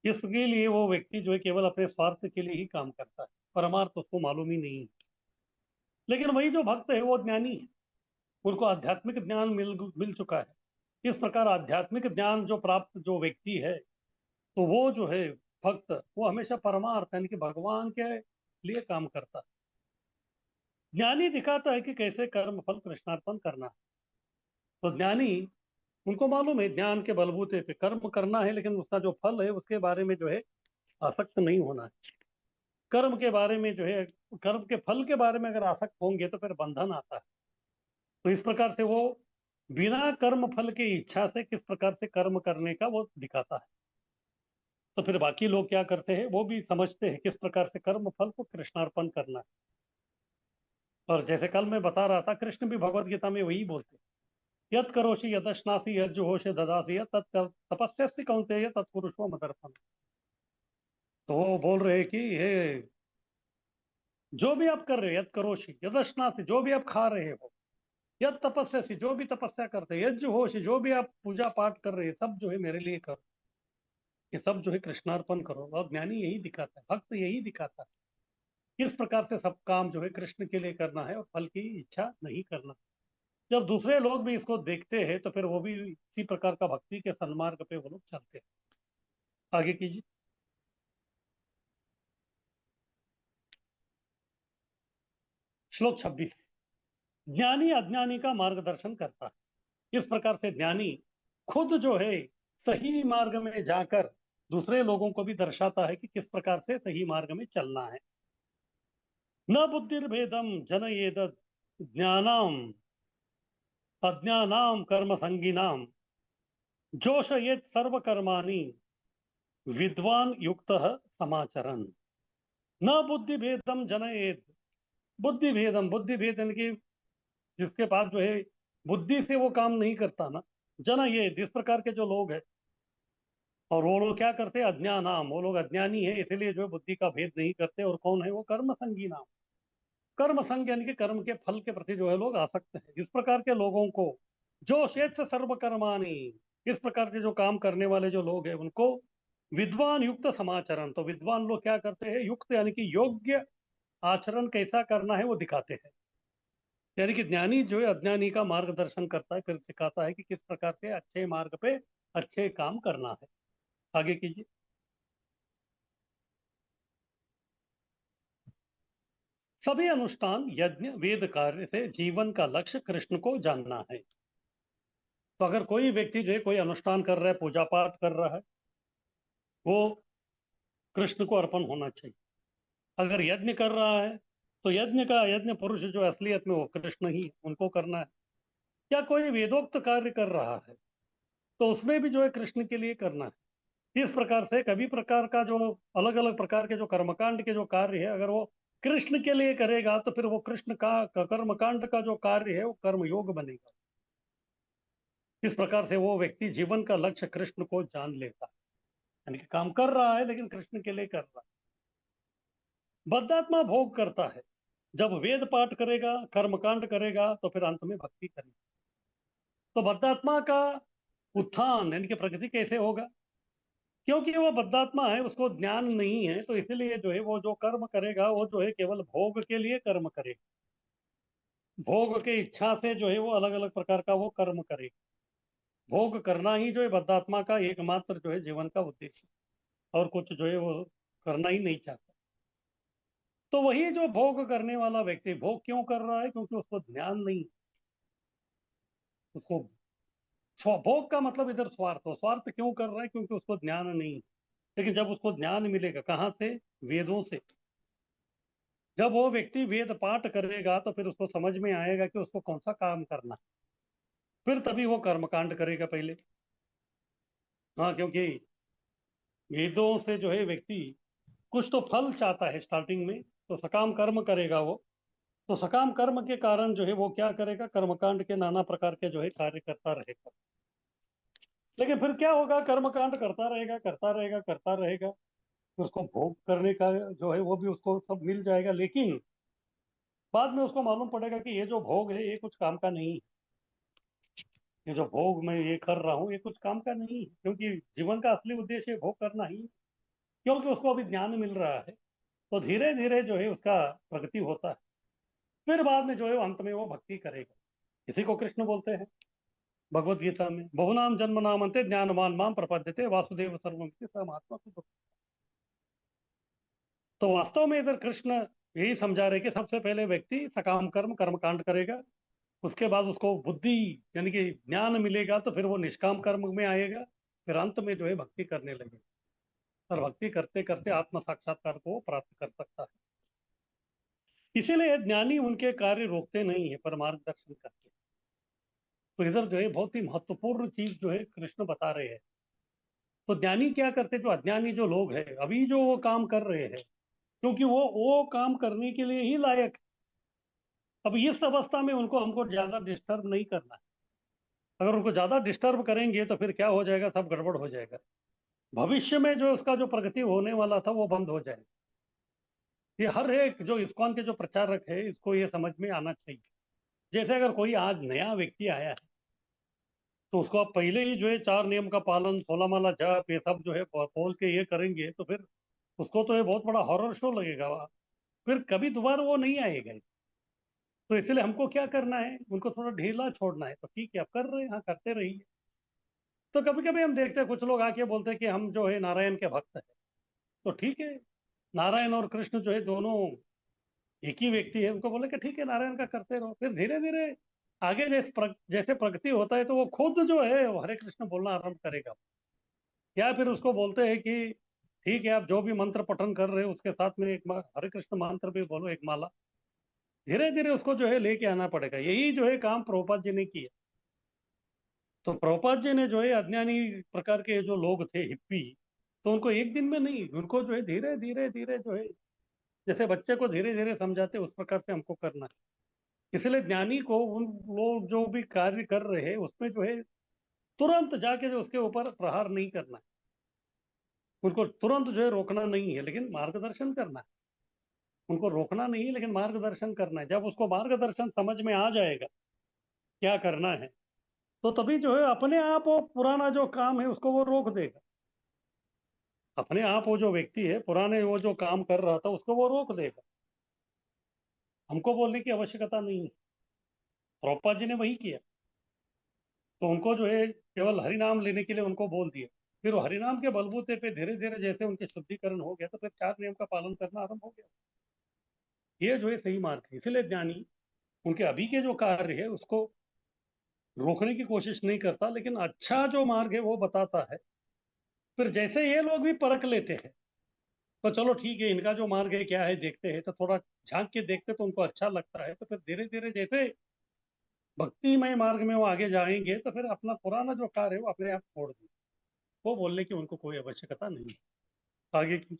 इसके लिए वो व्यक्ति जो है केवल अपने स्वार्थ के लिए ही काम करता है, परमार्थ उसको मालूम ही नहीं है। लेकिन वही जो भक्त है वो ज्ञानी है, उनको आध्यात्मिक ज्ञान मिल मिल चुका है। इस प्रकार आध्यात्मिक ज्ञान जो प्राप्त जो व्यक्ति है, तो वो जो है भक्त, वो हमेशा परमार्थ यानी कि भगवान के लिए काम करता है। ज्ञानी दिखाता है कि कैसे कर्म फल कृष्णार्पण करना है। तो ज्ञानी, उनको मालूम है ज्ञान के बलबूते पे कर्म करना है, लेकिन उसका जो फल है उसके बारे में जो है आसक्त नहीं होना है। कर्म के बारे में जो है, कर्म के फल के बारे में अगर आसक्त होंगे तो फिर बंधन आता है। तो इस प्रकार से वो बिना कर्म फल की इच्छा से किस प्रकार से कर्म करने का वो दिखाता है। तो फिर बाकी लोग क्या करते हैं, वो भी समझते हैं किस प्रकार से कर्म फल को कृष्णार्पण करना है। और जैसे कल मैं बता रहा था, कृष्ण भी भगवत गीता में वही बोलते हैं, यत करोषि यदश्नासि यज्जुहोषि ददासि यत् तपस्यस्ति कौन्तेय तत्कुरुष्व मदर्पण। तो वो बोल रहे हैं कि ये जो भी आप कर रहे हो, यत करोषि यदश्नासि, जो भी आप खा रहे हो, यद तपस्यसि, जो भी तपस्या करते हैं, यज्जुहोषि, जो भी आप पूजा पाठ कर रहे हैं, सब जो है मेरे लिए करो, ये सब जो है कृष्णार्पण करो। और ज्ञानी यही दिखाता है, भक्त यही दिखाता है, किस प्रकार से सब काम जो है कृष्ण के लिए करना है और फल की इच्छा नहीं करना। जब दूसरे लोग भी इसको देखते हैं तो फिर वो भी इसी प्रकार का भक्ति के सन्मार्ग पे वो लोग चलते हैं। आगे कीजिए। श्लोक 26। ज्ञानी अज्ञानी का मार्गदर्शन करता है। इस प्रकार से ज्ञानी खुद जो है सही मार्ग में जाकर दूसरे लोगों को भी दर्शाता है कि किस प्रकार से सही मार्ग में चलना है। न बुद्धिर्भेदम जनयेद ज्ञानाम अज्ञानाम कर्म संगिनाम जोशयेत सर्वकर्माणि विद्वान युक्त समाचरन। न बुद्धि भेदम जनयेत। बुद्धि भेदम, बुद्धि भेद यानी कि जिसके पास जो है बुद्धि से वो काम नहीं करता ना। जन ये जिस प्रकार के जो लोग हैं, और वो लोग क्या करते हैं, अज्ञानाम, वो लोग अज्ञानी है इसलिए जो है बुद्धि का भेद नहीं करते। और कौन है वो, कर्म संगी नाम। कर्म संग यानी कि कर्म के फल के प्रति जो है लोग आसक्त हैं। इस प्रकार के लोगों को जो शेष सर्वकर्माणी, इस प्रकार से जो काम करने वाले जो लोग हैं उनको विद्वान युक्त समाचरण, तो विद्वान लोग क्या करते हैं, युक्त यानी कि योग्य आचरण कैसा करना है वो दिखाते हैं। यानी कि ज्ञानी जो है अज्ञानी का मार्गदर्शन करता है, फिर सिखाता है कि किस प्रकार से अच्छे मार्ग पे अच्छे काम करना है। आगे कीजिए। सभी अनुष्ठान यज्ञ वेद कार्य से जीवन का लक्ष्य कृष्ण को जानना है। तो अगर कोई व्यक्ति जो है कोई अनुष्ठान कर रहा है, पूजा पाठ कर रहा है, वो कृष्ण को अर्पण होना चाहिए। अगर यज्ञ कर रहा है तो यज्ञ का यज्ञ पुरुष जो असलियत में वो कृष्ण ही है, उनको करना है। या कोई वेदोक्त कार्य कर रहा है तो उसमें भी जो है कृष्ण के लिए करना है। इस प्रकार से कभी प्रकार का जो अलग अलग प्रकार के जो कर्मकांड के जो कार्य है, अगर वो कृष्ण के लिए करेगा तो फिर वो कृष्ण का कर्मकांड का जो कार्य है वो कर्म योग बनेगा। इस प्रकार से वो व्यक्ति जीवन का लक्ष्य कृष्ण को जान लेता है। यानी कि काम कर रहा है लेकिन कृष्ण के लिए कर रहा है। बद्धात्मा भोग करता है। जब वेद पाठ करेगा, कर्मकांड करेगा, तो फिर अंत में भक्ति करेगा। तो बद्धात्मा का उत्थान यानी कि प्रगति कैसे होगा, क्योंकि वो बद्धात्मा है, उसको ज्ञान नहीं है, तो इसीलिए जो है वो जो कर्म करेगा वो जो है केवल भोग के लिए कर्म करेगा। भोग के इच्छा से जो है वो अलग अलग प्रकार का वो कर्म करेगा। भोग करना ही जो है बद्धात्मा का एकमात्र जो है जीवन का उद्देश्य, और कुछ जो है वो करना ही नहीं चाहता। तो वही जो भोग करने वाला व्यक्ति भोग क्यों कर रहा है, क्योंकि उसको ज्ञान नहीं। उसको भोग का मतलब इधर स्वार्थ, हो स्वार्थ क्यों कर रहा है, क्योंकि उसको ज्ञान नहीं। लेकिन जब उसको ज्ञान मिलेगा कहाँ से, वेदों से। जब वो व्यक्ति वेद पाठ करेगा तो फिर उसको समझ में आएगा कि उसको कौन सा काम करना है। फिर तभी वो कर्मकांड करेगा पहले। हाँ, क्योंकि वेदों से जो है व्यक्ति कुछ तो फल चाहता है स्टार्टिंग में, तो सकाम कर्म करेगा वो। तो सकाम कर्म के कारण जो है वो क्या करेगा, कर्मकांड के नाना प्रकार के जो है कार्य करता रहेगा। लेकिन फिर क्या होगा, कर्मकांड करता रहेगा करता रहेगा करता रहेगा, फिर उसको भोग करने का जो है वो भी उसको सब मिल जाएगा। लेकिन बाद में उसको मालूम पड़ेगा कि ये जो भोग है ये कुछ काम का नहीं है। ये जो भोग मैं ये कर रहा हूँ ये कुछ काम का नहीं है, क्योंकि जीवन का असली उद्देश्य भोग करना ही है। क्योंकि उसको अभी ज्ञान मिल रहा है, तो धीरे धीरे जो है उसका प्रगति होता है। फिर बाद में जो है अंत में वो भक्ति करेगा। इसी को कृष्ण बोलते हैं भगवत गीता में, बहुनाम जन्म नाम अंते ज्ञानवान माम प्रपद्यते वासुदेव सर्वमिति स महात्मा सुख। तो वास्तव में इधर कृष्ण यही समझा रहे कि सबसे पहले व्यक्ति सकाम कर्म कर्मकांड करेगा। उसके बाद उसको बुद्धि यानी कि ज्ञान मिलेगा तो फिर वो निष्काम कर्म में आएगा। फिर अंत में जो है भक्ति करने लगेगा, और भक्ति करते करते आत्म साक्षात्कार को प्राप्त कर सकता है। इसीलिए ज्ञानी उनके कार्य रोकते नहीं है पर मार्गदर्शन करते हैं। तो इधर जो है बहुत ही महत्वपूर्ण चीज जो है कृष्ण बता रहे हैं। तो ज्ञानी क्या करते हैं, जो अज्ञानी जो लोग हैं अभी जो वो काम कर रहे हैं, क्योंकि वो काम करने के लिए ही लायक है। अब इस अवस्था में उनको हमको ज्यादा डिस्टर्ब नहीं करना है। अगर उनको ज्यादा डिस्टर्ब करेंगे तो फिर क्या हो जाएगा, सब गड़बड़ हो जाएगा। भविष्य में जो उसका जो प्रगति होने वाला था वो बंद हो जाएगा। ये हर एक जो इस्कॉन के जो प्रचारक है इसको ये समझ में आना चाहिए। जैसे अगर कोई आज नया व्यक्ति आया है, तो उसको आप पहले ही जो है चार नियम का पालन, 16 माला जाप, ये सब जो है बोल के ये करेंगे, तो फिर उसको तो ये बहुत बड़ा हॉरर शो लगेगा। फिर कभी दोबारा वो नहीं आएगा। तो इसलिए हमको क्या करना है, उनको थोड़ा ढीला छोड़ना है। तो ठीक है, आप कर रहे हैं, हाँ करते रहिए। तो कभी कभी हम देखते हैं कुछ लोग आके बोलते हैं कि हम जो है नारायण के भक्त हैं। तो ठीक है, नारायण और कृष्ण जो है दोनों एक ही व्यक्ति है, उनको बोले कि ठीक है नारायण का करते रहो। फिर धीरे धीरे आगे जैसे प्रगति होता है तो वो खुद जो है वो हरे कृष्ण बोलना आरंभ करेगा। या फिर उसको बोलते हैं कि ठीक है, आप जो भी मंत्र पठन कर रहे हो उसके साथ में हरे कृष्ण मंत्र भी बोलो, एक माला। धीरे धीरे उसको जो है लेके आना पड़ेगा। यही जो है काम प्रभुपाद जी ने किया। तो प्रभुपाद जी ने जो है अज्ञानी प्रकार के जो लोग थे हिप्पी, तो उनको एक दिन में नहीं, उनको जो है धीरे धीरे धीरे जो है, जैसे बच्चे को धीरे धीरे समझाते उस प्रकार से हमको करना है। इसलिए ज्ञानी को उन लोग जो भी कार्य कर रहे हैं उसमें जो है तुरंत जाके जो उसके ऊपर प्रहार नहीं करना है। उनको तुरंत जो है रोकना नहीं है, लेकिन मार्गदर्शन करना है। उनको रोकना नहीं है, लेकिन मार्गदर्शन करना है। जब उसको मार्गदर्शन समझ में आ जाएगा क्या करना है, तो तभी जो है अपने आप वो पुराना जो काम है उसको वो रोक देगा। अपने आप वो जो व्यक्ति है पुराने वो जो काम कर रहा था उसको वो रोक देगा। हमको बोलने की आवश्यकता नहीं है। प्रभुपाद जी ने वही किया। तो उनको जो है केवल हरि नाम लेने के लिए उनको बोल दिया। फिर वो हरि नाम के बलबूते पे धीरे धीरे जैसे उनके शुद्धिकरण हो गया, तो फिर चार नियम का पालन करना आरंभ हो गया। ये जो है सही मार्ग है। इसलिए ज्ञानी उनके अभी के जो कार्य है उसको रोकने की कोशिश नहीं करता, लेकिन अच्छा जो मार्ग है वो बताता है। फिर जैसे ये लोग भी परख लेते हैं, तो चलो ठीक है, इनका जो मार्ग है क्या है देखते हैं, तो थोड़ा झांक के देखते तो उनको अच्छा लगता है, तो फिर धीरे धीरे जैसे भक्तिमय मार्ग में वो आगे जाएंगे, तो फिर अपना पुराना जो कार्य है वो अपने आप छोड़ देंगे। वो बोलने की उनको कोई आवश्यकता नहीं है आगे की।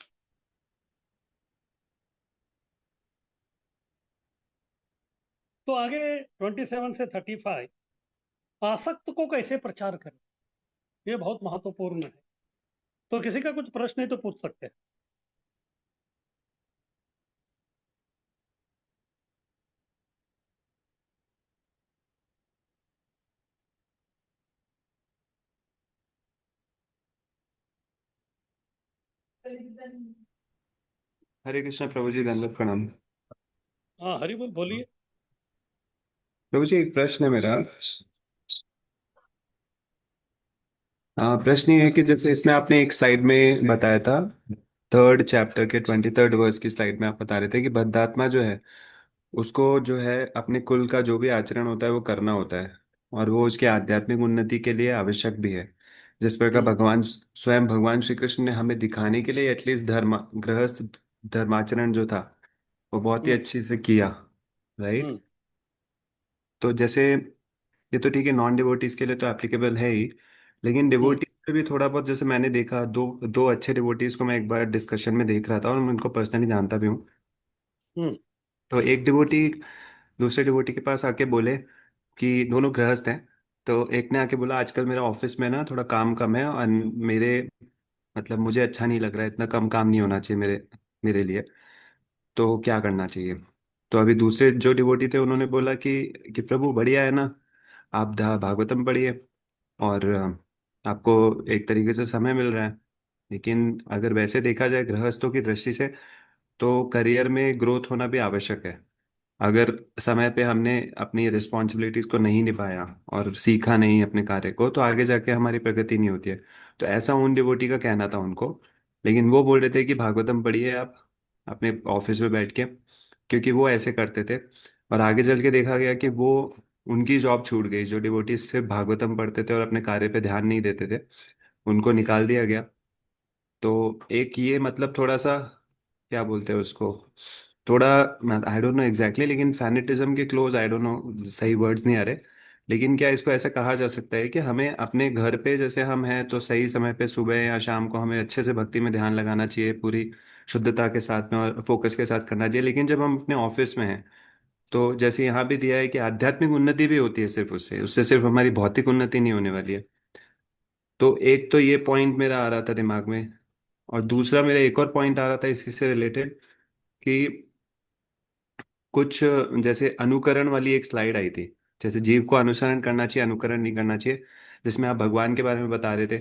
तो आगे 27 से 35, आसक्त को कैसे प्रचार करें, ये बहुत महत्वपूर्ण है। तो किसी का कुछ प्रश्न है तो पूछ सकते हैं। हरे कृष्णा प्रभु जी, दंडवत प्रणाम। हाँ, हरि बोल, बोलिए। प्रभु जी, एक प्रश्न है मेरा। प्रश्न ये है कि जैसे इसमें आपने एक स्लाइड में बताया था, थर्ड चैप्टर के 23rd वर्स की स्लाइड में आप बता रहे थे कि बद्धात्मा जो है उसको जो है अपने कुल का जो भी आचरण होता है वो करना होता है, और वो उसकी आध्यात्मिक उन्नति के लिए आवश्यक भी है। जिस प्रकार हम्म। भगवान स्वयं भगवान श्री कृष्ण ने हमें दिखाने के लिए एटलीस्ट गृहस्थ धर्माचरण जो था वो बहुत ही हम्म। अच्छे से किया, राइट। हम्म। तो जैसे ये तो ठीक है, नॉन डिवोटीज के लिए तो एप्लीकेबल है ही, लेकिन हम्म। डिवोटीज पे भी थोड़ा बहुत, जैसे मैंने देखा दो दो अच्छे डिवोटीज को मैं एक बार डिस्कशन में देख रहा था और मैं उनको पर्सनली जानता भी हूँ। हम्म। तो एक डिवोटी दूसरे डिवोटी के पास आके बोले कि दोनों गृहस्थ हैं। तो एक ने आके बोला, आजकल मेरा ऑफिस में ना थोड़ा काम कम है, और मेरे मतलब मुझे अच्छा नहीं लग रहा है, इतना कम काम नहीं होना चाहिए मेरे मेरे लिए, तो क्या करना चाहिए। तो अभी दूसरे जो डिवोटी थे उन्होंने बोला कि प्रभु बढ़िया है ना, आप भागवतम पढ़िए, और आपको एक तरीके से समय मिल रहा है। लेकिन अगर वैसे देखा जाए गृहस्थों की दृष्टि से, तो करियर में ग्रोथ होना भी आवश्यक है। अगर समय पे हमने अपनी रिस्पॉन्सिबिलिटीज को नहीं निभाया और सीखा नहीं अपने कार्य को, तो आगे जाके हमारी प्रगति नहीं होती है। तो ऐसा उन डिवोटी का कहना था उनको। लेकिन वो बोल रहे थे कि भागवतम पढ़िए आप अपने ऑफिस में बैठ के, क्योंकि वो ऐसे करते थे। और आगे चल के देखा गया कि वो उनकी जॉब छूट गई, जो डिवोटी सिर्फ भागवतम पढ़ते थे और अपने कार्य पे ध्यान नहीं देते थे, उनको निकाल दिया गया। तो एक ये मतलब थोड़ा सा, क्या बोलते हैं उसको, थोड़ा, आई डोंट नो एग्जैक्टली, लेकिन फैनेटिज्म के क्लोज, आई डोंट नो सही वर्ड्स नहीं आ रहे। लेकिन क्या इसको ऐसा कहा जा सकता है कि हमें अपने घर पे जैसे हम हैं तो सही समय पे सुबह या शाम को हमें अच्छे से भक्ति में ध्यान लगाना चाहिए, पूरी शुद्धता के साथ में और फोकस के साथ करना चाहिए। लेकिन जब हम अपने ऑफिस में हैं, तो जैसे यहाँ भी दिया है कि आध्यात्मिक उन्नति भी होती है, सिर्फ उससे उससे सिर्फ हमारी भौतिक उन्नति नहीं होने वाली है। तो एक तो ये पॉइंट मेरा आ रहा था दिमाग में, और दूसरा मेरा एक और पॉइंट आ रहा था इसी से रिलेटेड, कि कुछ जैसे अनुकरण वाली एक स्लाइड आई थी, जैसे जीव को अनुसरण करना चाहिए, अनुकरण नहीं करना चाहिए, जिसमें आप भगवान के बारे में बता रहे थे।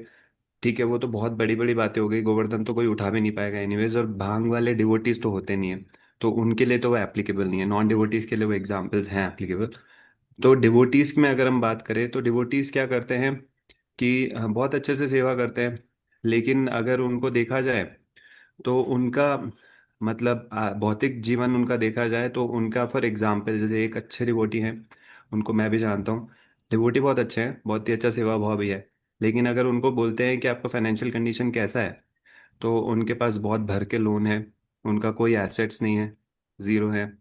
ठीक है, वो तो बहुत बड़ी बड़ी बातें हो गई, गोवर्धन तो कोई उठा भी नहीं पाएगा एनीवेज, और भांग वाले डिवोटीज तो होते नहीं है, तो उनके लिए तो वो एप्लीकेबल नहीं है। नॉन डिवोटीज के लिए वो एग्जाम्पल्स हैं एप्लीकेबल। तो डिवोटीज में अगर हम बात करें, तो डिवोटीज क्या करते हैं कि बहुत अच्छे से सेवा करते हैं, लेकिन अगर उनको देखा जाए तो उनका मतलब भौतिक जीवन उनका देखा जाए तो उनका, फॉर एग्जाम्पल, जैसे एक अच्छे डिवोटी हैं, उनको मैं भी जानता हूँ, डिवोटी बहुत अच्छे हैं, बहुत ही अच्छा सेवा भाव भी है। लेकिन अगर उनको बोलते हैं कि आपका फाइनेंशियल कंडीशन कैसा है, तो उनके पास बहुत भर के लोन है, उनका कोई एसेट्स नहीं है, ज़ीरो है।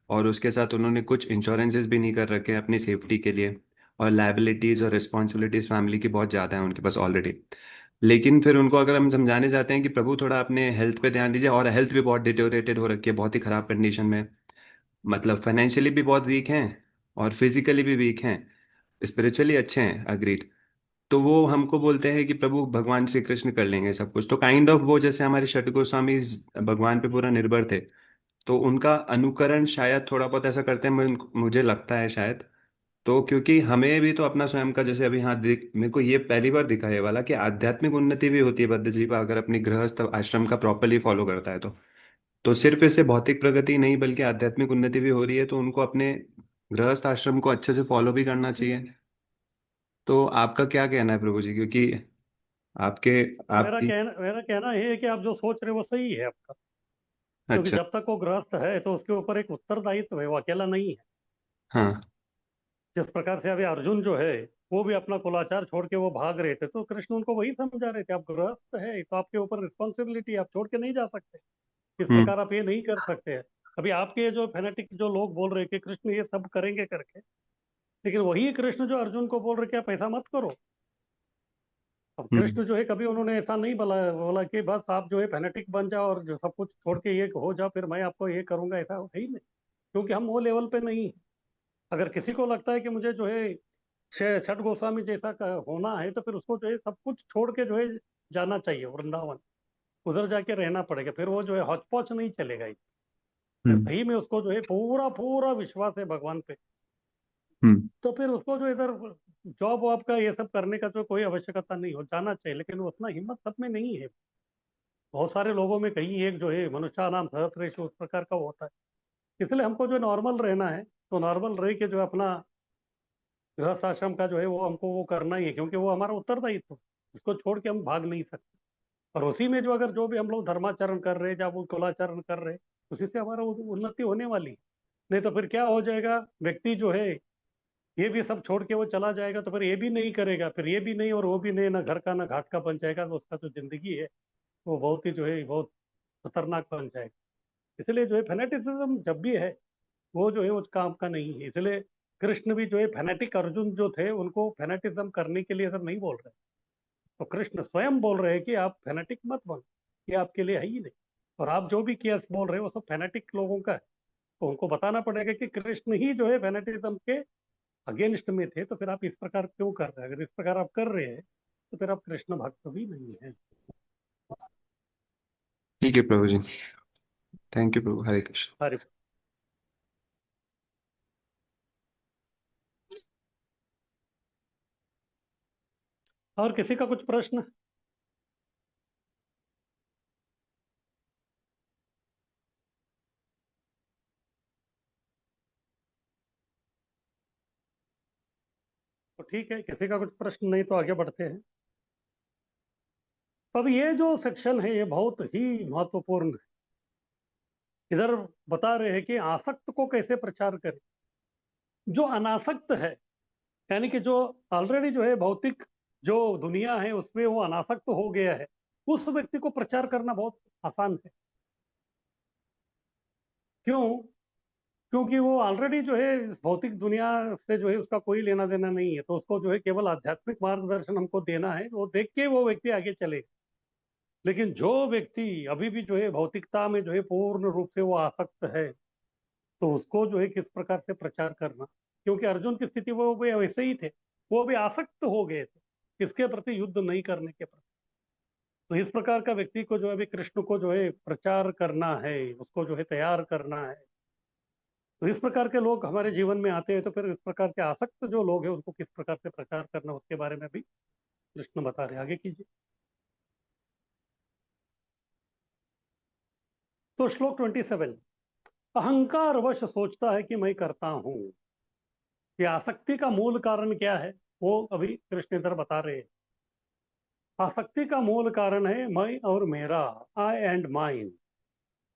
और उसके साथ उन्होंने कुछ इंश्योरेंसेस भी नहीं कर रखे हैं अपनी सेफ्टी के लिए। और लाइबिलिटीज़ और रिस्पॉन्सिबिलिटीज़ फैमिली की बहुत ज़्यादा है उनके पास ऑलरेडी। लेकिन फिर उनको अगर हम समझाने जाते हैं कि प्रभु थोड़ा अपने हेल्थ पे ध्यान दीजिए, और हेल्थ भी बहुत डिटोरेटेड हो रखी है, बहुत ही ख़राब कंडीशन में, मतलब फाइनेंशियली भी बहुत वीक हैं और फिजिकली भी वीक हैं, स्पिरिचुअली अच्छे हैं, अग्रीड। तो वो हमको बोलते हैं कि प्रभु भगवान श्री कृष्ण कर लेंगे सब कुछ। तो काइंड ऑफ वो जैसे हमारे षट गोस्वामी भगवान पे पूरा निर्भर थे, तो उनका अनुकरण शायद थोड़ा बहुत ऐसा करते हैं, मुझे लगता है शायद। तो क्योंकि हमें भी तो अपना स्वयं का, जैसे अभी हाँ दिख, मेरे को ये पहली बार दिखा ये वाला कि आध्यात्मिक उन्नति भी होती है बद्ध जीव अगर अपनी गृहस्थ आश्रम का प्रॉपरली फॉलो करता है तो सिर्फ इससे भौतिक प्रगति नहीं बल्कि आध्यात्मिक उन्नति भी हो रही है, तो उनको अपने गृहस्थ आश्रम को अच्छे से फॉलो भी करना चाहिए। तो आपका क्या कहना है प्रभु जी, क्योंकि आपके तो आपकी। मेरा कहना ये है कि आप जो सोच रहे हो वो सही है आपका। क्योंकि अच्छा। जब तक वो गृहस्थ है तो उसके ऊपर एक उत्तरदायित्व है, वो अकेला नहीं है। हाँ। जिस प्रकार से अभी अर्जुन जो है वो भी अपना कुलाचार छोड़ के वो भाग रहे थे, तो कृष्ण उनको वही समझा रहे थे, आप गृहस्थ है तो आपके ऊपर रिस्पॉन्सिबिलिटी, आप छोड़ के नहीं जा सकते, इस हम्म। प्रकार आप ये नहीं कर सकते हैं। अभी आपके ये जो फैनेटिक जो लोग बोल रहे हैं कि कृष्ण ये सब करेंगे करके, लेकिन वही कृष्ण जो अर्जुन को बोल रहे कि आप ऐसा मत करो। अब हम्म। कृष्ण जो है कभी उन्होंने ऐसा नहीं बोला बोला कि बस आप जो है फैनेटिक बन जाओ और जो सब कुछ छोड़ के ये हो जाओ फिर मैं आपको ये करूंगा, ऐसा है ही नहीं। क्योंकि हम वो लेवल पे नहीं हैं। अगर किसी को लगता है कि मुझे जो है छठ गोस्वामी जैसा होना है तो फिर उसको जो है सब कुछ छोड़ के जो है जाना चाहिए वृंदावन, उधर जाके रहना पड़ेगा, फिर वो जो है हौच पौच नहीं चलेगा। फिर हम्म। सही में उसको जो है पूरा पूरा विश्वास है भगवान पे, हम्म। तो फिर उसको जो इधर जॉब वॉब का ये सब करने का तो कोई आवश्यकता नहीं, हो जाना चाहिए। लेकिन उतना हिम्मत सब में नहीं है। बहुत सारे लोगों में कहीं एक जो है मनुष्य नाम सहस्रेश उस प्रकार का होता है। इसलिए हमको जो नॉर्मल रहना है तो नॉर्मल रह के जो है अपना गृहस्थ आश्रम का जो है वो हमको वो करना ही है, क्योंकि वो हमारा उत्तरदायित्व है। उसको छोड़ के हम भाग नहीं सकते। और उसी में जो अगर जो भी हम लोग धर्माचरण कर रहे हैं या वो कुलाचरण कर रहे हैं, उसी से हमारा उन्नति होने वाली है। नहीं तो फिर क्या हो जाएगा, व्यक्ति जो है ये भी सब छोड़ के वो चला जाएगा तो फिर ये भी नहीं करेगा, फिर ये भी नहीं और वो भी नहीं, ना घर का ना घाट का बन जाएगा, तो उसका जो जिंदगी है वो बहुत ही जो है बहुत खतरनाक बन जाएगा। इसलिए जो है फेनेटिसिज्म जब भी है वो जो है उस काम का नहीं है। इसलिए कृष्ण भी जो है फेनेटिक अर्जुन जो थे उनको फेनेटिज्म करने के लिए सब नहीं बोल रहे। तो कृष्ण स्वयं बोल रहे हैं कि आप फेनेटिक मत बनो, ये आपके लिए है ही नहीं। और आप जो भी केस बोल रहे हो वो सब फेनेटिक लोगों का है। तो उनको बताना पड़ेगा कि कृष्ण ही जो है फेनेटिज्म के अगेंस्ट में थे, तो फिर आप इस प्रकार क्यों कर रहे हैं? अगर इस प्रकार आप कर रहे हैं तो फिर आप कृष्ण भक्त भी नहीं है। ठीक है प्रभु जी। थैंक यू प्रभु, हरे कृष्ण। हरे। और किसी का कुछ प्रश्न? तो ठीक है, किसी का कुछ प्रश्न नहीं तो आगे बढ़ते हैं। अब ये जो सेक्शन है ये बहुत ही महत्वपूर्ण है। इधर बता रहे हैं कि आसक्त को कैसे प्रचार करें। जो अनासक्त है, यानी कि जो ऑलरेडी जो है भौतिक जो दुनिया है उसमें वो अनासक्त हो गया है, उस व्यक्ति को प्रचार करना बहुत आसान है। क्यों? क्योंकि वो ऑलरेडी जो है इस भौतिक दुनिया से जो है उसका कोई लेना देना नहीं है, तो उसको जो है केवल आध्यात्मिक मार्गदर्शन हमको देना है, वो देख के वो व्यक्ति आगे चले। लेकिन जो व्यक्ति अभी भी जो है भौतिकता में जो है पूर्ण रूप से वो आसक्त है, तो उसको जो है किस प्रकार से प्रचार करना। क्योंकि अर्जुन की स्थिति वो भी वैसे ही थे, वो भी आसक्त हो गए थे किसके प्रति, युद्ध नहीं करने के प्रति। तो इस प्रकार का व्यक्ति को जो है अभी कृष्ण को जो है प्रचार करना है, उसको जो है तैयार करना है। तो इस प्रकार के लोग हमारे जीवन में आते हैं, तो फिर इस प्रकार के आसक्त जो लोग हैं उनको किस प्रकार से प्रचार करना उसके बारे में भी कृष्ण बता रहे हैं। आगे कीजिए। तो श्लोक 27, अहंकार वश सोचता है कि मैं करता हूं। ये आसक्ति का मूल कारण क्या है वो अभी कृष्ण इधर बता रहे हैं। आसक्ति का मूल कारण है मैं और मेरा, आई एंड माइन।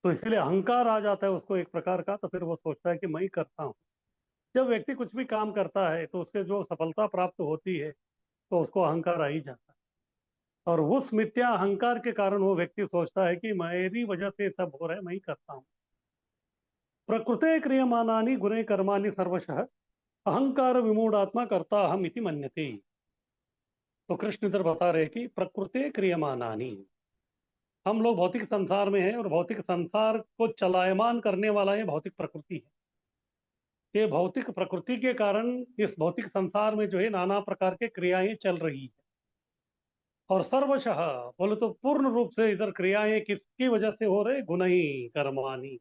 तो इसलिए अहंकार आ जाता है उसको एक प्रकार का, तो फिर वो सोचता है कि मैं करता हूँ। जब व्यक्ति कुछ भी काम करता है तो उससे जो सफलता प्राप्त होती है तो उसको अहंकार आ ही जाता है। और उस मिथ्या अहंकार के कारण वो व्यक्ति सोचता है कि मेरी वजह से सब हो रहा है, मैं ही करता हूँ। प्रकृते क्रियमाणानि गुणे कर्माणि सर्वशः अहंकार विमूढ़ात्मा करता हम इति मन्यते। तो कृष्ण इधर बता रहे कि प्रकृते क्रियमाणानि, हम लोग भौतिक संसार में हैं और भौतिक संसार को चलायमान करने वाला ये भौतिक प्रकृति है। ये भौतिक प्रकृति के कारण इस भौतिक संसार में जो है नाना प्रकार के क्रियाएं चल रही है। और सर्वशः बोले तो पूर्ण रूप से इधर क्रियाएं किसकी वजह से हो रहे? गुण ही कर्माणी।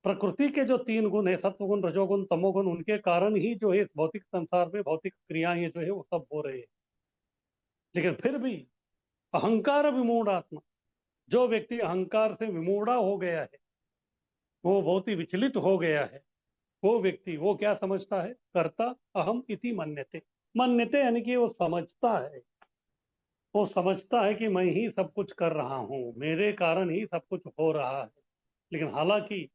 प्रकृति के जो तीन गुण है, सत्वगुण रजोगुण तमोगुण, उनके कारण ही जो है इस भौतिक संसार में भौतिक क्रियाएं जो है वो सब हो रहे हैं। लेकिन फिर भी अहंकार विमूढ़ आत्मा, जो व्यक्ति अहंकार से विमूढ़ा हो गया है, वो बहुत ही विचलित हो गया है, वो व्यक्ति वो क्या समझता है? कर्ता अहम इति मन्यते। मन्यते यानी कि वो समझता है, वो समझता है कि मैं ही सब कुछ कर रहा हूँ, मेरे कारण ही सब कुछ हो रहा है। लेकिन हालांकि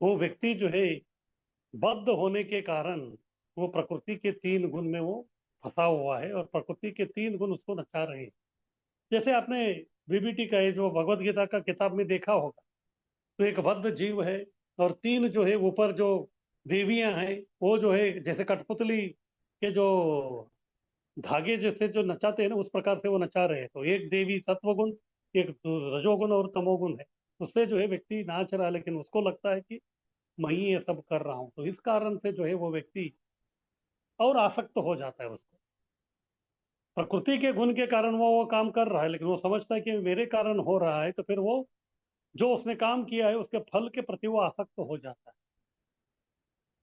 वो व्यक्ति जो है बद्ध होने के कारण वो प्रकृति के तीन गुण में वो फंसा हुआ है और प्रकृति के तीन गुण उसको नचा रहे हैं। जैसे आपने बीबीटी का ये जो भगवत गीता का किताब में देखा होगा, तो एक बद्ध जीव है और तीन जो है ऊपर जो देवियां हैं, वो जो है जैसे कठपुतली के जो धागे जैसे जो नचाते हैं ना, उस प्रकार से वो नचा रहे हैं। तो एक देवी सत्वगुण, एक रजोगुण और तमोगुण है, उससे जो है व्यक्ति नाच रहा है, लेकिन उसको लगता है कि मैं ही ये सब कर रहा हूँ। तो इस कारण से जो है वो व्यक्ति और आसक्त हो जाता है उसको। प्रकृति के गुण के कारण वो काम कर रहा है, लेकिन वो समझता है कि मेरे कारण हो रहा है, तो फिर वो जो उसने काम किया है उसके फल के प्रति वो आसक्त हो जाता है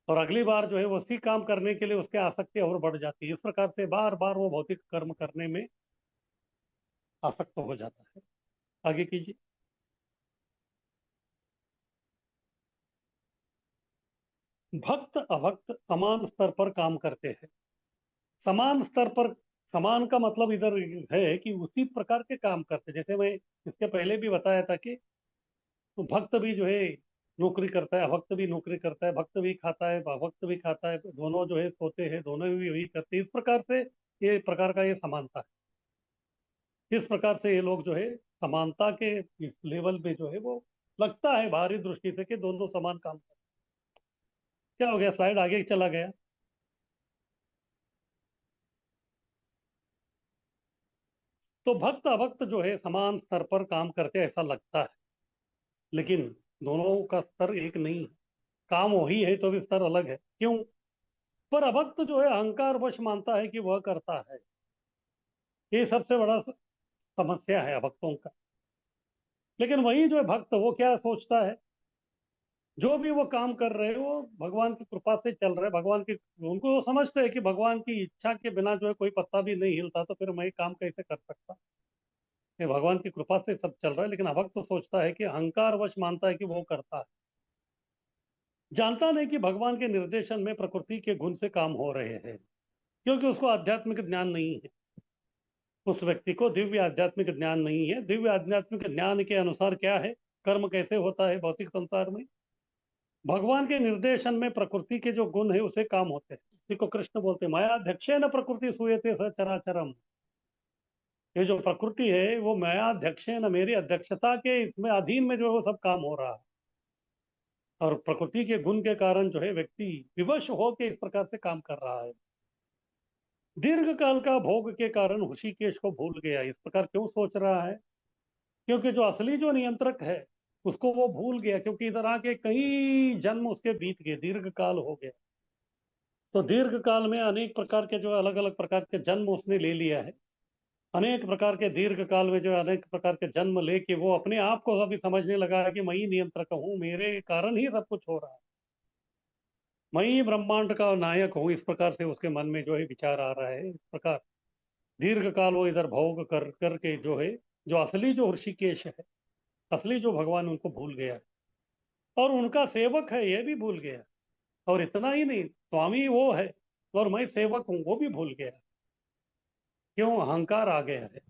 और अगली बार जो है वो उसी काम करने के लिए उसके आसक्ति और बढ़ जाती है। इस प्रकार से बार बार वो भौतिक कर्म करने में आसक्त हो जाता है। आगे कीजिए। भक्त अभक्त समान स्तर पर काम करते हैं। समान स्तर पर, समान का मतलब इधर है कि उसी प्रकार के काम करते हैं। जैसे मैं इसके पहले भी बताया था कि तो भक्त भी जो है नौकरी करता है, अभक्त भी नौकरी करता है, भक्त भी खाता है अभक्त भी खाता है, दोनों जो है सोते हैं, दोनों भी वही करते हैं। इस प्रकार से ये प्रकार का ये समानता है। इस प्रकार से ये लोग जो है समानता के इस लेवल पे जो है वो लगता है बाहरी दृष्टि से कि दोनों समान काम करते हैं। क्या हो गया? स्लाइड आगे चला गया। तो भक्त अभक्त जो है समान स्तर पर काम करते हैं ऐसा लगता है, लेकिन दोनों का स्तर एक नहीं है। काम वही है तो भी स्तर अलग है। क्यों? पर अभक्त जो है अहंकार वश मानता है कि वह करता है। ये सबसे बड़ा समस्या है अभक्तों का। लेकिन वही जो है भक्त, वो क्या सोचता है? जो भी वो काम कर रहे हैं वो भगवान की कृपा से चल रहे हैं, भगवान की, उनको वो समझते हैं कि भगवान की इच्छा के बिना जो है कोई पत्ता भी नहीं हिलता, तो फिर मैं ये काम कैसे कर सकता? ये भगवान की कृपा से सब चल रहा है। लेकिन अभक्त तो सोचता है कि अहंकार वश मानता है कि वो करता है, जानता नहीं कि भगवान के निर्देशन में प्रकृति के गुण से काम हो रहे हैं, क्योंकि उसको आध्यात्मिक ज्ञान नहीं है। उस व्यक्ति को दिव्य आध्यात्मिक ज्ञान नहीं है। दिव्य आध्यात्मिक ज्ञान के अनुसार क्या है, कर्म कैसे होता है भौतिक संसार में? भगवान के निर्देशन में प्रकृति के जो गुण है उसे काम होते हैं। इसी को कृष्ण बोलते हैं, माया अध्यक्षेन प्रकृति सूयते सचराचरम। ये जो प्रकृति है वो माया अध्यक्षेन, मेरी अध्यक्षता के इसमें अधीन में जो है वो सब काम हो रहा है। और प्रकृति के गुण के कारण जो है व्यक्ति विवश होकर इस प्रकार से काम कर रहा है। दीर्घ काल का भोग के कारण ऋषिकेश को भूल गया। इस प्रकार क्यों सोच रहा है? क्योंकि जो असली जो नियंत्रक है उसको वो भूल गया, क्योंकि इधर आके कई जन्म उसके बीत गए, दीर्घ काल हो गया। तो दीर्घ काल में अनेक प्रकार के जो अलग अलग प्रकार के जन्म उसने ले लिया है। अनेक प्रकार के दीर्घ काल में जो है अनेक प्रकार के जन्म लेके वो अपने आप को अभी समझने लगा है कि मैं ही नियंत्रक हूँ, मेरे कारण ही सब कुछ हो रहा है, मैं ही ब्रह्मांड का नायक हूँ। इस प्रकार से उसके मन में जो है विचार आ रहा है। इस प्रकार दीर्घ काल वो इधर भोग कर करके जो है, जो असली जो ऋषिकेश है, असली जो भगवान, उनको भूल गया है। और उनका सेवक है ये भी भूल गया। और इतना ही नहीं, स्वामी वो है और मैं सेवक हूँ वो भी भूल गया। क्यों? अहंकार आ गया है।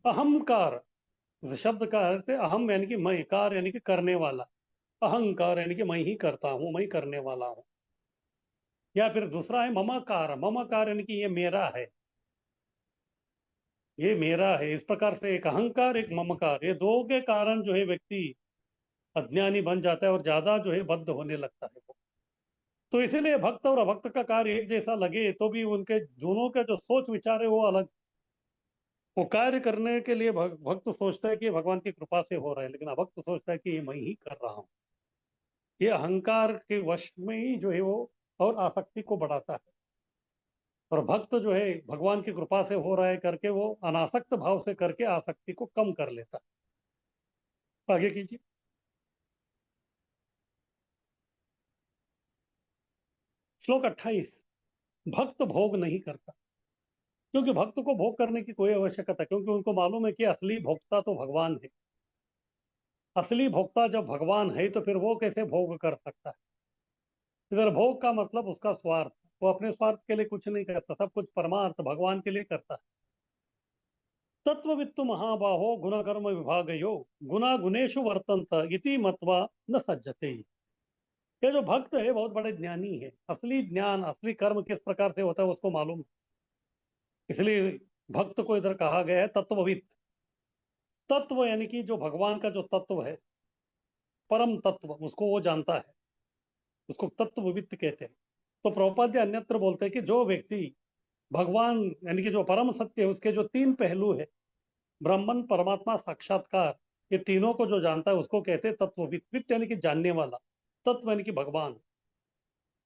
अहंकार, इस शब्द का अर्थ है अहम यानी कि मैं, कार यानी कि करने वाला, अहंकार यानी कि मैं ही करता हूँ, मैं ही करने वाला हूँ। या फिर दूसरा है ममकार। ममकार यानी कि ये मेरा है। ये मेरा है, इस प्रकार से एक अहंकार एक ममकार, ये दो के कारण जो है व्यक्ति अज्ञानी बन जाता है और ज्यादा जो है बद्ध होने लगता है वो। तो इसीलिए भक्त और अभक्त का कार्य एक जैसा लगे तो भी उनके दोनों का जो सोच विचार है वो अलग। वो कार्य करने के लिए भक्त सोचता है कि भगवान की कृपा से हो रहा है, लेकिन अभक्त सोचता है कि ये मैं ही कर रहा हूँ। ये अहंकार के वश में ही जो है वो और आसक्ति को बढ़ाता है। और भक्त जो है भगवान की कृपा से हो रहा है करके वो अनासक्त भाव से करके आसक्ति को कम कर लेता है। आगे कीजिए। श्लोक 28। भक्त भोग नहीं करता, क्योंकि भक्त को भोग करने की कोई आवश्यकता, क्योंकि उनको मालूम है कि असली भोक्ता तो भगवान है। असली भोक्ता जब भगवान है तो फिर वो कैसे भोग कर सकता है। इधर भोग का मतलब उसका स्वार्थ। वो अपने स्वार्थ के लिए कुछ नहीं करता, सब कुछ परमार्थ भगवान के लिए करता है। तत्ववित्तु महाबाहो गुणकर्म विभागयो गुणा गुणेशु वर्तन्त इति मत्वा न सज्जते। ये जो भक्त है बहुत बड़े ज्ञानी है, असली ज्ञान असली कर्म किस प्रकार से होता है उसको मालूम है। इसलिए भक्त को इधर कहा गया है तत्ववित्त। तत्व यानी कि जो भगवान का जो तत्व है, परम तत्व, उसको वो जानता है, उसको तत्ववित्त कहते हैं। तो प्रभुपाद जी अन्यत्र बोलते हैं कि जो व्यक्ति भगवान यानी कि जो परम सत्य है उसके जो तीन पहलू है, ब्राह्मण परमात्मा साक्षात्कार, ये तीनों को जो जानता है उसको कहते हैं तत्ववित्त। वित्त यानी कि जानने वाला, तत्व यानी कि भगवान,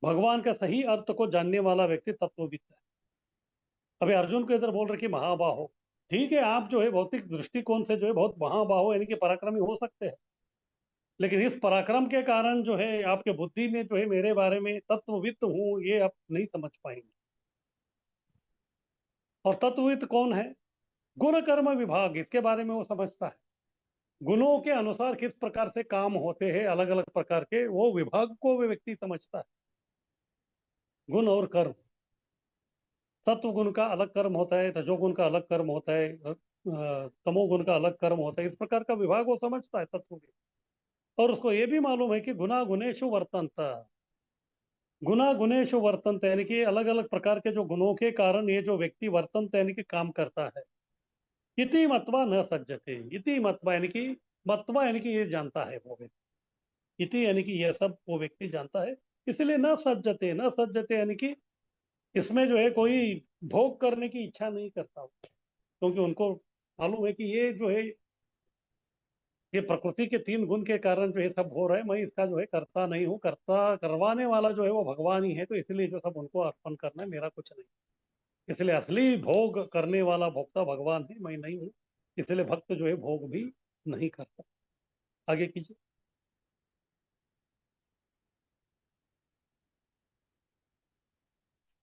भगवान का सही अर्थ को जानने वाला व्यक्ति तत्ववित्त है। अभी अर्जुन को इधर बोल रहे कि महाबाहो। ठीक है, आप जो है भौतिक दृष्टिकोण से जो है बहुत महाबाहो यानी कि पराक्रमी हो सकते हैं, लेकिन इस पराक्रम के कारण जो है आपके बुद्धि में जो है मेरे बारे में तत्ववित्त हूँ ये आप नहीं समझ पाएंगे। और तत्ववित्त कौन है? गुण कर्म विभाग, इसके बारे में वो समझता है। गुणों के अनुसार किस प्रकार से काम होते हैं अलग अलग प्रकार के, वो विभाग को वो व्यक्ति समझता है। गुण और कर्म, सत्व गुण का अलग कर्म होता है, रजोगुण का अलग कर्म होता है, तमोगुण का अलग कर्म होता है, इस प्रकार का विभाग वो समझता है तत्व के। और उसको ये भी मालूम है कि गुना गुणेशु वर्तनता, गुना गुणेशु वर्तनता यानी कि अलग अलग प्रकार के जो गुणों के कारण ये जो व्यक्ति वर्तनता यानी कि काम करता है। इति मत्वा न सज्जते, इति मत्वा यानी कि मत्वा यानी कि ये जानता है वो व्यक्ति, इति यानी कि यह सब वो व्यक्ति जानता है। इसलिए न सज्जते, न सज्जते यानी कि इसमें जो है कोई भोग करने की इच्छा नहीं करता, क्योंकि उनको मालूम है कि ये जो है ये प्रकृति के तीन गुण के कारण जो है सब हो रहा है, मैं इसका जो है करता नहीं हूँ, करता करवाने वाला जो है वो भगवान ही है, तो इसलिए जो सब उनको अर्पण करना है, मेरा कुछ नहीं। इसलिए असली भोग करने वाला भोक्ता भगवान है, मैं नहीं हूँ। इसलिए भक्त जो है भोग भी नहीं करता। आगे कीजिए।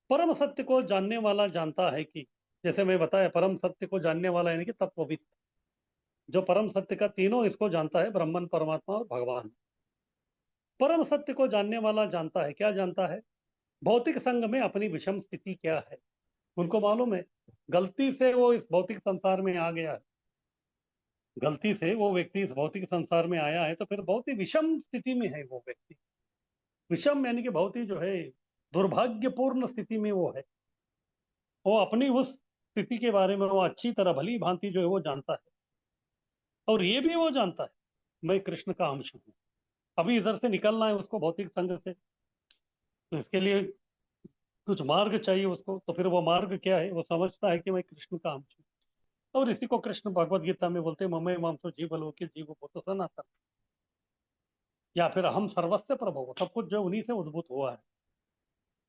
परम सत्य को जानने वाला जानता है कि, जैसे मैं बताया परम सत्य को जानने वाला यानी कि तत्वविद, जो परम सत्य का तीनों इसको जानता है, ब्रह्मन परमात्मा और भगवान। परम सत्य को जानने वाला जानता है, क्या जानता है? भौतिक संग में अपनी विषम स्थिति क्या है। उनको मालूम है गलती से वो इस भौतिक संसार में आ गया है, गलती से वो व्यक्ति इस भौतिक संसार में आया है, तो फिर बहुत ही विषम स्थिति में है वो व्यक्ति। विषम यानी कि बहुत ही जो है दुर्भाग्यपूर्ण स्थिति में वो है। वो अपनी उस स्थिति के बारे में वो अच्छी तरह भली भांति जो है वो जानता है। और ये भी वो जानता है मैं कृष्ण का अंश हूँ। अभी इधर से निकलना है उसको भौतिक संग से, तो इसके लिए कुछ मार्ग चाहिए उसको, तो फिर वो मार्ग क्या है? वो समझता है कि मैं कृष्ण का अंश हूँ। और इसी को कृष्ण भगवद गीता में बोलते हैं ममे मांसो जीव लोके जीव भूत सनातन, या फिर हम सर्वस्व प्रभु, सब कुछ जो उन्हीं से उद्भूत हुआ है।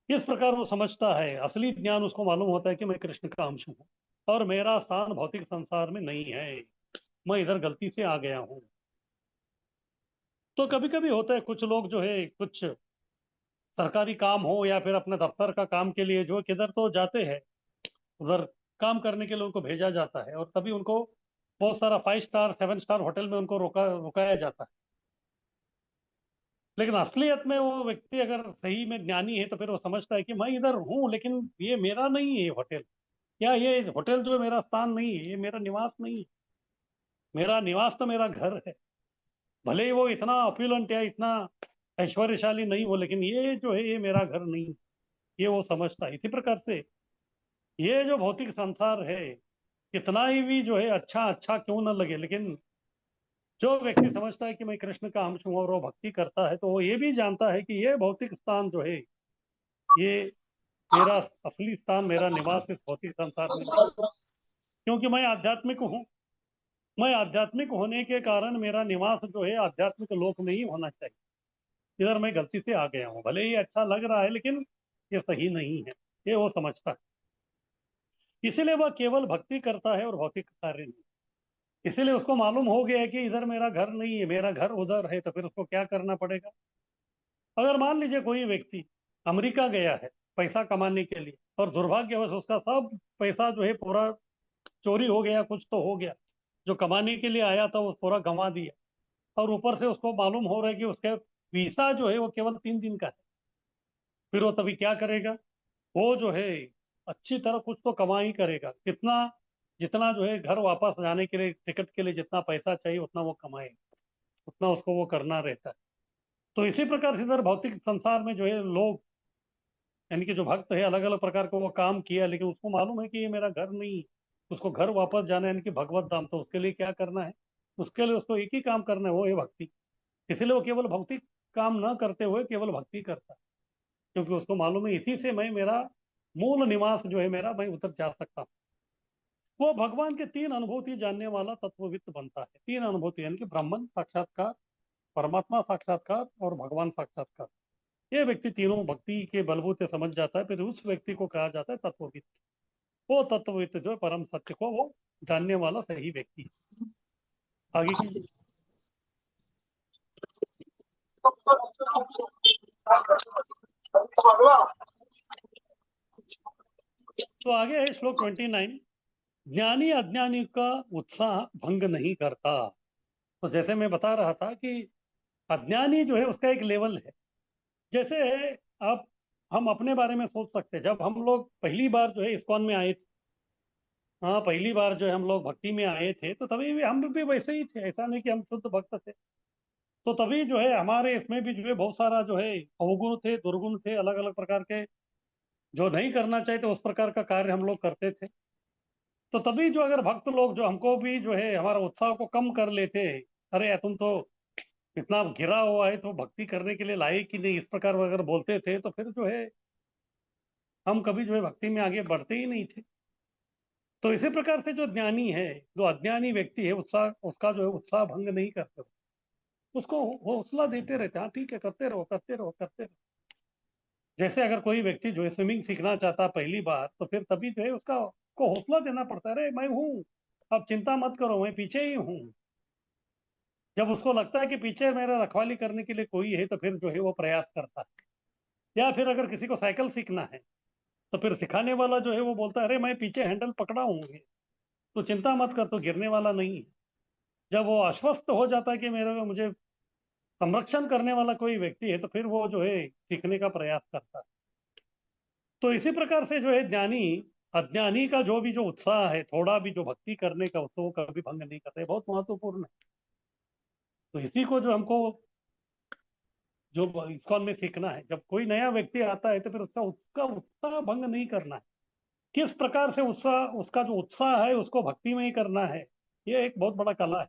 इस प्रकार वो समझता है, असली ज्ञान उसको मालूम होता है कि मैं कृष्ण का अंश हूँ और मेरा स्थान भौतिक संसार में नहीं है, मैं इधर गलती से आ गया हूँ। तो कभी कभी होता है कुछ लोग जो है कुछ सरकारी काम हो या फिर अपने दफ्तर का काम के लिए जो किधर तो जाते हैं, उधर काम करने के लिए उनको भेजा जाता है, और तभी उनको बहुत सारा 5 स्टार 7 स्टार होटल में उनको रुकाया जाता है। लेकिन असलियत में वो व्यक्ति अगर सही में ज्ञानी है तो फिर वो समझता है कि मैं इधर हूँ लेकिन ये मेरा नहीं है ये होटल, या ये होटल जो मेरा स्थान नहीं है, ये मेरा निवास नहीं है। मेरा निवास तो मेरा घर है, भले ही वो इतना ऑप्युलेंट या इतना ऐश्वर्यशाली नहीं हो, लेकिन ये जो है ये मेरा घर नहीं है। ये वो समझता है। इसी प्रकार से ये जो भौतिक संसार है कितना ही भी जो है अच्छा अच्छा क्यों ना लगे, लेकिन जो व्यक्ति समझता है कि मैं कृष्ण का अंश हूँ और वो भक्ति करता है, तो वो ये भी जानता है कि ये भौतिक स्थान जो है, ये मेरा असली स्थान, मेरा निवास इस भौतिक संसार में नहीं, क्योंकि मैं आध्यात्मिक हूँ। मैं आध्यात्मिक होने के कारण मेरा निवास जो है आध्यात्मिक लोक में ही होना चाहिए। इधर मैं गलती से आ गया हूँ, भले ही अच्छा लग रहा है लेकिन ये सही नहीं है, ये वो समझता है। इसीलिए वह केवल भक्ति करता है और भौतिक कार्य नहीं। इसीलिए उसको मालूम हो गया है कि इधर मेरा घर नहीं है, मेरा घर उधर है, तो फिर उसको क्या करना पड़ेगा। अगर मान लीजिए कोई व्यक्ति अमेरिका गया है पैसा कमाने के लिए, और दुर्भाग्यवश उसका सब पैसा जो है पूरा चोरी हो गया, कुछ तो हो गया, जो कमाने के लिए आया था वो पूरा गंवा दिया, और ऊपर से उसको मालूम हो रहा है कि उसके वीसा जो है वो केवल 3 दिन का है। फिर वो तभी क्या करेगा, वो जो है अच्छी तरह कुछ तो कमा ही करेगा, कितना, जितना जो है घर वापस जाने के लिए टिकट के लिए जितना पैसा चाहिए उतना वो कमाए, उतना उसको वो करना रहता है। तो इसी प्रकार से इधर भौतिक संसार में जो है लोग, यानी कि जो भक्त है, अलग अलग प्रकार का वो काम किया, लेकिन उसको मालूम है कि ये मेरा घर नहीं है, उसको घर वापस जाना है, यानी कि भगवत धाम। तो उसके लिए क्या करना है, उसके लिए उसको एक ही काम करना है, वो है भक्ति। इसलिए वो केवल भौतिक काम न करते हुए केवल भक्ति करता है, क्योंकि उसको मालूम है इसी से मैं मेरा मूल निवास जो है मेरा, मैं उधर जा सकता हूँ। वो भगवान के 3 अनुभूति जानने वाला तत्ववित्त बनता है। 3 अनुभूति यानी कि ब्राह्मण साक्षात्कार, परमात्मा साक्षात्कार और भगवान साक्षात्कार। ये व्यक्ति तीनों भक्ति के बलबूते समझ जाता है, फिर उस व्यक्ति को कहा जाता है तत्ववित्त। वो तत्ववित्त जो है परम सत्य को वो जानने वाला सही व्यक्ति है। आगे की, तो आगे है श्लोक 29। ज्ञानी अज्ञानी का उत्साह भंग नहीं करता। तो जैसे मैं बता रहा था कि अज्ञानी जो है उसका एक लेवल है। जैसे आप, हम अपने बारे में सोच सकते हैं, जब हम लोग पहली बार जो है इस्कॉन में आए थे, हाँ पहली बार जो है हम लोग भक्ति में आए थे, तो तभी भी हम भी वैसे ही थे, ऐसा नहीं कि हम शुद्ध भक्त थे। तो तभी जो है हमारे इसमें भी जो है बहुत सारा जो है अवगुण थे, दुर्गुण थे, अलग अलग प्रकार के, जो नहीं करना चाहिए तो उस प्रकार का कार्य हम लोग करते थे। तो तभी जो अगर भक्त लोग जो हमको भी जो है हमारा उत्साह को कम कर लेते, अरे तुम तो इतना गिरा हुआ है तो भक्ति करने के लिए लायक ही नहीं, इस प्रकार वो अगर बोलते थे, तो फिर जो है हम कभी जो है भक्ति में आगे बढ़ते ही नहीं थे। तो इसी प्रकार से जो ज्ञानी है, जो अज्ञानी व्यक्ति है, उत्साह उसका जो है उत्साह भंग नहीं करते, उसको हौसला देते रहते हैं, हाँ ठीक है, करते रहो करते रहो करते रहो। जैसे अगर कोई व्यक्ति जो है स्विमिंग सीखना चाहता है पहली बार, तो फिर तभी जो है उसका को हौसला देना पड़ता है, अरे मैं हूँ, अब चिंता मत करो, मैं पीछे ही हूँ। जब उसको लगता है कि पीछे मेरा रखवाली करने के लिए कोई है, तो फिर जो है वो प्रयास करता है। या फिर अगर किसी को साइकिल सीखना है, तो फिर सिखाने वाला जो है वो बोलता है, अरे मैं पीछे हैंडल पकड़ा हूँ, तो चिंता मत कर, तो गिरने वाला नहीं है। जब वो आश्वस्त हो जाता है कि मेरे मुझे संरक्षण करने वाला कोई व्यक्ति है, तो फिर वो जो है सीखने का प्रयास करता है। तो इसी प्रकार से जो है ज्ञानी अज्ञानी का जो भी जो उत्साह है, थोड़ा भी जो भक्ति करने का उत्साह, वो कभी भंग नहीं करते, बहुत महत्वपूर्ण है। तो इसी को जो हमको जो इस्कॉन में सीखना है, जब कोई नया व्यक्ति आता है तो फिर उसका उसका उत्साह भंग नहीं करना है। किस प्रकार से उत्साह, उसका जो उत्साह है उसको भक्ति में ही करना है, ये एक बहुत बड़ा कला है।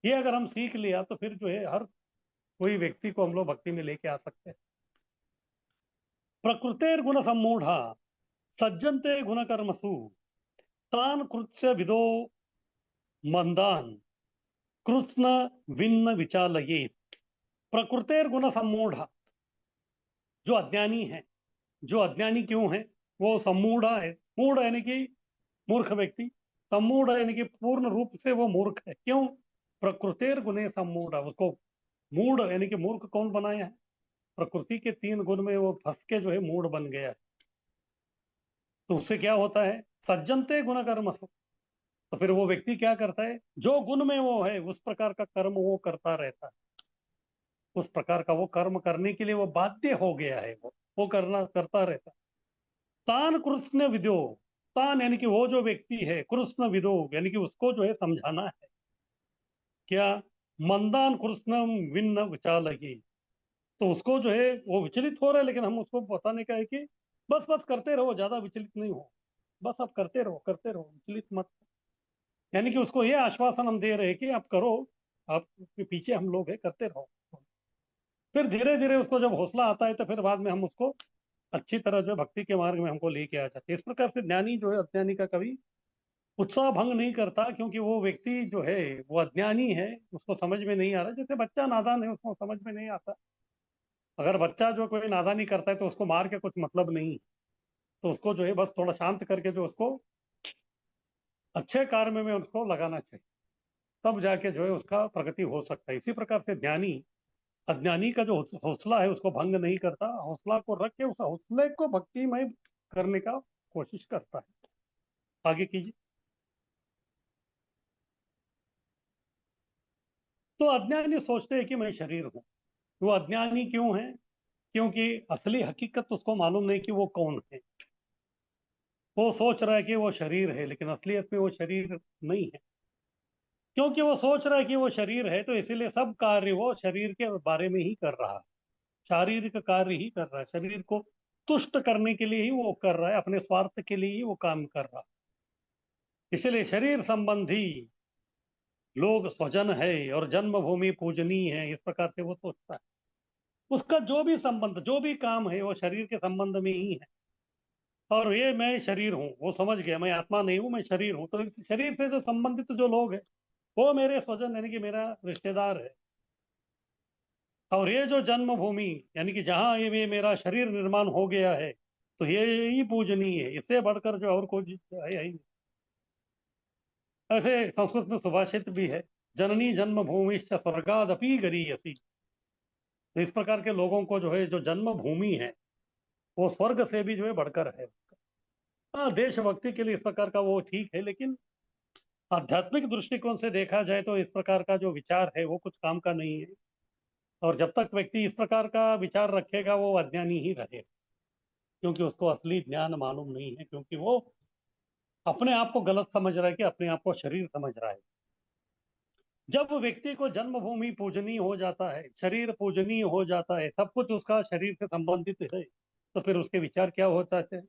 ये अगर हम सीख लिया तो फिर जो है हर कोई व्यक्ति को हम लोग भक्ति में लेके आ सकते हैं। प्रकृतेर गुण सम्मूढ़ा सज्जन्ते गुण कर्मसु तान कृत्य विदो मंदान कृष्ण विन्न विचालयेत। प्रकृतेर गुण सम्मूढ़ा, जो अज्ञानी है, जो अज्ञानी क्यों है, वो सम्मूढ़ा है। मूढ़ यानी कि मूर्ख व्यक्ति, सम्मूढ़ यानी कि पूर्ण रूप से वो मूर्ख है। क्यों, प्रकृतेर गुणे सम्मूढ़, उसको मूढ़ यानी कि मूर्ख कौन बनाया है, प्रकृति के 3 गुण में वो फंस के जो है मूढ़ बन गया है। तो उससे क्या होता है, सज्जनते गुण कर्म, तो फिर वो व्यक्ति क्या करता है, जो गुण में वो है उस प्रकार का कर्म वो करता रहता है, उस प्रकार का वो कर्म करने के लिए वो बाध्य हो गया है, वो करना करता रहता है। तान कृष्ण विदो, तान यानी कि वो जो व्यक्ति है, कृष्ण विदो यानी कि उसको जो है समझाना है, क्या, मंदान कृष्ण विन्न विचालही, तो उसको जो है वो विचलित हो रहा है, लेकिन हम उसको बताने का है कि बस बस करते रहो, ज्यादा विचलित नहीं हो। बस आप करते रहो, विचलित मत। यानी कि उसको ये आश्वासन हम दे रहे हैं कि आप करो, आपके पीछे हम लोग हैं, करते रहो। फिर धीरे धीरे उसको जब हौसला आता है तो फिर बाद में हम उसको अच्छी तरह जो है भक्ति के मार्ग में हमको लेके आ जाते हैं। इस प्रकार से ज्ञानी जो है अज्ञानी का कभी उत्साह भंग नहीं करता, क्योंकि वो व्यक्ति जो है वो अज्ञानी है, उसको समझ में नहीं आ रहा। जैसे बच्चा नादान है, उसको समझ में नहीं आता। अगर बच्चा जो कोई नादानी करता है तो उसको मार के कुछ मतलब नहीं है। तो उसको जो है बस थोड़ा शांत करके जो उसको अच्छे कार्य में उसको लगाना चाहिए, तब जाके जो है उसका प्रगति हो सकता है। इसी प्रकार से ज्ञानी अज्ञानी का जो हौसला है उसको भंग नहीं करता, हौसला को रख के उस हौसले को भक्तिमय करने का कोशिश करता है। आगे कीजिए। तो अज्ञानी सोचते हैं कि मैं शरीर हूँ। वो अज्ञानी क्यों है? क्योंकि असली हकीकत उसको मालूम नहीं कि वो कौन है। वो सोच रहा है कि वो शरीर है, लेकिन असलियत में वो शरीर नहीं है। क्योंकि वो सोच रहा है कि वो शरीर है, तो इसीलिए सब कार्य वो शरीर के बारे में ही कर रहा है, शारीरिक कार्य ही कर रहा है, शरीर को तुष्ट करने के लिए ही वो कर रहा है, अपने स्वार्थ के लिए ही वो काम कर रहा है। इसलिए शरीर संबंधी लोग स्वजन है और जन्मभूमि पूजनीय है, इस प्रकार से वो सोचता है। उसका जो भी संबंध, जो भी काम है, वो शरीर के संबंध में ही है। और ये मैं शरीर हूँ, वो समझ गया मैं आत्मा नहीं हूँ, मैं शरीर हूँ। तो इस शरीर से जो संबंधित जो लोग हैं वो मेरे स्वजन यानी कि मेरा रिश्तेदार है। और ये जो जन्मभूमि यानी कि जहाँ ये मेरा शरीर निर्माण हो गया है, तो ये ही पूजनीय है, इससे बढ़कर जो और कुछ है ही नहीं। ऐसे संस्कृत में सुभाषित भी है, जननी जन्मभूमिश्च स्वर्गादपि गरीयसी। तो इस प्रकार के लोगों को जो है, जो जन्मभूमि है वो स्वर्ग से भी जो है बढ़कर है। हाँ, देशभक्ति के लिए इस प्रकार का वो ठीक है, लेकिन आध्यात्मिक दृष्टिकोण से देखा जाए तो इस प्रकार का जो विचार है वो कुछ काम का नहीं है। और जब तक व्यक्ति इस प्रकार का विचार रखेगा वो अज्ञानी ही रहेगा, क्योंकि उसको असली ज्ञान मालूम नहीं है, क्योंकि वो अपने आप को गलत समझ रहा है कि अपने आप को शरीर समझ रहा है। जब व्यक्ति को जन्मभूमि पूजनीय हो जाता है, शरीर पूजनीय हो जाता है, सब कुछ उसका शरीर से संबंधित है, तो फिर उसके विचार क्या होता है?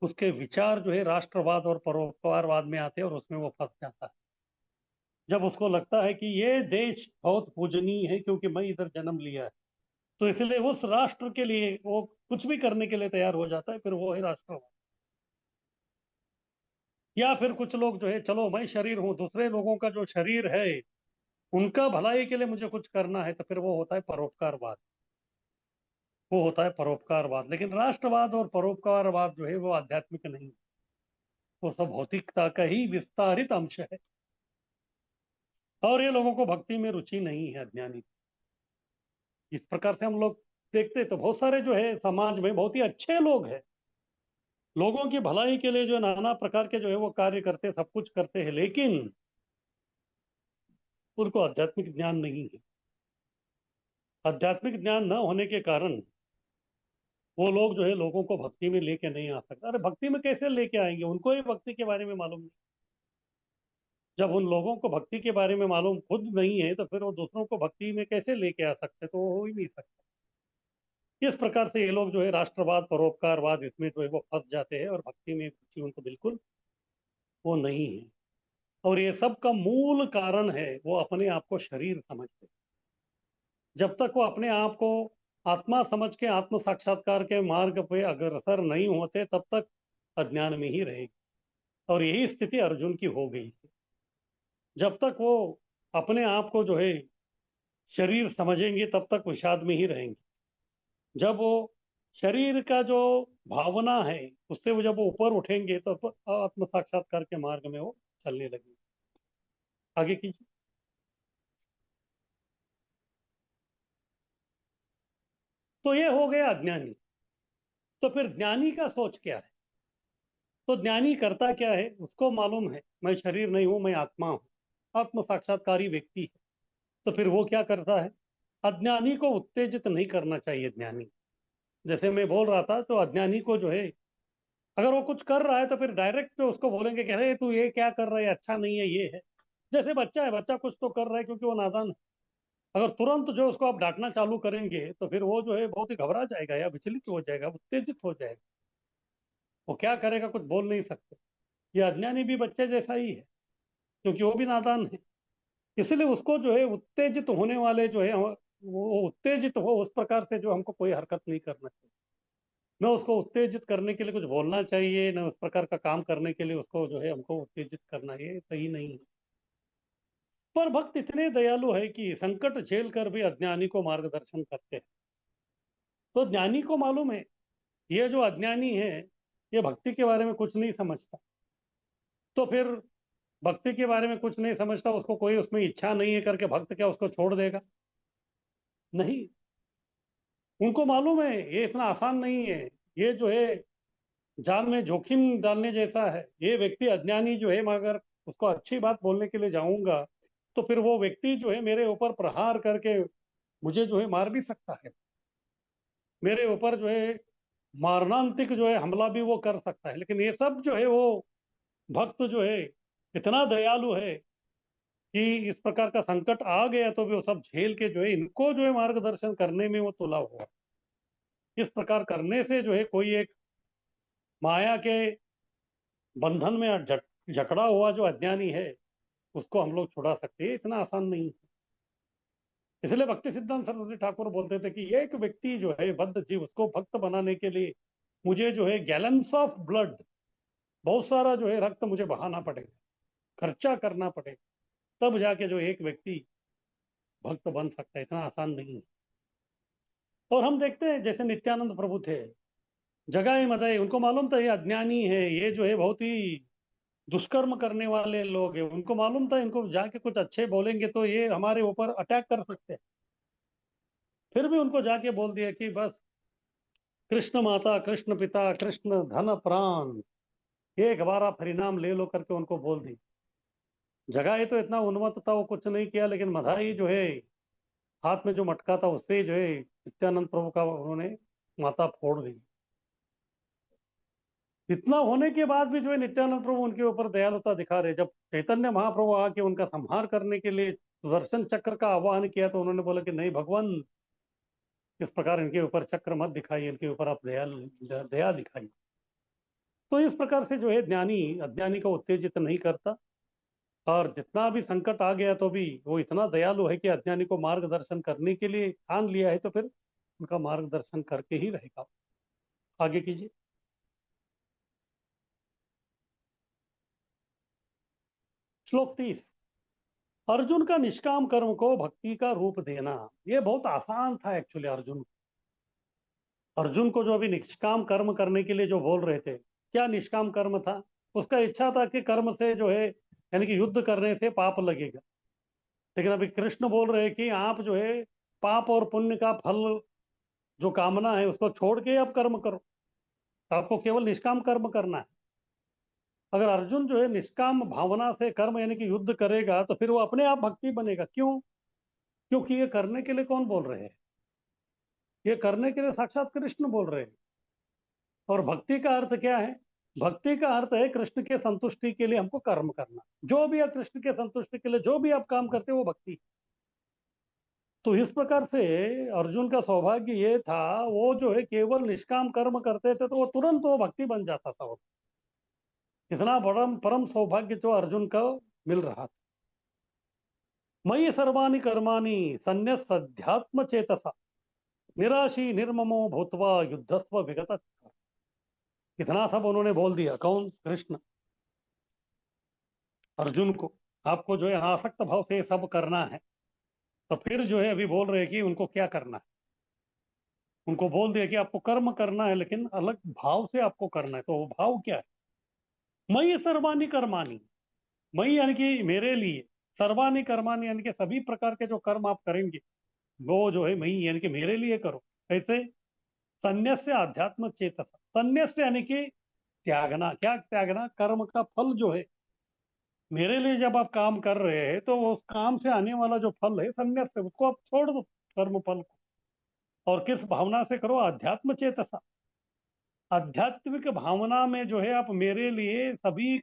उसके विचार जो है राष्ट्रवाद और परोपकारवाद में आते हैं, और उसमें वो फंस जाता है। जब उसको लगता है कि ये देश बहुत पूजनीय है क्योंकि मैं इधर जन्म लिया है, तो इसलिए उस राष्ट्र के लिए वो कुछ भी करने के लिए तैयार हो जाता है, फिर वो है राष्ट्रवाद। या फिर कुछ लोग जो है, चलो मैं शरीर हूँ, दूसरे लोगों का जो शरीर है उनका भलाई के लिए मुझे कुछ करना है, तो फिर वो होता है परोपकारवाद। वो होता है परोपकारवाद। लेकिन राष्ट्रवाद और परोपकारवाद जो है वो आध्यात्मिक नहीं, वो सब भौतिकता का ही विस्तारित अंश है। और ये लोगों को भक्ति में रुचि नहीं है, अज्ञानी। इस प्रकार से हम लोग देखते तो बहुत सारे जो है समाज में बहुत ही अच्छे लोग हैं, लोगों की भलाई के लिए जो नाना प्रकार के जो है वो कार्य करते, सब कुछ करते हैं, लेकिन उनको आध्यात्मिक ज्ञान नहीं है। आध्यात्मिक ज्ञान न होने के कारण वो लोग जो है लोगों को भक्ति में लेके नहीं आ सकते। अरे भक्ति में कैसे लेके आएंगे? उनको ही भक्ति के बारे में मालूम नहीं। जब उन लोगों को भक्ति के बारे में मालूम खुद नहीं है, तो फिर वो दूसरों को भक्ति में कैसे लेके आ सकते? तो वो हो ही नहीं सकता। इस प्रकार से ये लोग जो है राष्ट्रवाद परोपकारवाद इसमें जो है वो फंस जाते हैं, और भक्ति में रुचि उनको बिल्कुल वो नहीं है। और ये सब का मूल कारण है वो अपने आप को शरीर समझते हैं। जब तक वो अपने आप को आत्मा समझ के आत्म साक्षात्कार के मार्ग पे अग्रसर नहीं होते, तब तक अज्ञान में ही रहेगी। और यही स्थिति अर्जुन की हो गई थी। जब तक वो अपने आप को जो है शरीर समझेंगे, तब तक विषाद में ही रहेंगे। जब वो शरीर का जो भावना है उससे वो जब वो ऊपर उठेंगे, तो आत्म साक्षात्कार के मार्ग में वो चलने लगेंगे। आगे कीजिए। तो ये हो गया अज्ञानी। तो फिर ज्ञानी का सोच क्या है? तो ज्ञानी करता क्या है? उसको मालूम है मैं शरीर नहीं हूं, मैं आत्मा हूं, आत्म साक्षात्कारी व्यक्ति है। तो फिर वो क्या करता है? अज्ञानी को उत्तेजित नहीं करना चाहिए। ज्ञानी, जैसे मैं बोल रहा था, तो अज्ञानी को जो है अगर वो कुछ कर रहा है तो फिर डायरेक्ट तो उसको बोलेंगे कि अरे तू ये क्या कर रहा है, अच्छा नहीं है, ये है। जैसे बच्चा है, बच्चा कुछ तो कर रहा है क्योंकि वो नादान है। अगर तुरंत जो उसको आप डांटना चालू करेंगे, तो फिर वो जो है बहुत ही घबरा जाएगा या विचलित हो जाएगा, उत्तेजित हो जाएगा। वो क्या करेगा कुछ बोल नहीं सकते। ये अज्ञानी भी बच्चे जैसा ही है, क्योंकि वो भी नादान है। इसलिए उसको जो है उत्तेजित होने वाले जो है वो उत्तेजित हो उस प्रकार से जो हमको कोई हरकत नहीं करना चाहिए। न उसको उत्तेजित करने के लिए कुछ बोलना चाहिए, न उस प्रकार का काम करने के लिए उसको जो है हमको उत्तेजित करना, ये सही नहीं है। पर भक्त इतने दयालु है कि संकट झेल कर भी अज्ञानी को मार्गदर्शन करते हैं। तो ज्ञानी को मालूम है ये जो अज्ञानी है ये भक्ति के बारे में कुछ नहीं समझता। तो फिर भक्ति के बारे में कुछ नहीं समझता, उसको कोई उसमें इच्छा नहीं है करके भक्त क्या उसको छोड़ देगा? नहीं। उनको मालूम है ये इतना आसान नहीं है। ये जो है जान में जोखिम डालने जैसा है। ये व्यक्ति अज्ञानी जो है, मैं अगर उसको अच्छी बात बोलने के लिए जाऊंगा तो फिर वो व्यक्ति जो है मेरे ऊपर प्रहार करके मुझे जो है मार भी सकता है। मेरे ऊपर जो है मारणांतिक जो है हमला भी वो कर सकता है। लेकिन ये सब जो है वो भक्त जो है इतना दयालु है कि इस प्रकार का संकट आ गया तो भी वो सब झेल के जो है इनको जो है मार्गदर्शन करने में वो तुला हुआ। इस प्रकार करने से जो है कोई एक माया के बंधन में जकड़ा हुआ जो अज्ञानी है उसको हम लोग छुड़ा सकते हैं, इतना आसान नहीं है। इसलिए भक्ति सिद्धांत सरस्वती ठाकुर बोलते थे कि एक व्यक्ति जो है बद्ध जीव, उसको भक्त बनाने के लिए मुझे जो है गैलन्स ऑफ ब्लड, बहुत सारा जो है रक्त मुझे बहाना पड़ेगा, खर्चा करना पड़ेगा, तब जाके जो एक व्यक्ति भक्त बन सकता है, इतना आसान नहीं है। और हम देखते हैं जैसे नित्यानंद प्रभु थे, जगाए मदाए, उनको मालूम था ये अज्ञानी है, ये जो है बहुत ही दुष्कर्म करने वाले लोग हैं। उनको मालूम था इनको जाके कुछ अच्छे बोलेंगे तो ये हमारे ऊपर अटैक कर सकते हैं। फिर भी उनको जाके बोल दिया कि बस कृष्ण माता, कृष्ण पिता, कृष्ण धन प्राण, एक बार आप हरिनाम ले लो करके उनको बोल दी। जगाए तो इतना उन्मत्त था, वो कुछ नहीं किया, लेकिन मधाई जो है हाथ में जो मटका था उससे जो है नित्यानंद प्रभु का उन्होंने माता फोड़ दी। इतना होने के बाद भी जो है नित्यानंद प्रभु उनके ऊपर दयालुता दिखा रहे। जब चैतन्य महाप्रभु आके उनका संहार करने के लिए सुदर्शन चक्र का आह्वान किया तो उन्होंने बोला कि नहीं भगवान, इस प्रकार इनके ऊपर चक्र मत दिखाइए, इनके ऊपर आप दया दिखाइए। तो इस प्रकार से जो है ज्ञानी अज्ञानी को उत्तेजित नहीं करता। और जितना भी संकट आ गया तो भी वो इतना दयालु है कि अज्ञानी को मार्गदर्शन करने के लिए ठान लिया है, तो फिर उनका मार्गदर्शन करके ही रहेगा। आगे कीजिए। श्लोक 30। अर्जुन का निष्काम कर्म को भक्ति का रूप देना। ये बहुत आसान था एक्चुअली। अर्जुन को जो अभी निष्काम कर्म करने के लिए जो बोल रहे थे, क्या निष्काम कर्म था? उसका इच्छा था कि कर्म से जो है यानी कि युद्ध करने से पाप लगेगा। लेकिन अभी कृष्ण बोल रहे हैं कि आप जो है पाप और पुण्य का फल जो कामना है उसको छोड़ के आप कर्म करो। आपको केवल निष्काम कर्म करना है। अगर अर्जुन जो है निष्काम भावना से कर्म यानी कि युद्ध करेगा तो फिर वो अपने आप भक्ति बनेगा। क्यों? क्योंकि ये करने के लिए कौन बोल रहे हैं? ये करने के लिए साक्षात कृष्ण बोल रहे हैं। और भक्ति का अर्थ क्या है? भक्ति का अर्थ है कृष्ण के संतुष्टि के लिए हमको कर्म करना। जो भी आप कृष्ण के संतुष्टि के लिए जो भी आप काम करते हो वो भक्ति। तो इस प्रकार से अर्जुन का सौभाग्य ये था, वो जो है केवल निष्काम कर्म करते थे तो वो तुरंत वो भक्ति बन जाता था। वो इतना बड़ा परम सौभाग्य जो अर्जुन को मिल रहा था। मयि सर्वाणि कर्माणि संन्यस्याध्यात्म चेतसा निराशी निर्ममो भूत्वा युद्धस्व विगत। इतना सब उन्होंने बोल दिया। कौन? कृष्ण अर्जुन को। आपको जो है आसक्त भाव से सब करना है। तो फिर जो है अभी बोल रहे हैं कि उनको क्या करना है। उनको बोल दिया कि आपको कर्म करना है, लेकिन अलग भाव से आपको करना है। तो वो भाव क्या है? मयि सर्वाणि कर्माणि। मयि यानी कि मेरे लिए, सर्वाणि कर्माणि यानी कि सभी प्रकार के जो कर्म आप करेंगे वो जो है मयि यानी कि मेरे लिए करो। कैसे? संन्यास्य अध्यात्म चेतस। संन्यास्य यानी कि त्यागना। क्या त्यागना? कर्म का फल जो है मेरे लिए जब आप काम कर रहे हैं तो उस काम से आने वाला जो फल है संन्यास से उसको आप छोड़ दो, कर्म फल को। और किस भावना से करो? अध्यात्म चेतसा। आध्यात्मिक भावना में जो है आप मेरे लिए सभी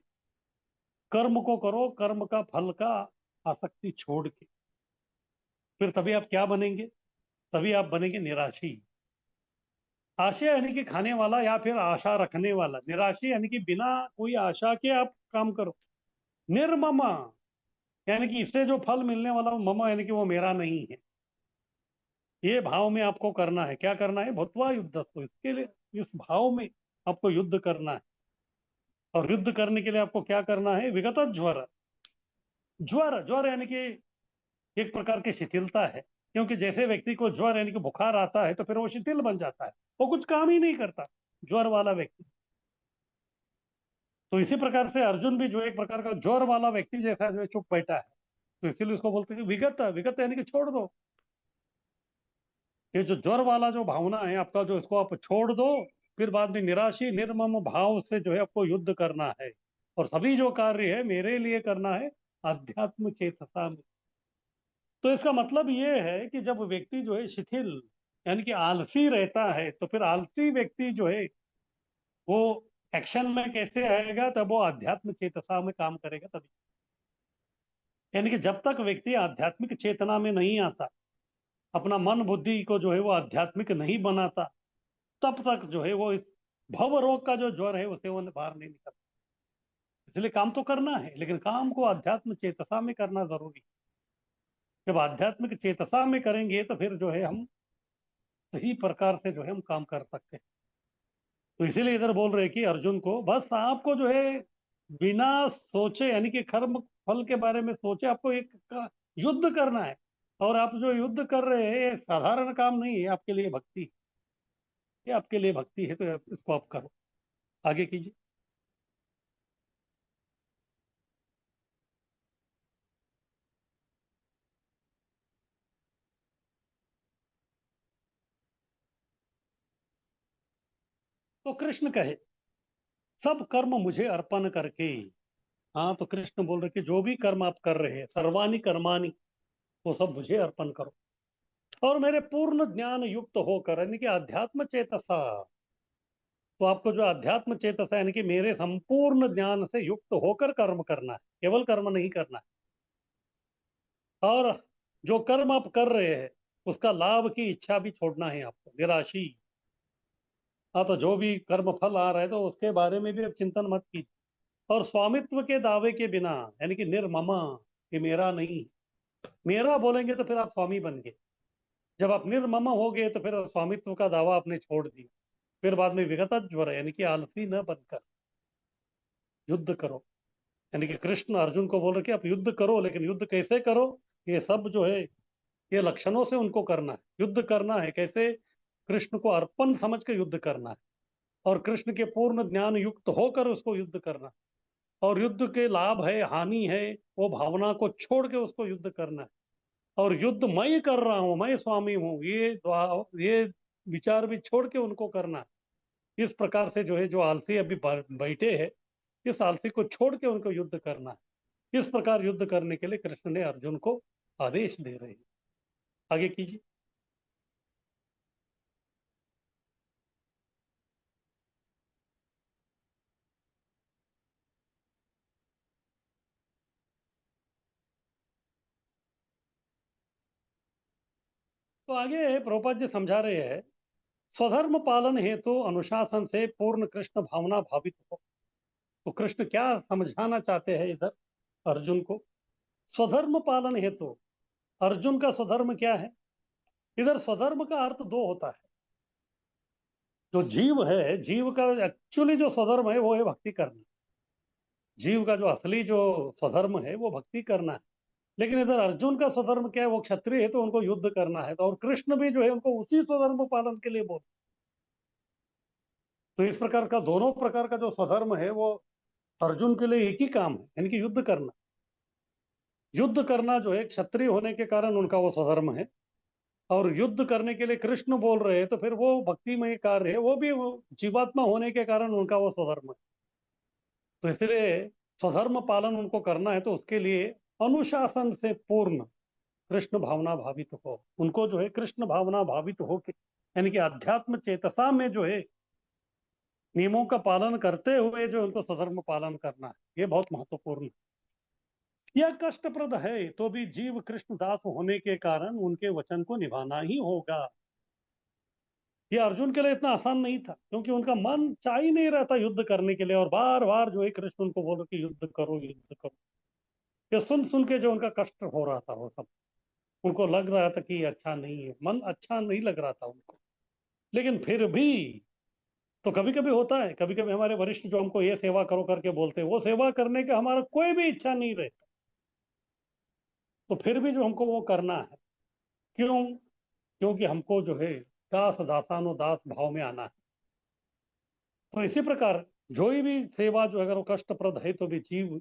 कर्म को करो, कर्म का फल का आसक्ति छोड़ के। फिर तभी आप क्या बनेंगे? तभी आप बनेंगे निराशी। आशय यानी कि खाने वाला या फिर आशा रखने वाला। निराशी यानी कि बिना कोई आशा के आप काम करो। निर्ममा यानी कि इससे जो फल मिलने वाला वो ममा यानी कि वो मेरा नहीं है। ये भाव में आपको करना है। क्या करना है? भूत्वा युद्धस्तु, इसके लिए इस भाव में आपको युद्ध करना है। और युद्ध करने के लिए आपको क्या करना है? विगत ज्वर। ज्वर ज्वर यानी कि एक प्रकार की शिथिलता है। क्योंकि जैसे व्यक्ति को ज्वर यानी कि बुखार आता है तो फिर वो शिथिल बन जाता है, वो कुछ काम ही नहीं करता, ज्वर वाला व्यक्ति। तो इसी प्रकार से अर्जुन भी जो एक प्रकार का ज्वर वाला व्यक्ति जैसा जो है चुप बैठा है। तो इसीलिए उसको बोलते हैं कि विगत विगत यानी कि छोड़ दो। ये जो ज्वर वाला जो भावना है आपका, जो इसको आप छोड़ दो। फिर बाद में निराशी निर्मम भाव से जो है आपको युद्ध करना है। और सभी जो कार्य है मेरे लिए करना है, अध्यात्म चेतसा में। तो इसका मतलब ये है कि जब व्यक्ति जो है शिथिल यानी कि आलसी रहता है, तो फिर आलसी व्यक्ति जो है वो एक्शन में कैसे आएगा? तब वो आध्यात्म चेतसा में काम करेगा तभी। यानी कि जब तक व्यक्ति आध्यात्मिक चेतना में नहीं आता, अपना मन बुद्धि को जो है वो आध्यात्मिक नहीं बनाता, तब तक जो है वो इस भव रोग का जो ज्वर है उसे वो बाहर नहीं निकलता। इसलिए काम तो करना है, लेकिन काम को आध्यात्म चेतसा में करना जरूरी है। जब आध्यात्मिक चेतसा में करेंगे तो फिर जो है हम सही प्रकार से जो है हम काम कर सकते हैं। तो इसीलिए इधर बोल रहे हैं कि अर्जुन को बस आपको जो है बिना सोचे यानी कि कर्म फल के बारे में सोचे आपको एक युद्ध करना है। और आप जो युद्ध कर रहे हैं ये साधारण काम नहीं है, आपके लिए भक्ति। ये आपके लिए भक्ति है, तो इसको आप करो। आगे कीजिए। तो कृष्ण कहे सब कर्म मुझे अर्पण करके। हाँ, तो कृष्ण बोल रहे कि जो भी कर्म आप कर रहे हैं, सर्वाणी कर्माणि, वो सब मुझे अर्पण करो। और मेरे पूर्ण ज्ञान युक्त होकर यानी कि अध्यात्म चेतसा। तो आपको जो अध्यात्म चेतसा यानी कि मेरे संपूर्ण ज्ञान से युक्त होकर कर्म करना है, केवल कर्म नहीं करना है। और जो कर्म आप कर रहे हैं उसका लाभ की इच्छा भी छोड़ना है आपको, निराशी। हाँ, तो जो भी कर्म फल आ रहा है तो उसके बारे में भी अब चिंतन मत कीजिए। और स्वामित्व के दावे के बिना यानी कि निर्ममा, कि मेरा नहीं। मेरा बोलेंगे तो फिर आप स्वामी बन गए। जब आप निर्मम हो गए तो फिर स्वामित्व का दावा आपने छोड़ दिया। फिर बाद में विगत ज्वर यानी कि आलसी न बनकर युद्ध करो। यानी कि कृष्ण अर्जुन को बोल रहे कि आप युद्ध करो, लेकिन युद्ध कैसे करो? ये सब जो है ये लक्षणों से उनको करना है। युद्ध करना है कैसे? कृष्ण को अर्पण समझ के युद्ध करना है। और कृष्ण के पूर्ण ज्ञान युक्त होकर उसको युद्ध करना है। और युद्ध के लाभ है हानि है, वो भावना को छोड़ के उसको युद्ध करना है। और युद्ध मैं ही कर रहा हूं, मैं स्वामी हूं, ये विचार भी छोड़ के उनको करना है। इस प्रकार से जो है जो आलसी अभी बैठे हैं, इस आलसी को छोड़ के उनको युद्ध करना है। इस प्रकार युद्ध करने के लिए कृष्ण ने अर्जुन को आदेश दे रहे हैं। आगे कीजिए। तो आगे प्रभुपाद जी समझा रहे हैं, स्वधर्म पालन हेतु तो अनुशासन से पूर्ण कृष्ण भावना भावित हो। तो कृष्ण क्या समझाना चाहते हैं इधर अर्जुन को? स्वधर्म पालन हेतु अर्जुन का स्वधर्म क्या है? इधर स्वधर्म का अर्थ दो होता है। जो जीव है, जीव का एक्चुअली जो स्वधर्म है वो है भक्ति करना। जीव का जो असली जो स्वधर्म है वो भक्ति करना है। लेकिन इधर अर्जुन का स्वधर्म क्या है? वो क्षत्रिय है तो उनको युद्ध करना है। तो और कृष्ण भी जो है उनको उसी स्वधर्म पालन के लिए बोल। तो इस प्रकार का दोनों प्रकार का जो स्वधर्म है वो अर्जुन के लिए एक ही काम है, यानी कि युद्ध करना। युद्ध करना जो है क्षत्रिय होने के कारण उनका वो स्वधर्म है। और युद्ध करने के लिए कृष्ण बोल रहे हैं तो फिर वो भक्तिमय कार्य है, वो भी वो जीवात्मा होने के कारण उनका वो स्वधर्म है। तो इसलिए स्वधर्म पालन उनको करना है, तो उसके लिए अनुशासन से पूर्ण कृष्ण भावना भावित हो। उनको जो है कृष्ण भावना भावित हो के यानी कि अध्यात्म चेतसा में जो है नियमों का पालन करते हुए जो उनको स्वधर्म पालन करना है, ये बहुत महत्वपूर्ण है। यह कष्टप्रद है तो भी जीव कृष्ण दास होने के कारण उनके वचन को निभाना ही होगा। ये अर्जुन के लिए इतना आसान नहीं था, क्योंकि उनका मन चाह ही नहीं रहता युद्ध करने के लिए, और बार बार जो है कृष्ण उनको बोल रहे कि युद्ध करो युद्ध करो। ये सुन सुन के जो उनका कष्ट हो रहा था वो सब, उनको लग रहा था कि ये अच्छा नहीं है, मन अच्छा नहीं लग रहा था उनको। लेकिन फिर भी, तो कभी कभी होता है, कभी कभी हमारे वरिष्ठ जो हमको ये सेवा करो करके बोलते हैं, वो सेवा करने का हमारा कोई भी इच्छा नहीं रहता, तो फिर भी जो हमको वो करना है। क्यों? क्योंकि हमको जो है दास दासानो दास भाव में आना है। तो इसी प्रकार जो भी सेवा जो अगर वो कष्टप्रद है, तो भी जीव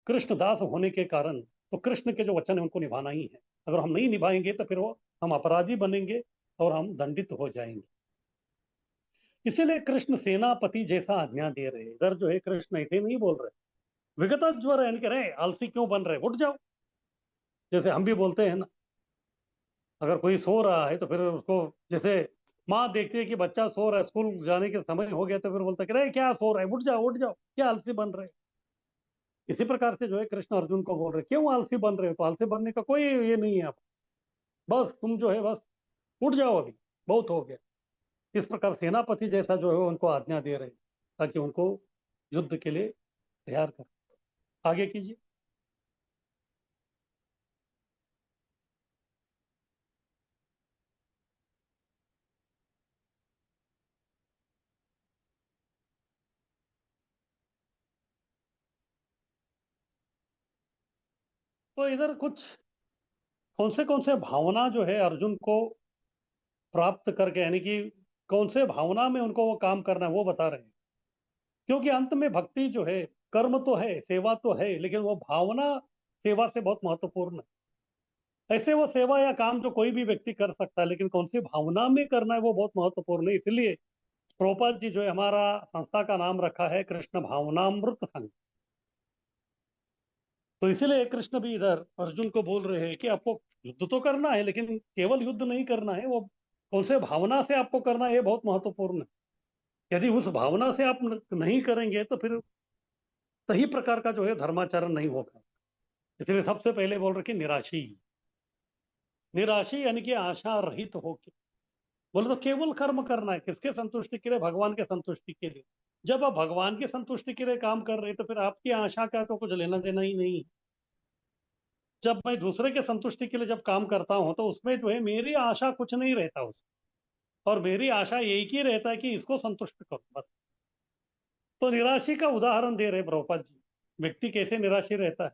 कृष्ण दास होने के कारण, तो कृष्ण के जो वचन है उनको निभाना ही है। अगर हम नहीं निभाएंगे तो फिर वो हम अपराधी बनेंगे और हम दंडित हो जाएंगे। इसीलिए कृष्ण सेनापति जैसा आज्ञा दे रहे हैं। इधर जो है कृष्ण ऐसे नहीं बोल रहे विगत ज्वर, यानी कह रहे आलसी क्यों बन रहे, उठ जाओ। जैसे हम भी बोलते हैं ना, अगर कोई सो रहा है तो फिर उसको, जैसे माँ देखती है कि बच्चा सो रहा है, स्कूल जाने के समय हो गया, तो फिर बोलता है कि क्या सो रहा है, उठ जाओ उठ जाओ, क्या आलसी बन रहे। इसी प्रकार से जो है कृष्ण अर्जुन को बोल रहे क्यों आलसी बन रहे हो, तो आलसी बनने का कोई ये नहीं है आप, बस तुम जो है बस उठ जाओ अभी, बहुत हो गया। इस प्रकार सेनापति जैसा जो है वो उनको आज्ञा दे रहे हैं, ताकि उनको युद्ध के लिए तैयार कर। आगे कीजिए। तो इधर कुछ कौन से भावना जो है अर्जुन को प्राप्त करके, यानी कि कौन से भावना में उनको वो काम करना है वो बता रहे हैं। क्योंकि अंत में भक्ति जो है, कर्म तो है, सेवा तो है, लेकिन वो भावना सेवा से बहुत महत्वपूर्ण है। ऐसे वो सेवा या काम जो कोई भी व्यक्ति कर सकता है, लेकिन कौन सी भावना में करना है वो बहुत महत्वपूर्ण है। इसलिए प्रोपाल जी जो है, हमारा संस्था का नाम रखा है कृष्ण भावनामृत संघ। तो इसीलिए कृष्ण भी इधर अर्जुन को बोल रहे हैं कि आपको युद्ध तो करना है, लेकिन केवल युद्ध नहीं करना है, वो कौन से भावना से आपको करना है ये बहुत महत्वपूर्ण है। यदि उस भावना से आप नहीं करेंगे तो फिर सही प्रकार का जो है धर्माचरण नहीं होगा। इसलिए सबसे पहले बोल रहे कि निराशी, निराशी यानी कि आशा रहित होके, बोले तो केवल कर्म करना है, किसके संतुष्टि के लिए, भगवान के संतुष्टि के लिए। जब आप भगवान की संतुष्टि के लिए काम कर रहे हैं, तो फिर आपकी आशा का तो कुछ लेना देना ही नहीं है। जब मैं दूसरे के संतुष्टि के लिए जब काम करता हूं, तो उसमें जो है मेरी आशा कुछ नहीं रहता उस, और मेरी आशा एक ही रहता है कि इसको संतुष्ट करो बस। तो निराशी का उदाहरण दे रहे प्रभुपाद जी। व्यक्ति कैसे निराशी रहता है।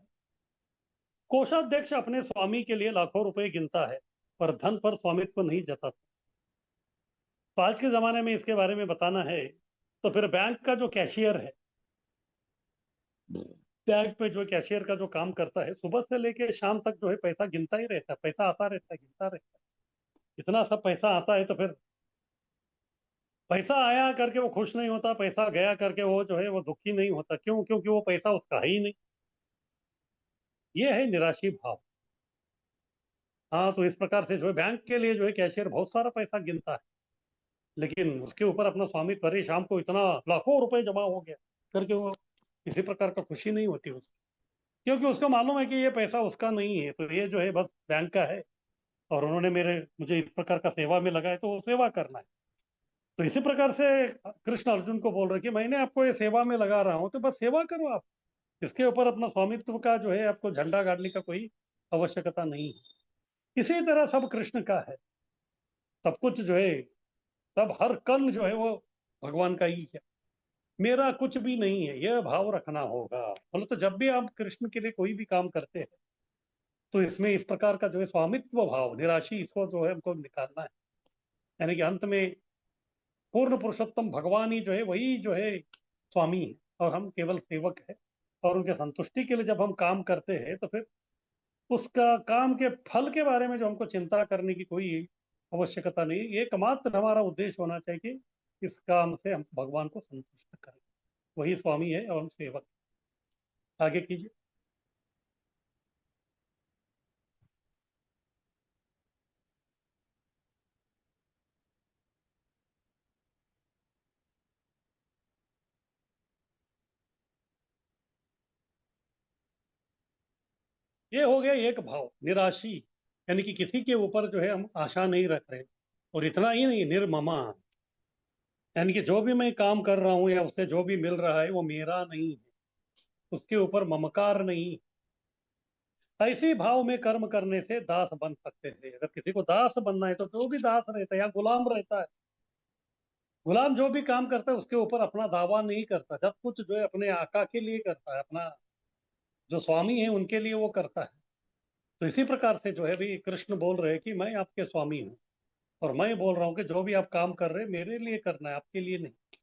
कोषाध्यक्ष अपने स्वामी के लिए लाखों रुपए गिनता है, पर धन पर स्वामित्व नहीं जताता। तो आज के जमाने में इसके बारे में बताना है, तो फिर बैंक का जो कैशियर है, बैंक पे जो कैशियर का जो काम करता है, सुबह से लेके शाम तक जो है पैसा गिनता ही रहता है, पैसा आता रहता है, गिनता रहता है। इतना सब पैसा आता है, तो फिर पैसा आया करके वो खुश नहीं होता, पैसा गया करके वो जो है वो दुखी नहीं होता। क्यों? क्योंकि वो पैसा उसका है ही नहीं। ये है निराशी भाव। हाँ, तो इस प्रकार से जो है बैंक के लिए जो है कैशियर बहुत सारा पैसा गिनता है, लेकिन उसके ऊपर अपना स्वामी करे, शाम को इतना लाखों रुपए जमा हो गया करके वो किसी प्रकार का खुशी नहीं होती उसको। क्योंकि उसको मालूम है कि ये पैसा उसका नहीं है, तो ये जो है बस बैंक का है, और उन्होंने मेरे मुझे इस प्रकार का सेवा में लगा है, तो वो सेवा करना है। तो इसी प्रकार से कृष्ण अर्जुन को बोल रहे हैं कि मैंने आपको ये सेवा में लगा रहा हूँ, तो बस सेवा करो आप। इसके ऊपर अपना स्वामित्व का जो है आपको झंडा गाड़ने का कोई आवश्यकता नहीं है। इसी तरह सब कृष्ण का है, सब कुछ जो है, सब हर कण जो है वो भगवान का ही है। मेरा कुछ भी नहीं है, यह भाव रखना होगा। बोलो तो जब भी आप कृष्ण के लिए कोई भी काम करते हैं, तो इसमें इस प्रकार का जो है स्वामित्व भाव, निराशी, इसको जो है हमको निकालना है। यानी कि अंत में पूर्ण पुरुषोत्तम भगवान ही जो है वही जो है स्वामी है, और हम केवल सेवक है। और उनके संतुष्टि के लिए जब हम काम करते हैं, तो फिर उसका काम के फल के बारे में जो हमको चिंता करने की कोई आवश्यकता नहीं। एकमात्र हमारा उद्देश्य होना चाहिए कि इस काम से हम भगवान को संतुष्ट करें। वही स्वामी है और हम सेवक। आगे कीजिए। ये हो गया एक भाव, निराशी, यानी कि किसी के ऊपर जो है हम आशा नहीं रख रहे। और इतना ही नहीं, निर्ममा, यानी कि जो भी मैं काम कर रहा हूँ या उससे जो भी मिल रहा है वो मेरा नहीं है, उसके ऊपर ममकार नहीं। ऐसी भाव में कर्म करने से दास बन सकते हैं। अगर किसी को दास बनना है तो जो भी दास रहता है या गुलाम रहता है, गुलाम जो भी काम करता है उसके ऊपर अपना दावा नहीं करता, जब कुछ जो है अपने आका के लिए करता है, अपना जो स्वामी है उनके लिए वो करता है। तो इसी प्रकार से जो है भी कृष्ण बोल रहे हैं कि मैं आपके स्वामी हूँ, और मैं बोल रहा हूँ कि जो भी आप काम कर रहे हैं मेरे लिए करना है, आपके लिए नहीं।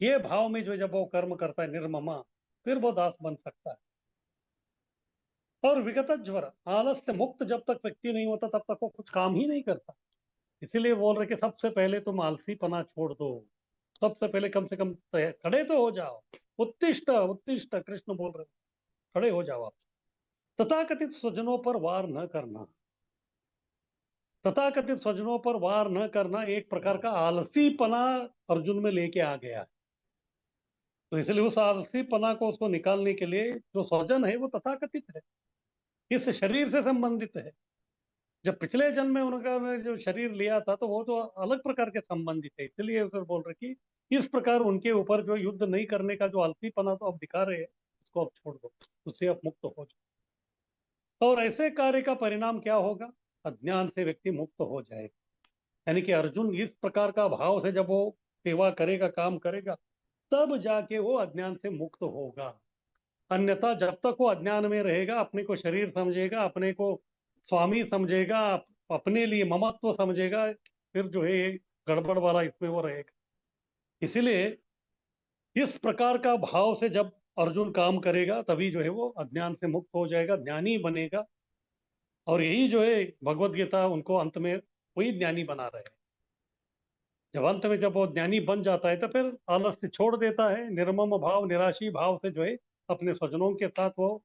ये भाव में जो जब वो कर्म करता है निर्ममा, फिर वो दास बन सकता है। और विगत ज्वर, आलस से मुक्त जब तक व्यक्ति नहीं होता तब तक वो कुछ काम ही नहीं करता। इसीलिए बोल रहे कि सबसे पहले तुम आलसी पना छोड़ दो, सबसे पहले कम से कम खड़े तो हो जाओ। उत्तिष्ठ उत्तिष्ठ, कृष्ण बोल रहे, खड़े हो जाओ आप। तथाकथित स्वजनों पर वार न करना, तथाकथित स्वजनों पर वार न करना एक प्रकार का आलसीपना अर्जुन में लेके आ गया है। तो इसलिए उस आलसीपना को उसको निकालने के लिए जो स्वजन है वो तथाकथित है, इस शरीर से संबंधित है। जब पिछले जन्म में उनका जो शरीर लिया था तो वो तो अलग प्रकार के संबंधित है, इसलिए उसे बोल रहे कि इस प्रकार उनके ऊपर जो युद्ध नहीं करने का जो आलसीपना तो आप दिखा रहे हैं, उसको आप छोड़ दो, उससे आप मुक्त हो जाओ। और ऐसे कार्य का परिणाम क्या होगा? अज्ञान से व्यक्ति मुक्त हो जाएगा। यानी कि अर्जुन इस प्रकार का भाव से जब वो सेवा करेगा, काम करेगा, तब जाके वो अज्ञान से मुक्त होगा। अन्यथा जब तक वो अज्ञान में रहेगा, अपने को शरीर समझेगा, अपने को स्वामी समझेगा, अपने लिए ममत्व समझेगा, फिर जो है ये गड़बड़ वाला इसमें वो रहेगा। इसीलिए इस प्रकार का भाव से जब अर्जुन काम करेगा तभी जो है वो अज्ञान से मुक्त हो जाएगा, ज्ञानी बनेगा। और यही जो है भगवत गीता उनको अंत में वही ज्ञानी बना रहे हैं। जब अंत में जब वो ज्ञानी बन जाता है तो फिर आलस्य छोड़ देता है, निर्मम भाव निराशी भाव से जो है अपने स्वजनों के साथ वो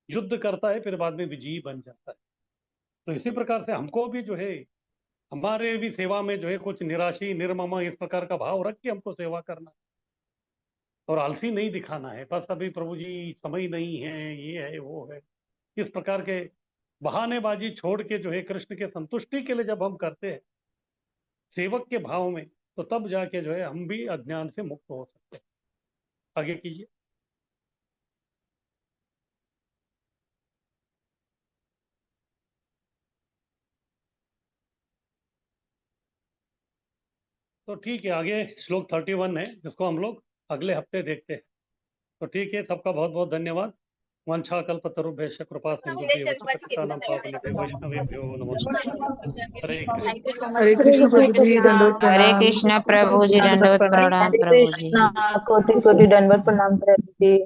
युद्ध करता है, फिर बाद में विजयी बन जाता है। तो इसी प्रकार से हमको भी जो है हमारे भी सेवा में जो है कुछ निराशी निर्ममा इस प्रकार का भाव रख के हमको सेवा करना है, और आलसी नहीं दिखाना है, बस अभी प्रभु जी समय नहीं है, ये है वो है, इस प्रकार के बहानेबाजी छोड़ के जो है कृष्ण के संतुष्टि के लिए जब हम करते हैं सेवक के भाव में, तो तब जाके जो है हम भी अज्ञान से मुक्त हो सकते हैं। आगे कीजिए। तो ठीक है, आगे श्लोक 31 है जिसको हम लोग अगले हफ्ते देखते हैं। तो ठीक है, सबका बहुत बहुत धन्यवाद। वंशाकल्पतरुभ्यश्च कृपा सिन्धुभ्येव च पतितानां पावनेभ्यो वैष्णवेभ्यो नमो नमः। हरे कृष्ण। हरे हरे कृष्ण कृष्ण प्रभु जी, दंडवत हरे प्रणाम। कृष्णा प्रभु जी, दंडवत दंडवत प्रणाम। प्रणाम हरे प्रभु जी। कृष्णा कोटि कोटि दंडवत प्रणाम प्रभु जी।